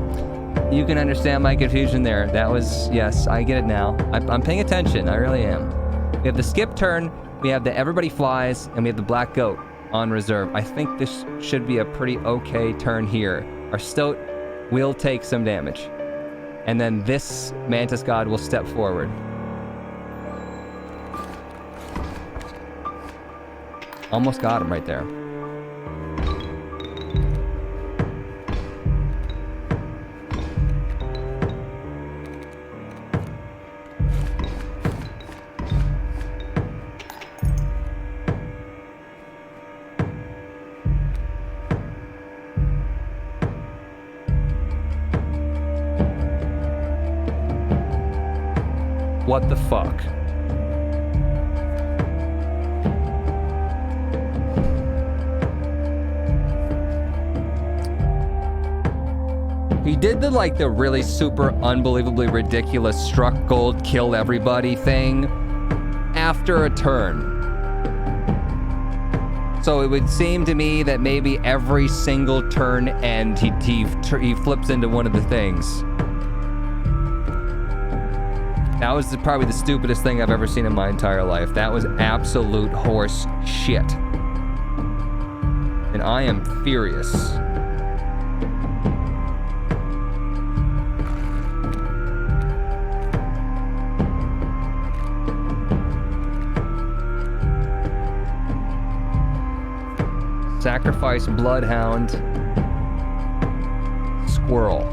You can understand my confusion there. That was, yes, I get it now. I'm paying attention. I really am. We have the skip turn. We have the everybody flies. And we have the black goat on reserve. I think this should be a pretty okay turn here. Our stoat will take some damage. And then this mantis god will step forward. Almost got him right there. What the fuck? He did the really super unbelievably ridiculous struck gold, killed everybody thing after a turn. So it would seem to me that maybe every single turn end he flips into one of the things. That was probably the stupidest thing I've ever seen in my entire life. That was absolute horse shit. And I am furious. Sacrifice bloodhound. Squirrel.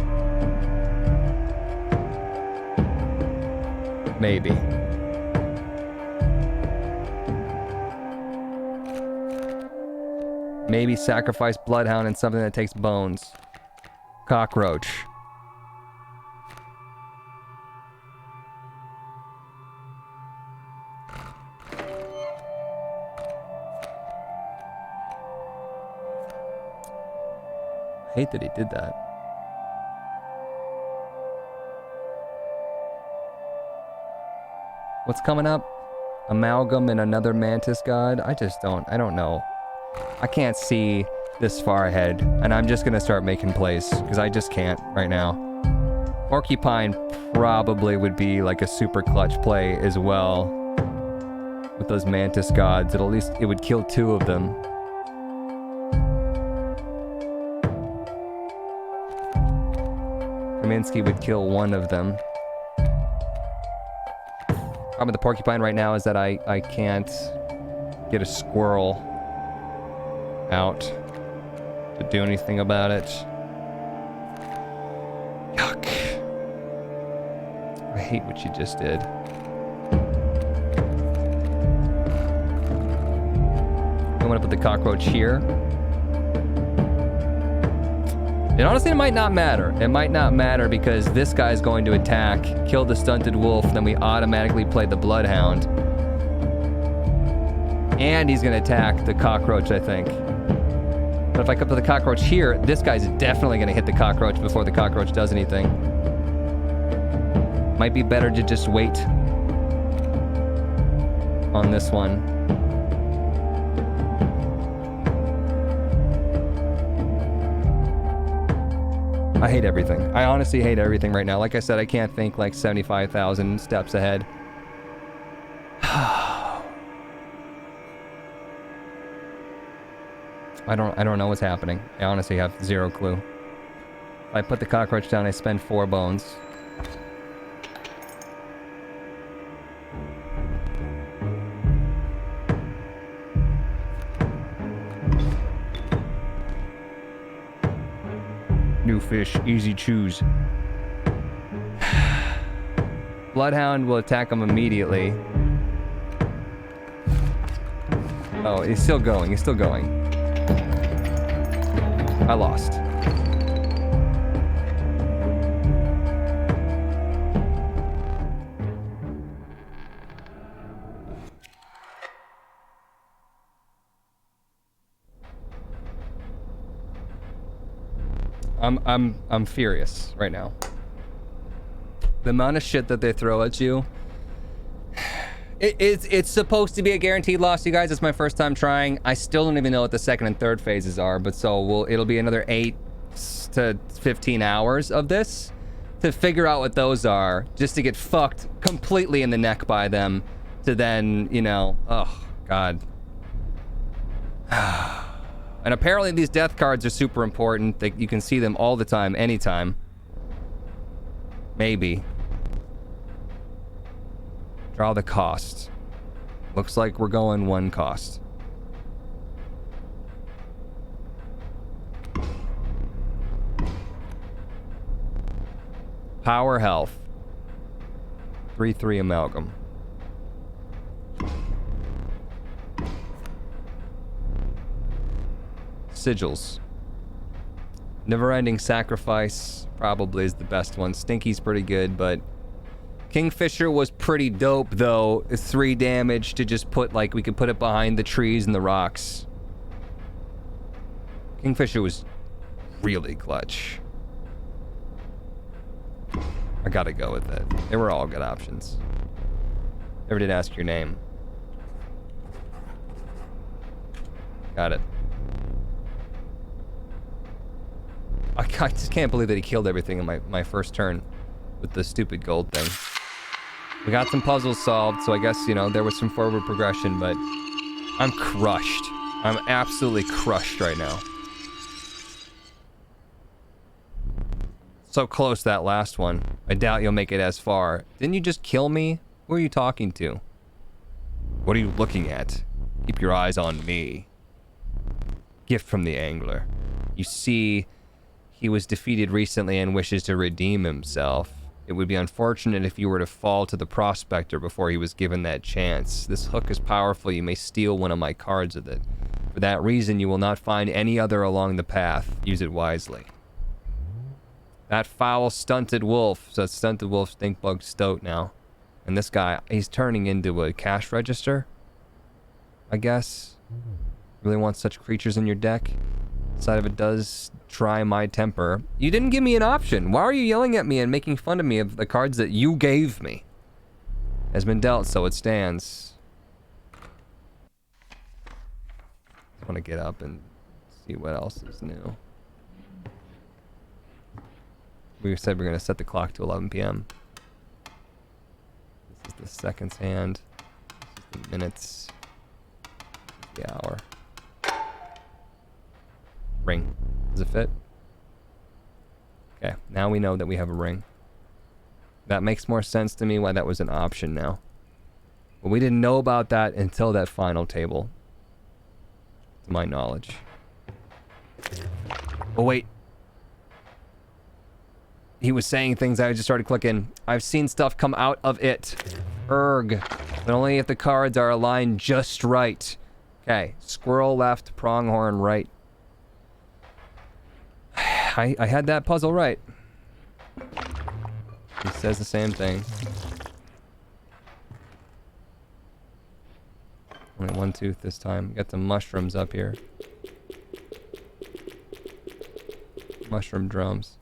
Maybe. Maybe sacrifice bloodhound and something that takes bones. Cockroach. I hate that he did that. What's coming up? Amalgam and another mantis god? I don't know. I can't see this far ahead, and I'm just gonna start making plays, because I just can't right now. Porcupine probably would be like a super clutch play as well. With those mantis gods, at least it would kill 2 of them. Kaminsky would kill 1 of them. Problem with the porcupine right now is that I can't get a squirrel out to do anything about it. Yuck. I hate what you just did. I'm gonna put the cockroach here. And honestly, it might not matter. It might not matter because this guy's going to attack, kill the stunted wolf, then we automatically play the bloodhound. And he's gonna attack the cockroach, I think. But if I put the cockroach here, this guy's definitely gonna hit the cockroach before the cockroach does anything. Might be better to just wait on this one. I hate everything. I honestly hate everything right now. Like I said, I can't think like 75,000 steps ahead. I don't know what's happening. I honestly have 0 clue. If I put the cockroach down, I spend 4 bones. New fish, easy choose. Bloodhound will attack him immediately. Oh, he's still going. He's still going. I lost. I'm furious right now. The amount of shit that they throw at you. It's supposed to be a guaranteed loss, you guys. It's my first time trying. I still don't even know what the second and third phases are, but so it'll be another 8 to 15 hours of this to figure out what those are, just to get fucked completely in the neck by them, to then, you know, oh god. And apparently these death cards are super important. You can see them all the time, anytime. Maybe. Draw the cost. Looks like we're going 1 cost. Power health. 3/3 amalgam. Sigils. Never-ending sacrifice probably is the best one. Stinky's pretty good, but Kingfisher was pretty dope though. 3 damage to just put, like, we could put it behind the trees and the rocks. Kingfisher was really clutch. I gotta go with it. They were all good options. Never did ask your name. Got it. I just can't believe that he killed everything in my first turn with the stupid gold thing. We got some puzzles solved, so I guess, you know, there was some forward progression, but I'm crushed. I'm absolutely crushed right now. So close, that last one. I doubt you'll make it as far. Didn't you just kill me? Who are you talking to? What are you looking at? Keep your eyes on me. Gift from the angler. You see, he was defeated recently and wishes to redeem himself. It would be unfortunate if you were to fall to the prospector before he was given that chance. This hook is powerful. You may steal one of my cards with it. For that reason, you will not find any other along the path. Use it wisely. That foul stunted wolf. So that's stunted wolf, stinkbug, stoat now. And this guy, he's turning into a cash register, I guess. Really want such creatures in your deck? Side of it does try my temper. You didn't give me an option. Why are you yelling at me and making fun of me of the cards that you gave me? Has been dealt, so it stands. I want to get up and see what else is new. We said we're going to set the clock to 11 p.m. This is the seconds hand. This is the minutes. This is the hour. Ring. Does it fit? Okay, now we know that we have a ring. That makes more sense to me why that was an option now. But we didn't know about that until that final table. To my knowledge. Oh, wait. He was saying things, I just started clicking. I've seen stuff come out of it. Erg. But only if the cards are aligned just right. Okay, squirrel left, pronghorn right. I had that puzzle right. He says the same thing. Only 1 tooth this time. Got the mushrooms up here. Mushroom drums.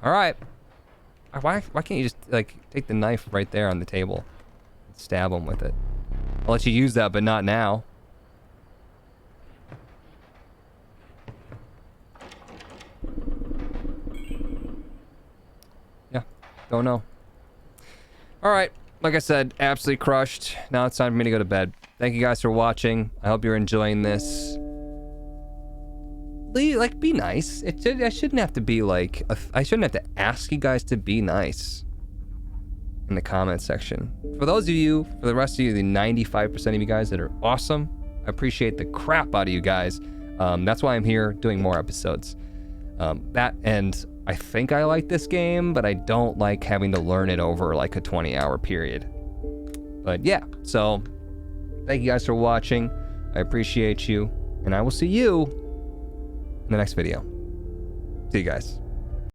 Alright. Why can't you just, like, take the knife right there on the table and stab him with it? I'll let you use that, but not now. Yeah, don't know. Alright, like I said, absolutely crushed. Now it's time for me to go to bed. Thank you guys for watching. I hope you're enjoying this. Like, be nice. I shouldn't have to be like... I shouldn't have to ask you guys to be nice. In the comment section. For those of you, for the rest of you, the 95% of you guys that are awesome, I appreciate the crap out of you guys. That's why I'm here doing more episodes. That, and I think I like this game, but I don't like having to learn it over like a 20-hour period. But yeah, so thank you guys for watching. I appreciate you, and I will see you in the next video. See you guys.